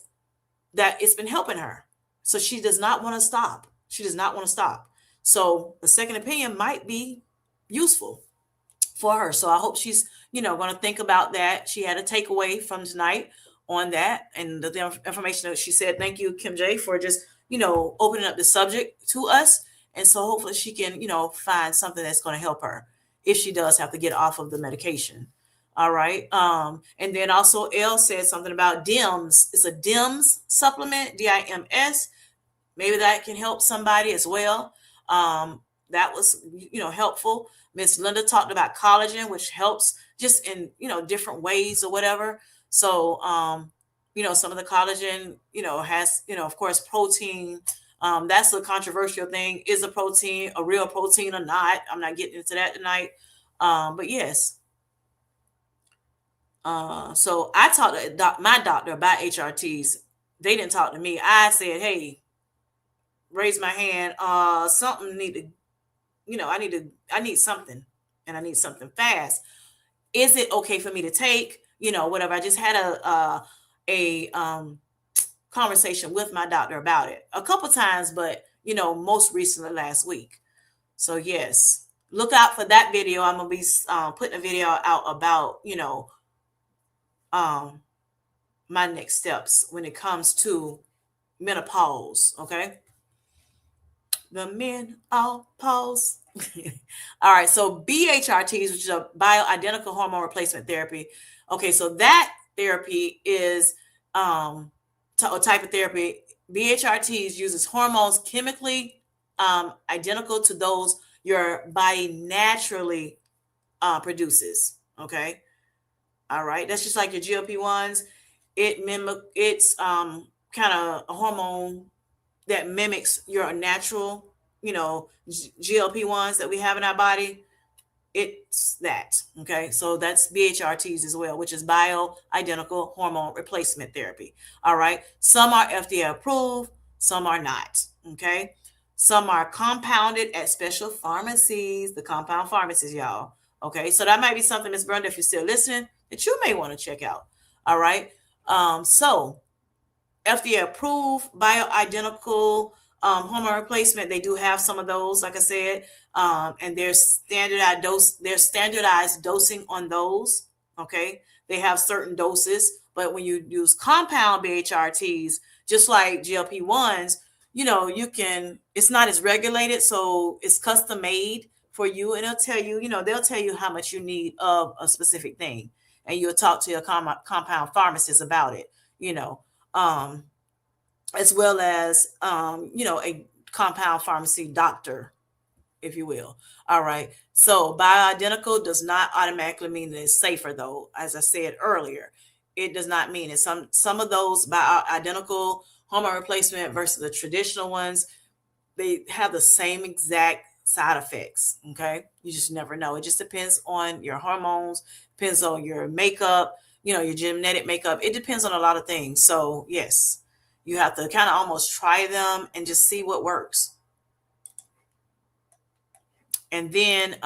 that it's been helping her. So she does not want to stop. She does not want to stop. So a second opinion might be useful for her. So I hope she's, going to think about that. She had a takeaway from tonight on that, and the information that she said. Thank you, Kim J, for just, opening up the subject to us. And so hopefully she can, find something that's going to help her if she does have to get off of the medication. All right. And then also Elle said something about DIMS. It's a DIMS supplement, DIMS. Maybe that can help somebody as well. That was, helpful. Miss Linda talked about collagen, which helps just in, different ways or whatever. So, some of the collagen, has, of course, protein. That's a controversial thing. Is a protein a real protein or not? I'm not getting into that tonight. But yes. So I talked to my doctor about HRTs. They didn't talk to me. I said, hey, raise my hand. Something need to, I need something, and I need something fast. Is it okay for me to take, whatever? I just had a conversation with my doctor about it a couple times, but, most recently last week. So yes, look out for that video. I'm going to be putting a video out about, um, my next steps when it comes to menopause. Okay. The menopause. All right. So BHRTs, which is a bioidentical hormone replacement therapy. Okay. So that therapy is a type of therapy. BHRTs uses hormones chemically identical to those your body naturally produces. Okay. All right. That's just like your GLP-1s. It's kind of a hormone that mimics your natural, GLP-1s that we have in our body. It's that. Okay. So that's BHRTs as well, which is bioidentical hormone replacement therapy. All right. Some are FDA approved, some are not. Okay. Some are compounded at special pharmacies, the compound pharmacies, y'all. Okay. So that might be something, Miss Brenda, if you're still listening, that you may want to check out. All right. So FDA approved bioidentical hormone replacement. They do have some of those, like I said, and there's standardized dosing on those. Okay, they have certain doses, but when you use compound BHRTs, just like GLP-1s, it's not as regulated, so it's custom made for you, and they'll tell you how much you need of a specific thing, and you'll talk to your compound pharmacist about it. Um, as well as a compound pharmacy doctor, if you will. All right. So bioidentical does not automatically mean that it's safer, though. As I said earlier, it does not mean it. Some of those bioidentical hormone replacement versus the traditional ones, they have the same exact side effects. Okay. You just never know. It just depends on your hormones, depends on your makeup, your genetic makeup. It depends on a lot of things. So yes, you have to kind of almost try them and just see what works. And then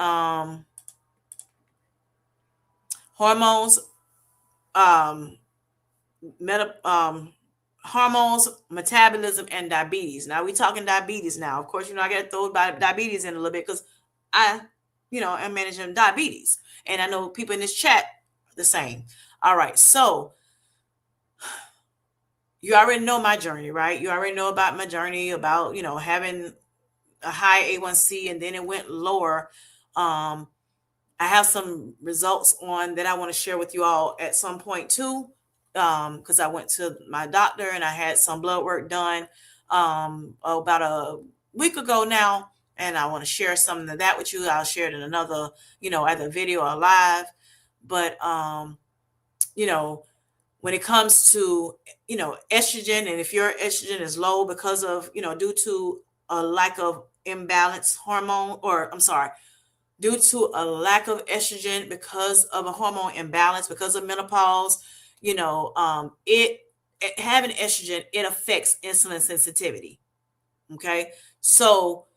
hormones, um, meta, hormones, metabolism, and diabetes. Now we talking diabetes now. Of course, I got to throw diabetes in a little bit because I, am managing diabetes, and I know people in this chat the same. All right, so you already know my journey, right? You already know about my journey about having a high A1C and then it went lower. I have some results on that I want to share with you all at some point too, because I went to my doctor and I had some blood work done about a week ago now, and I want to share some of that with you. I'll share it in another, either video or live. But you know, when it comes to estrogen, and if your estrogen is low because of due to a lack of imbalance hormone, or I'm sorry, due to a lack of estrogen because of a hormone imbalance, because of menopause, having estrogen, it affects insulin sensitivity. Okay, so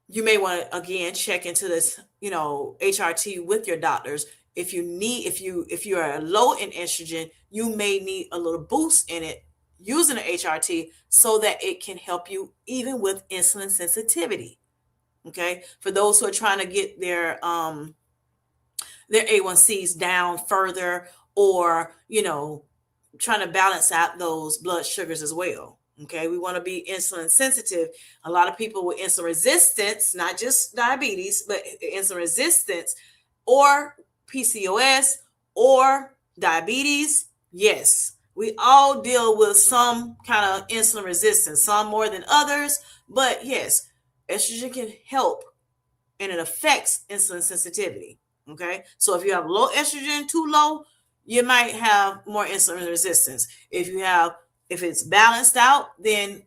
you may want to again check into this, HRT with your doctors. If you are low in estrogen, you may need a little boost in it using an HRT so that it can help you even with insulin sensitivity. Okay, for those who are trying to get their A1Cs down further, or trying to balance out those blood sugars as well. Okay, we want to be insulin sensitive. A lot of people with insulin resistance, not just diabetes, but insulin resistance or PCOS or diabetes. Yes, we all deal with some kind of insulin resistance, some more than others, but yes, estrogen can help and it affects insulin sensitivity. Okay, so if you have low estrogen, too low, you might have more insulin resistance. If it's balanced out, then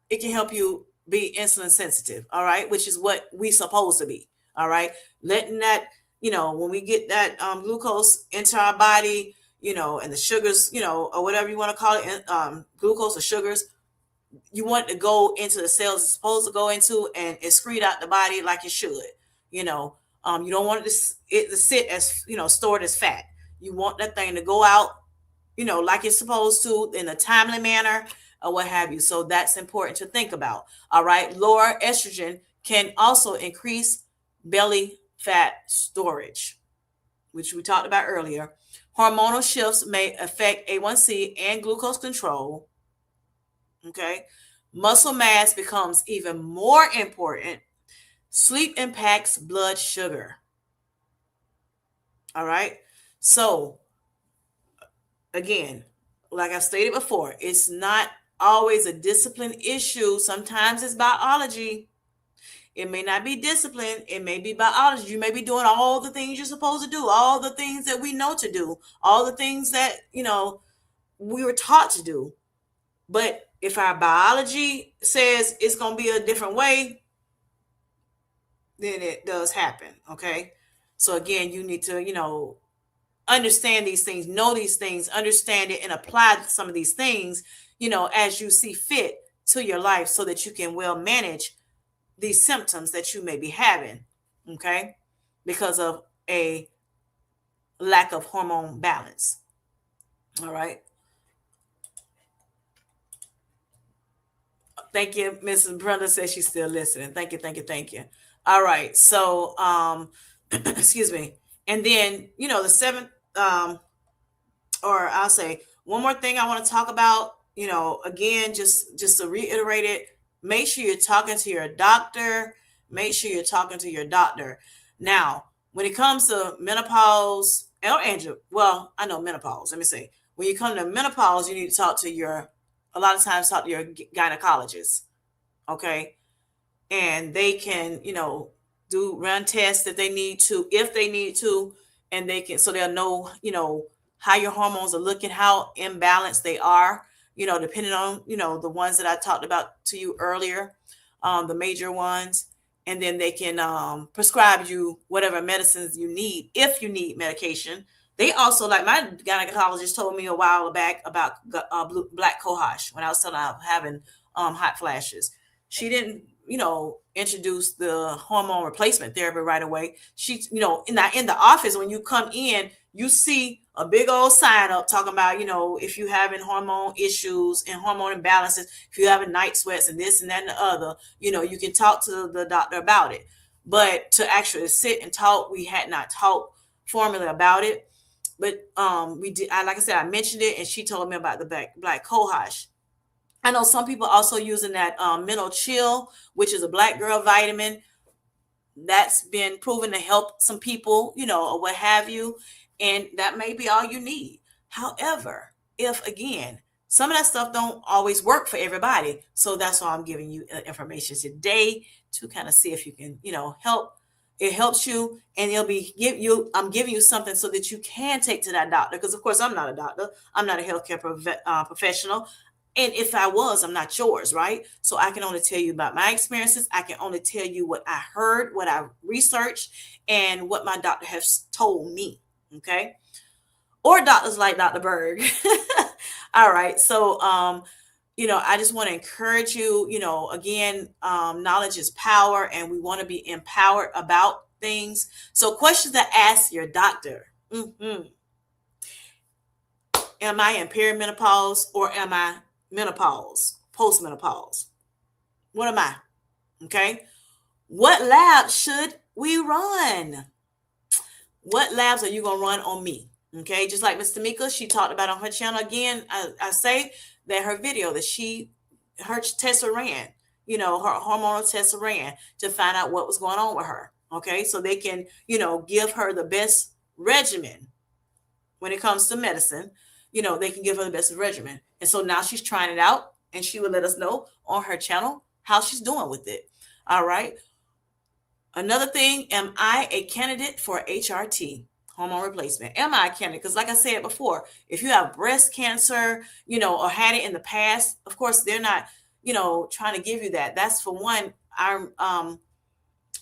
it can help you be insulin sensitive. All right, which is what we supposed to be. All right, letting that when we get that glucose into our body, and the sugars, or whatever you want to call it, glucose or sugars, you want to go into the cells it's supposed to go into and excrete out the body like it should. You don't want it to sit as stored as fat. You want that thing to go out, like it's supposed to in a timely manner or what have you. So that's important to think about. All right. Lower estrogen can also increase belly fat storage, which we talked about earlier. Hormonal shifts may affect A1C and glucose control. Okay. Muscle mass becomes even more important. Sleep impacts blood sugar. All right. So, again, like I stated before, it's not always a discipline issue. Sometimes it's biology. It may not be discipline. It may be biology. You may be doing all the things you're supposed to do, all the things that we know to do, all the things that, we were taught to do. But if our biology says it's going to be a different way, then it does happen. Okay. So again, you need to, understand these things, know these things, understand it, and apply some of these things, as you see fit to your life so that you can well manage these symptoms that you may be having. Okay. Because of a lack of hormone balance. All right. Thank you. Mrs. Brenda says she's still listening. Thank you. Thank you. Thank you. All right. So, excuse me. And then, the seventh, or I'll say one more thing I want to talk about, again, just to reiterate it, make sure you're talking to your doctor. Make sure you're talking to your doctor. Now, when it comes to menopause, well, I know menopause. Let me say, when you come to menopause, you need to a lot of times talk to your gynecologist. Okay. And they can, run tests that they need to, if they need to, and so they'll know, how your hormones are looking, how imbalanced they are, depending on, the ones that I talked about to you earlier, the major ones. And then they can prescribe you whatever medicines you need, if you need medication. They also, like my gynecologist told me a while back about black cohosh when I was telling her I'm having hot flashes. She didn't introduce the hormone replacement therapy right away. She, in the office, when you come in, you see a big old sign up talking about, if you having hormone issues and hormone imbalances, if you having night sweats and this and that and the other, you can talk to the doctor about it. But to actually sit and talk, we had not talked formally about it. But we did. Like I said, I mentioned it, and she told me about the black cohosh. I know some people also using that mental chill, which is a black girl vitamin that's been proven to help some people, or what have you. And that may be all you need. However, if again, some of that stuff don't always work for everybody. So that's why I'm giving you information today to kind of see if you can, help. It helps you, and I'm giving you something so that you can take to that doctor. Because of course, I'm not a doctor. I'm not a healthcare professional. And if I was, I'm not yours, right? So I can only tell you about my experiences. I can only tell you what I heard, what I researched, and what my doctor has told me. Okay. Or doctors like Dr. Berg. All right. So, I just want to encourage you, again, knowledge is power, and we want to be empowered about things. So questions to ask your doctor. Am I in perimenopause, or am I menopause, postmenopause? What am I? Okay. What lab should we run? What labs are you going to run on me? Okay. Just like Miss Tamika, she talked about on her channel. Again, I say that her video that her tests ran, her hormonal tests ran to find out what was going on with her. Okay. So they can, give her the best regimen when it comes to medicine. They can give her the best regimen. And so now she's trying it out, and she will let us know on her channel how she's doing with it. All right. Another thing, am I a candidate for HRT, hormone replacement? Am I a candidate? Because like I said before, if you have breast cancer, or had it in the past, of course, they're not, trying to give you that. That's for one.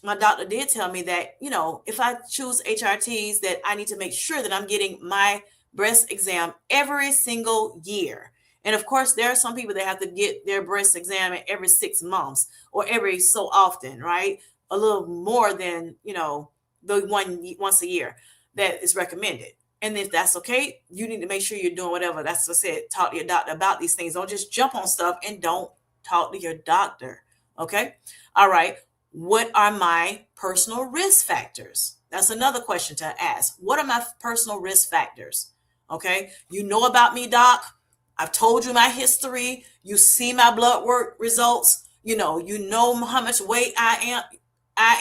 My doctor did tell me that, if I choose HRTs, that I need to make sure that I'm getting my breast exam every single year. And of course, there are some people that have to get their breast examined every 6 months or every so often, right? A little more than, the once a year that is recommended. And if that's okay, you need to make sure you're doing whatever. That's what I said. Talk to your doctor about these things. Don't just jump on stuff, and don't talk to your doctor. Okay. All right. What are my personal risk factors? That's another question to ask. What are my personal risk factors? Okay. You know about me, doc. I've told you my history. You see my blood work results. You know how much weight I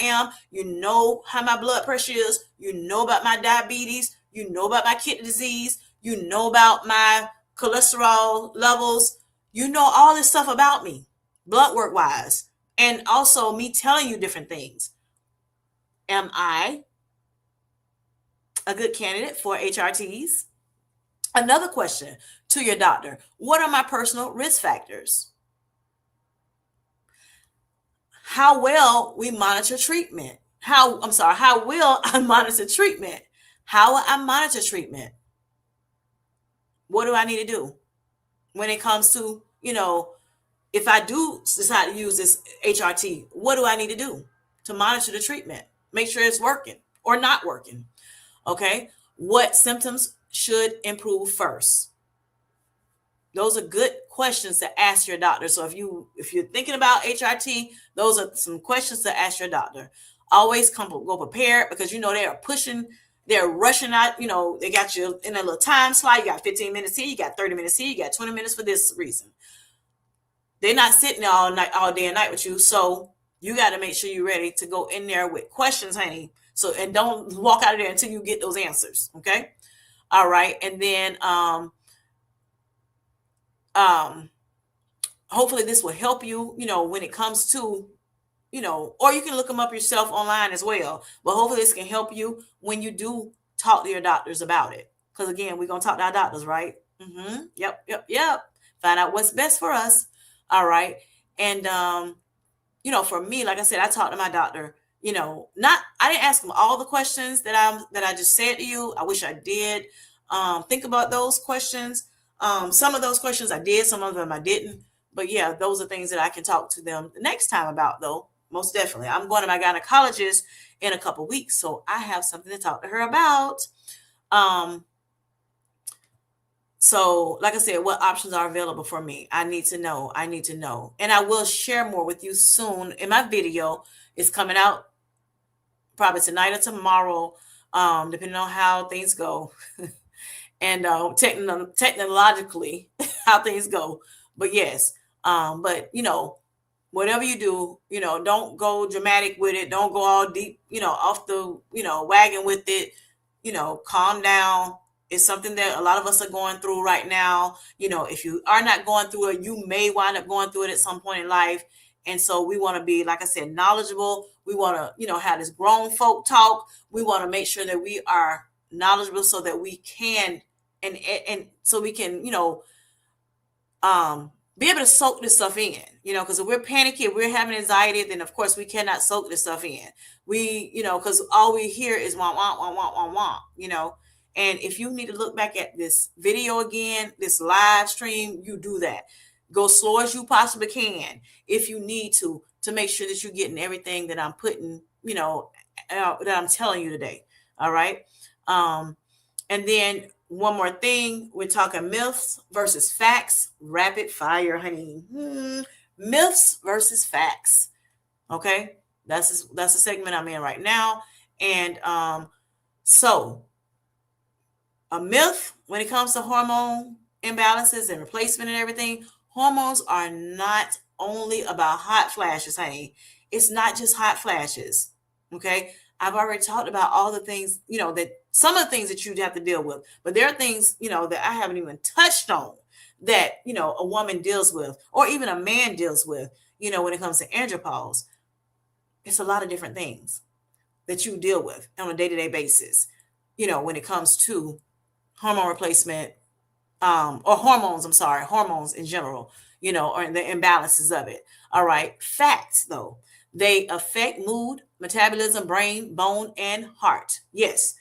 am. You know how my blood pressure is. You know about my diabetes. You know about my kidney disease. You know about my cholesterol levels. You know all this stuff about me, blood work wise, and also me telling you different things. Am I a good candidate for HRTs? Another question to your doctor. What are my personal risk factors? How well we monitor treatment? How will I monitor treatment? How will I monitor treatment? What do I need to do when it comes to, if I do decide to use this HRT, what do I need to do to monitor the treatment? Make sure it's working or not working. Okay. What symptoms should improve first? Those are good questions to ask your doctor. So if you're thinking about HRT, those are some questions to ask your doctor. Always go prepared, because they're rushing out. They got you in a little time slot. You got 15 minutes here, you got 30 minutes here, you got 20 minutes for this reason. They're not sitting there all day and night with you. So you got to make sure you're ready to go in there with questions, honey. So, and don't walk out of there until you get those answers. Okay. All right. And then, hopefully this will help you, when it comes to, or you can look them up yourself online as well. But hopefully this can help you when you do talk to your doctors about it. Because again, we're going to talk to our doctors, right? Yep. Find out what's best for us. All right. And, for me, like I said, I talked to my doctor, I didn't ask him all the questions that I just said to you. I wish I did. Think about those questions. Some of those questions I did, some of them I didn't. But yeah, those are things that I can talk to them the next time about, though. Most definitely. I'm going to my gynecologist in a couple weeks, so I have something to talk to her about. Um, so, like I said, what options are available for me? I need to know. I need to know. And I will share more with you soon in my video. It's coming out probably tonight or tomorrow, depending on how things go. And technologically how things go. But yes, but whatever you do, don't go dramatic with it. Don't go all deep, off the, wagon with it. Calm down. It's something that a lot of us are going through right now. If you are not going through it, you may wind up going through it at some point in life. And so we want to be, like I said, knowledgeable. We want to, have this grown folk talk. We want to make sure that we are knowledgeable so that we can and so we can, be able to soak this stuff in, because if we're panicky, if we're having anxiety, then of course we cannot soak this stuff in. We, because all we hear is wah, wah, wah, wah, wah, wah. And if you need to look back at this video again, this live stream, you do that. Go slow as you possibly can if you need to make sure that you're getting everything that I'm putting, that I'm telling you today. All right. And then one more thing, we're talking myths versus facts. Rapid fire, honey. Myths versus facts. Okay, that's the segment I'm in right now. And so a myth when it comes to hormone imbalances and replacement and everything, hormones are not only about hot flashes, honey. It's not just hot flashes. Okay, I've already talked about all the things, that some of the things that you'd have to deal with, but there are things, that I haven't even touched on that, a woman deals with, or even a man deals with, when it comes to andropause. It's a lot of different things that you deal with on a day-to-day basis, when it comes to hormone replacement, or hormones, I'm sorry, hormones in general, or the imbalances of it. All right. Facts, though. They affect mood, metabolism, brain, bone, and heart. Yes.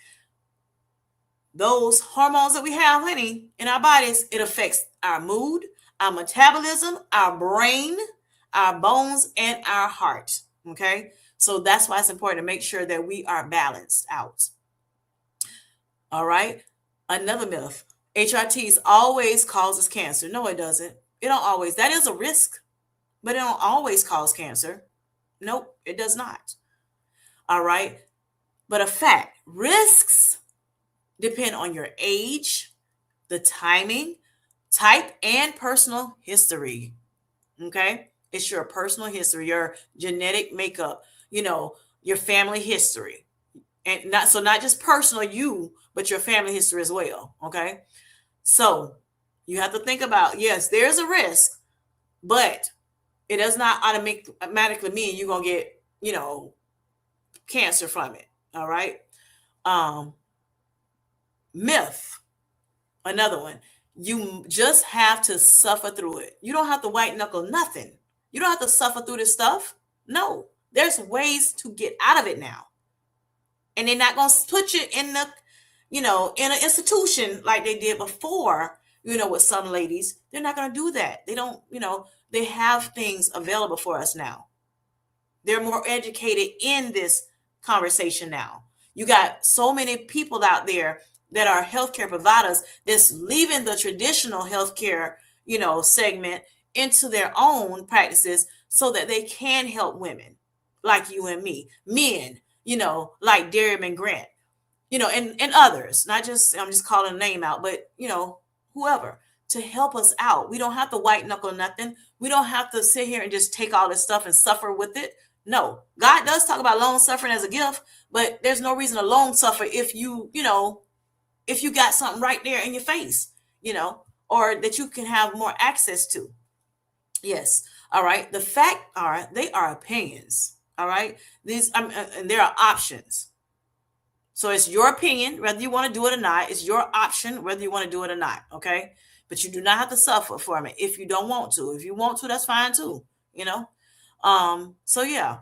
Those hormones that we have, honey, in our bodies, it affects our mood, our metabolism, our brain, our bones, and our heart. Okay. So that's why it's important to make sure that we are balanced out. All right. Another myth. HRTs always causes cancer. No, it doesn't. It don't always. That is a risk, but it don't always cause cancer. Nope, it does not. All right. But a fact, risks depend on your age, the timing, type, and personal history. Okay. It's your personal history, your genetic makeup, your family history. And not just personal you, but your family history as well. Okay. So you have to think about, yes, there's a risk, but it does not automatically mean you're going to get, cancer from it. All right. Myth. Another one. You just have to suffer through it. You don't have to white knuckle nothing. You don't have to suffer through this stuff. No, there's ways to get out of it now. And they're not going to put you in the, in an institution like they did before, with some ladies. They're not going to do that. They don't, they have things available for us now. They're more educated in this conversation now. You got so many people out there that are healthcare providers that's leaving the traditional healthcare, segment into their own practices so that they can help women like you and me, men, like Darian Grant, and others, not just, I'm just calling a name out, but, whoever to help us out. We don't have to white knuckle nothing. We don't have to sit here and just take all this stuff and suffer with it. No, God does talk about long suffering as a gift, but there's no reason to long suffer if if you got something right there in your face, or that you can have more access to. Yes. All right. The fact are they are opinions. All right. These and there are options. So it's your opinion, whether you want to do it or not. It's your option, whether you want to do it or not. Okay. But you do not have to suffer from it if you don't want to. If you want to, that's fine too. So yeah,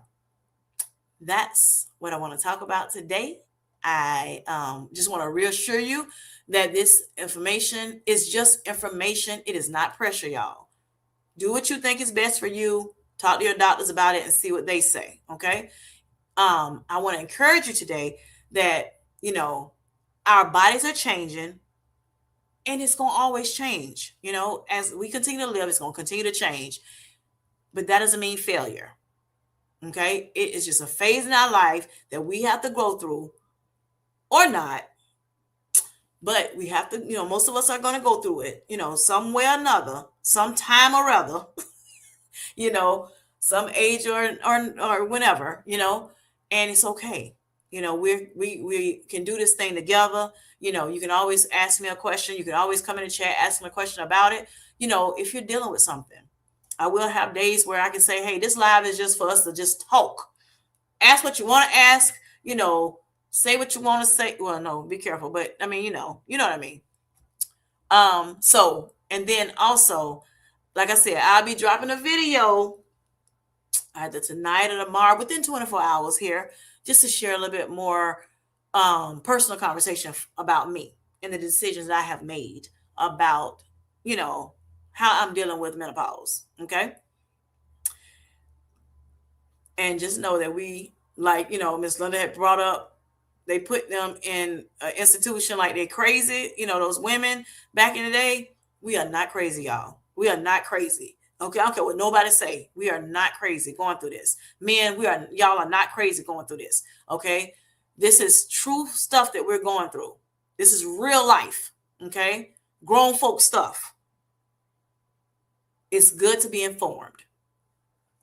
that's what I want to talk about today. I just want to reassure you that this information is just information. It is not pressure, y'all. Do what you think is best for you. Talk to your doctors about it and see what they say. Okay. I want to encourage you today that, our bodies are changing, and it's going to always change. As we continue to live, it's going to continue to change, but that doesn't mean failure. Okay. It is just a phase in our life that we have to go through or not, but we have to, most of us are going to go through it, some way or another, sometime or other, you know, some age or whenever, and it's okay. We can do this thing together. You can always ask me a question. You can always come in the chat, ask me a question about it. If you're dealing with something, I will have days where I can say, hey, this live is just for us to just talk. Ask what you want to ask, say what you want to say. Well, no, be careful, but I mean, you know what I mean. So, and then also, like I said, I'll be dropping a video either tonight or tomorrow within 24 hours here, just to share a little bit more personal conversation about me and the decisions I have made about, how I'm dealing with menopause. Okay. And just know that we, like, Miss Linda had brought up, they put them in an institution like they're crazy. Those women back in the day, we are not crazy, y'all. We are not crazy. Okay, I don't care what nobody say. We are not crazy going through this. Men, y'all are not crazy going through this. Okay, this is true stuff that we're going through. This is real life. Okay, grown folk stuff. It's good to be informed,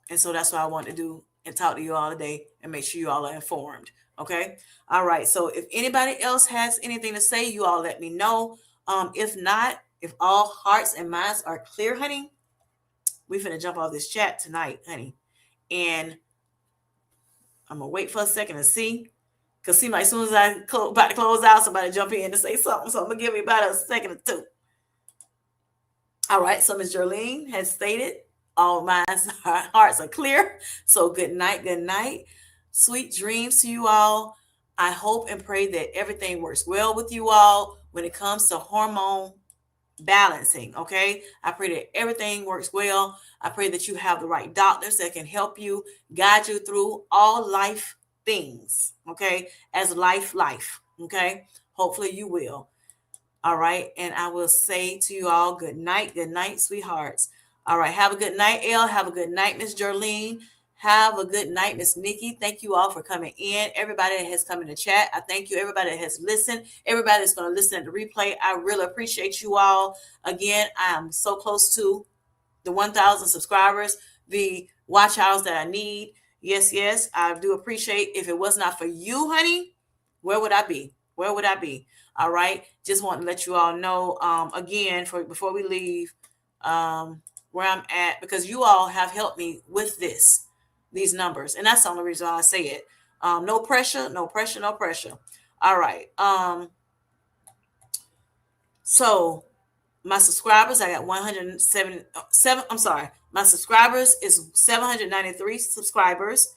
and so that's what I want to do and talk to you all today and make sure you all are informed. Okay. All right. So if anybody else has anything to say, you all let me know. If not, if all hearts and minds are clear, honey, we finna jump off this chat tonight, honey. And I'm gonna wait for a second to see. Cause seem like as soon as I about to close out, somebody jump in to say something. So I'm gonna give you about a second or two. All right. So Ms. Jolene has stated all minds, hearts are clear. So good night. Good night. Sweet dreams to you all. I hope and pray that everything works well with you all when it comes to hormone balancing. Okay. I pray that everything works well. I pray that you have the right doctors that can help you, guide you through all life things. Okay. As life. Okay. Hopefully you will. All right. And I will say to you all, good night, sweethearts. All right. Have a good night, Elle. Have a good night, Miss Jolene. Have a good night, Miss Nikki. Thank you all for coming in. Everybody that has come in the chat, I thank you. Everybody that has listened, everybody that's going to listen at the replay, I really appreciate you all. Again, I am so close to the 1,000 subscribers, the watch hours that I need. Yes, I do appreciate. If it was not for you, honey, where would I be? Where would I be? All right. Just want to let you all know, again, before we leave, where I'm at, because you all have helped me with these numbers. And that's the only reason why I say it. No pressure. All right. So my subscribers, I got 177. I'm sorry. My subscribers is 793 subscribers.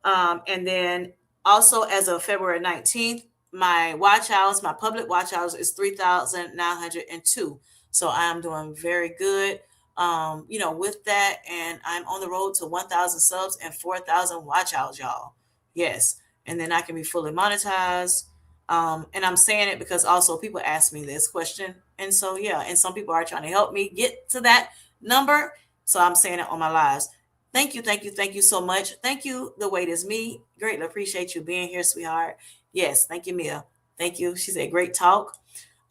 And then also as of February 19th, my watch hours, my public watch hours is 3,902. So I am doing very good, with that. And I'm on the road to 1,000 subs and 4,000 watch hours, y'all. Yes. And then I can be fully monetized. And I'm saying it because also people ask me this question. And so, yeah, and some people are trying to help me get to that number. So I'm saying it on my lives. Thank you so much. Thank you. The wait is me. Greatly appreciate you being here, sweetheart. Yes, thank you, Mia. Thank you. She said, great talk.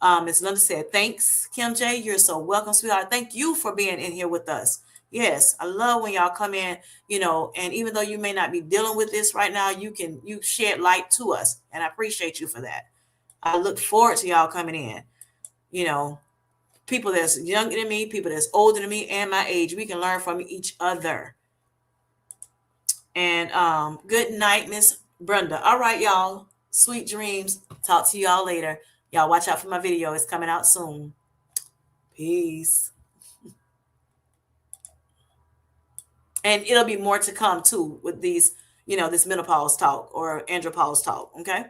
Ms. Linda said, thanks, Kim J. You're so welcome, sweetheart. Thank you for being in here with us. Yes, I love when y'all come in, and even though you may not be dealing with this right now, you shed light to us. And I appreciate you for that. I look forward to y'all coming in. People that's younger than me, people that's older than me and my age, we can learn from each other. And good night, Miss Brenda. All right, y'all. Sweet dreams. Talk to y'all later. Y'all watch out for my video. It's coming out soon. Peace. And it'll be more to come too with these, this menopause talk or andropause talk. Okay.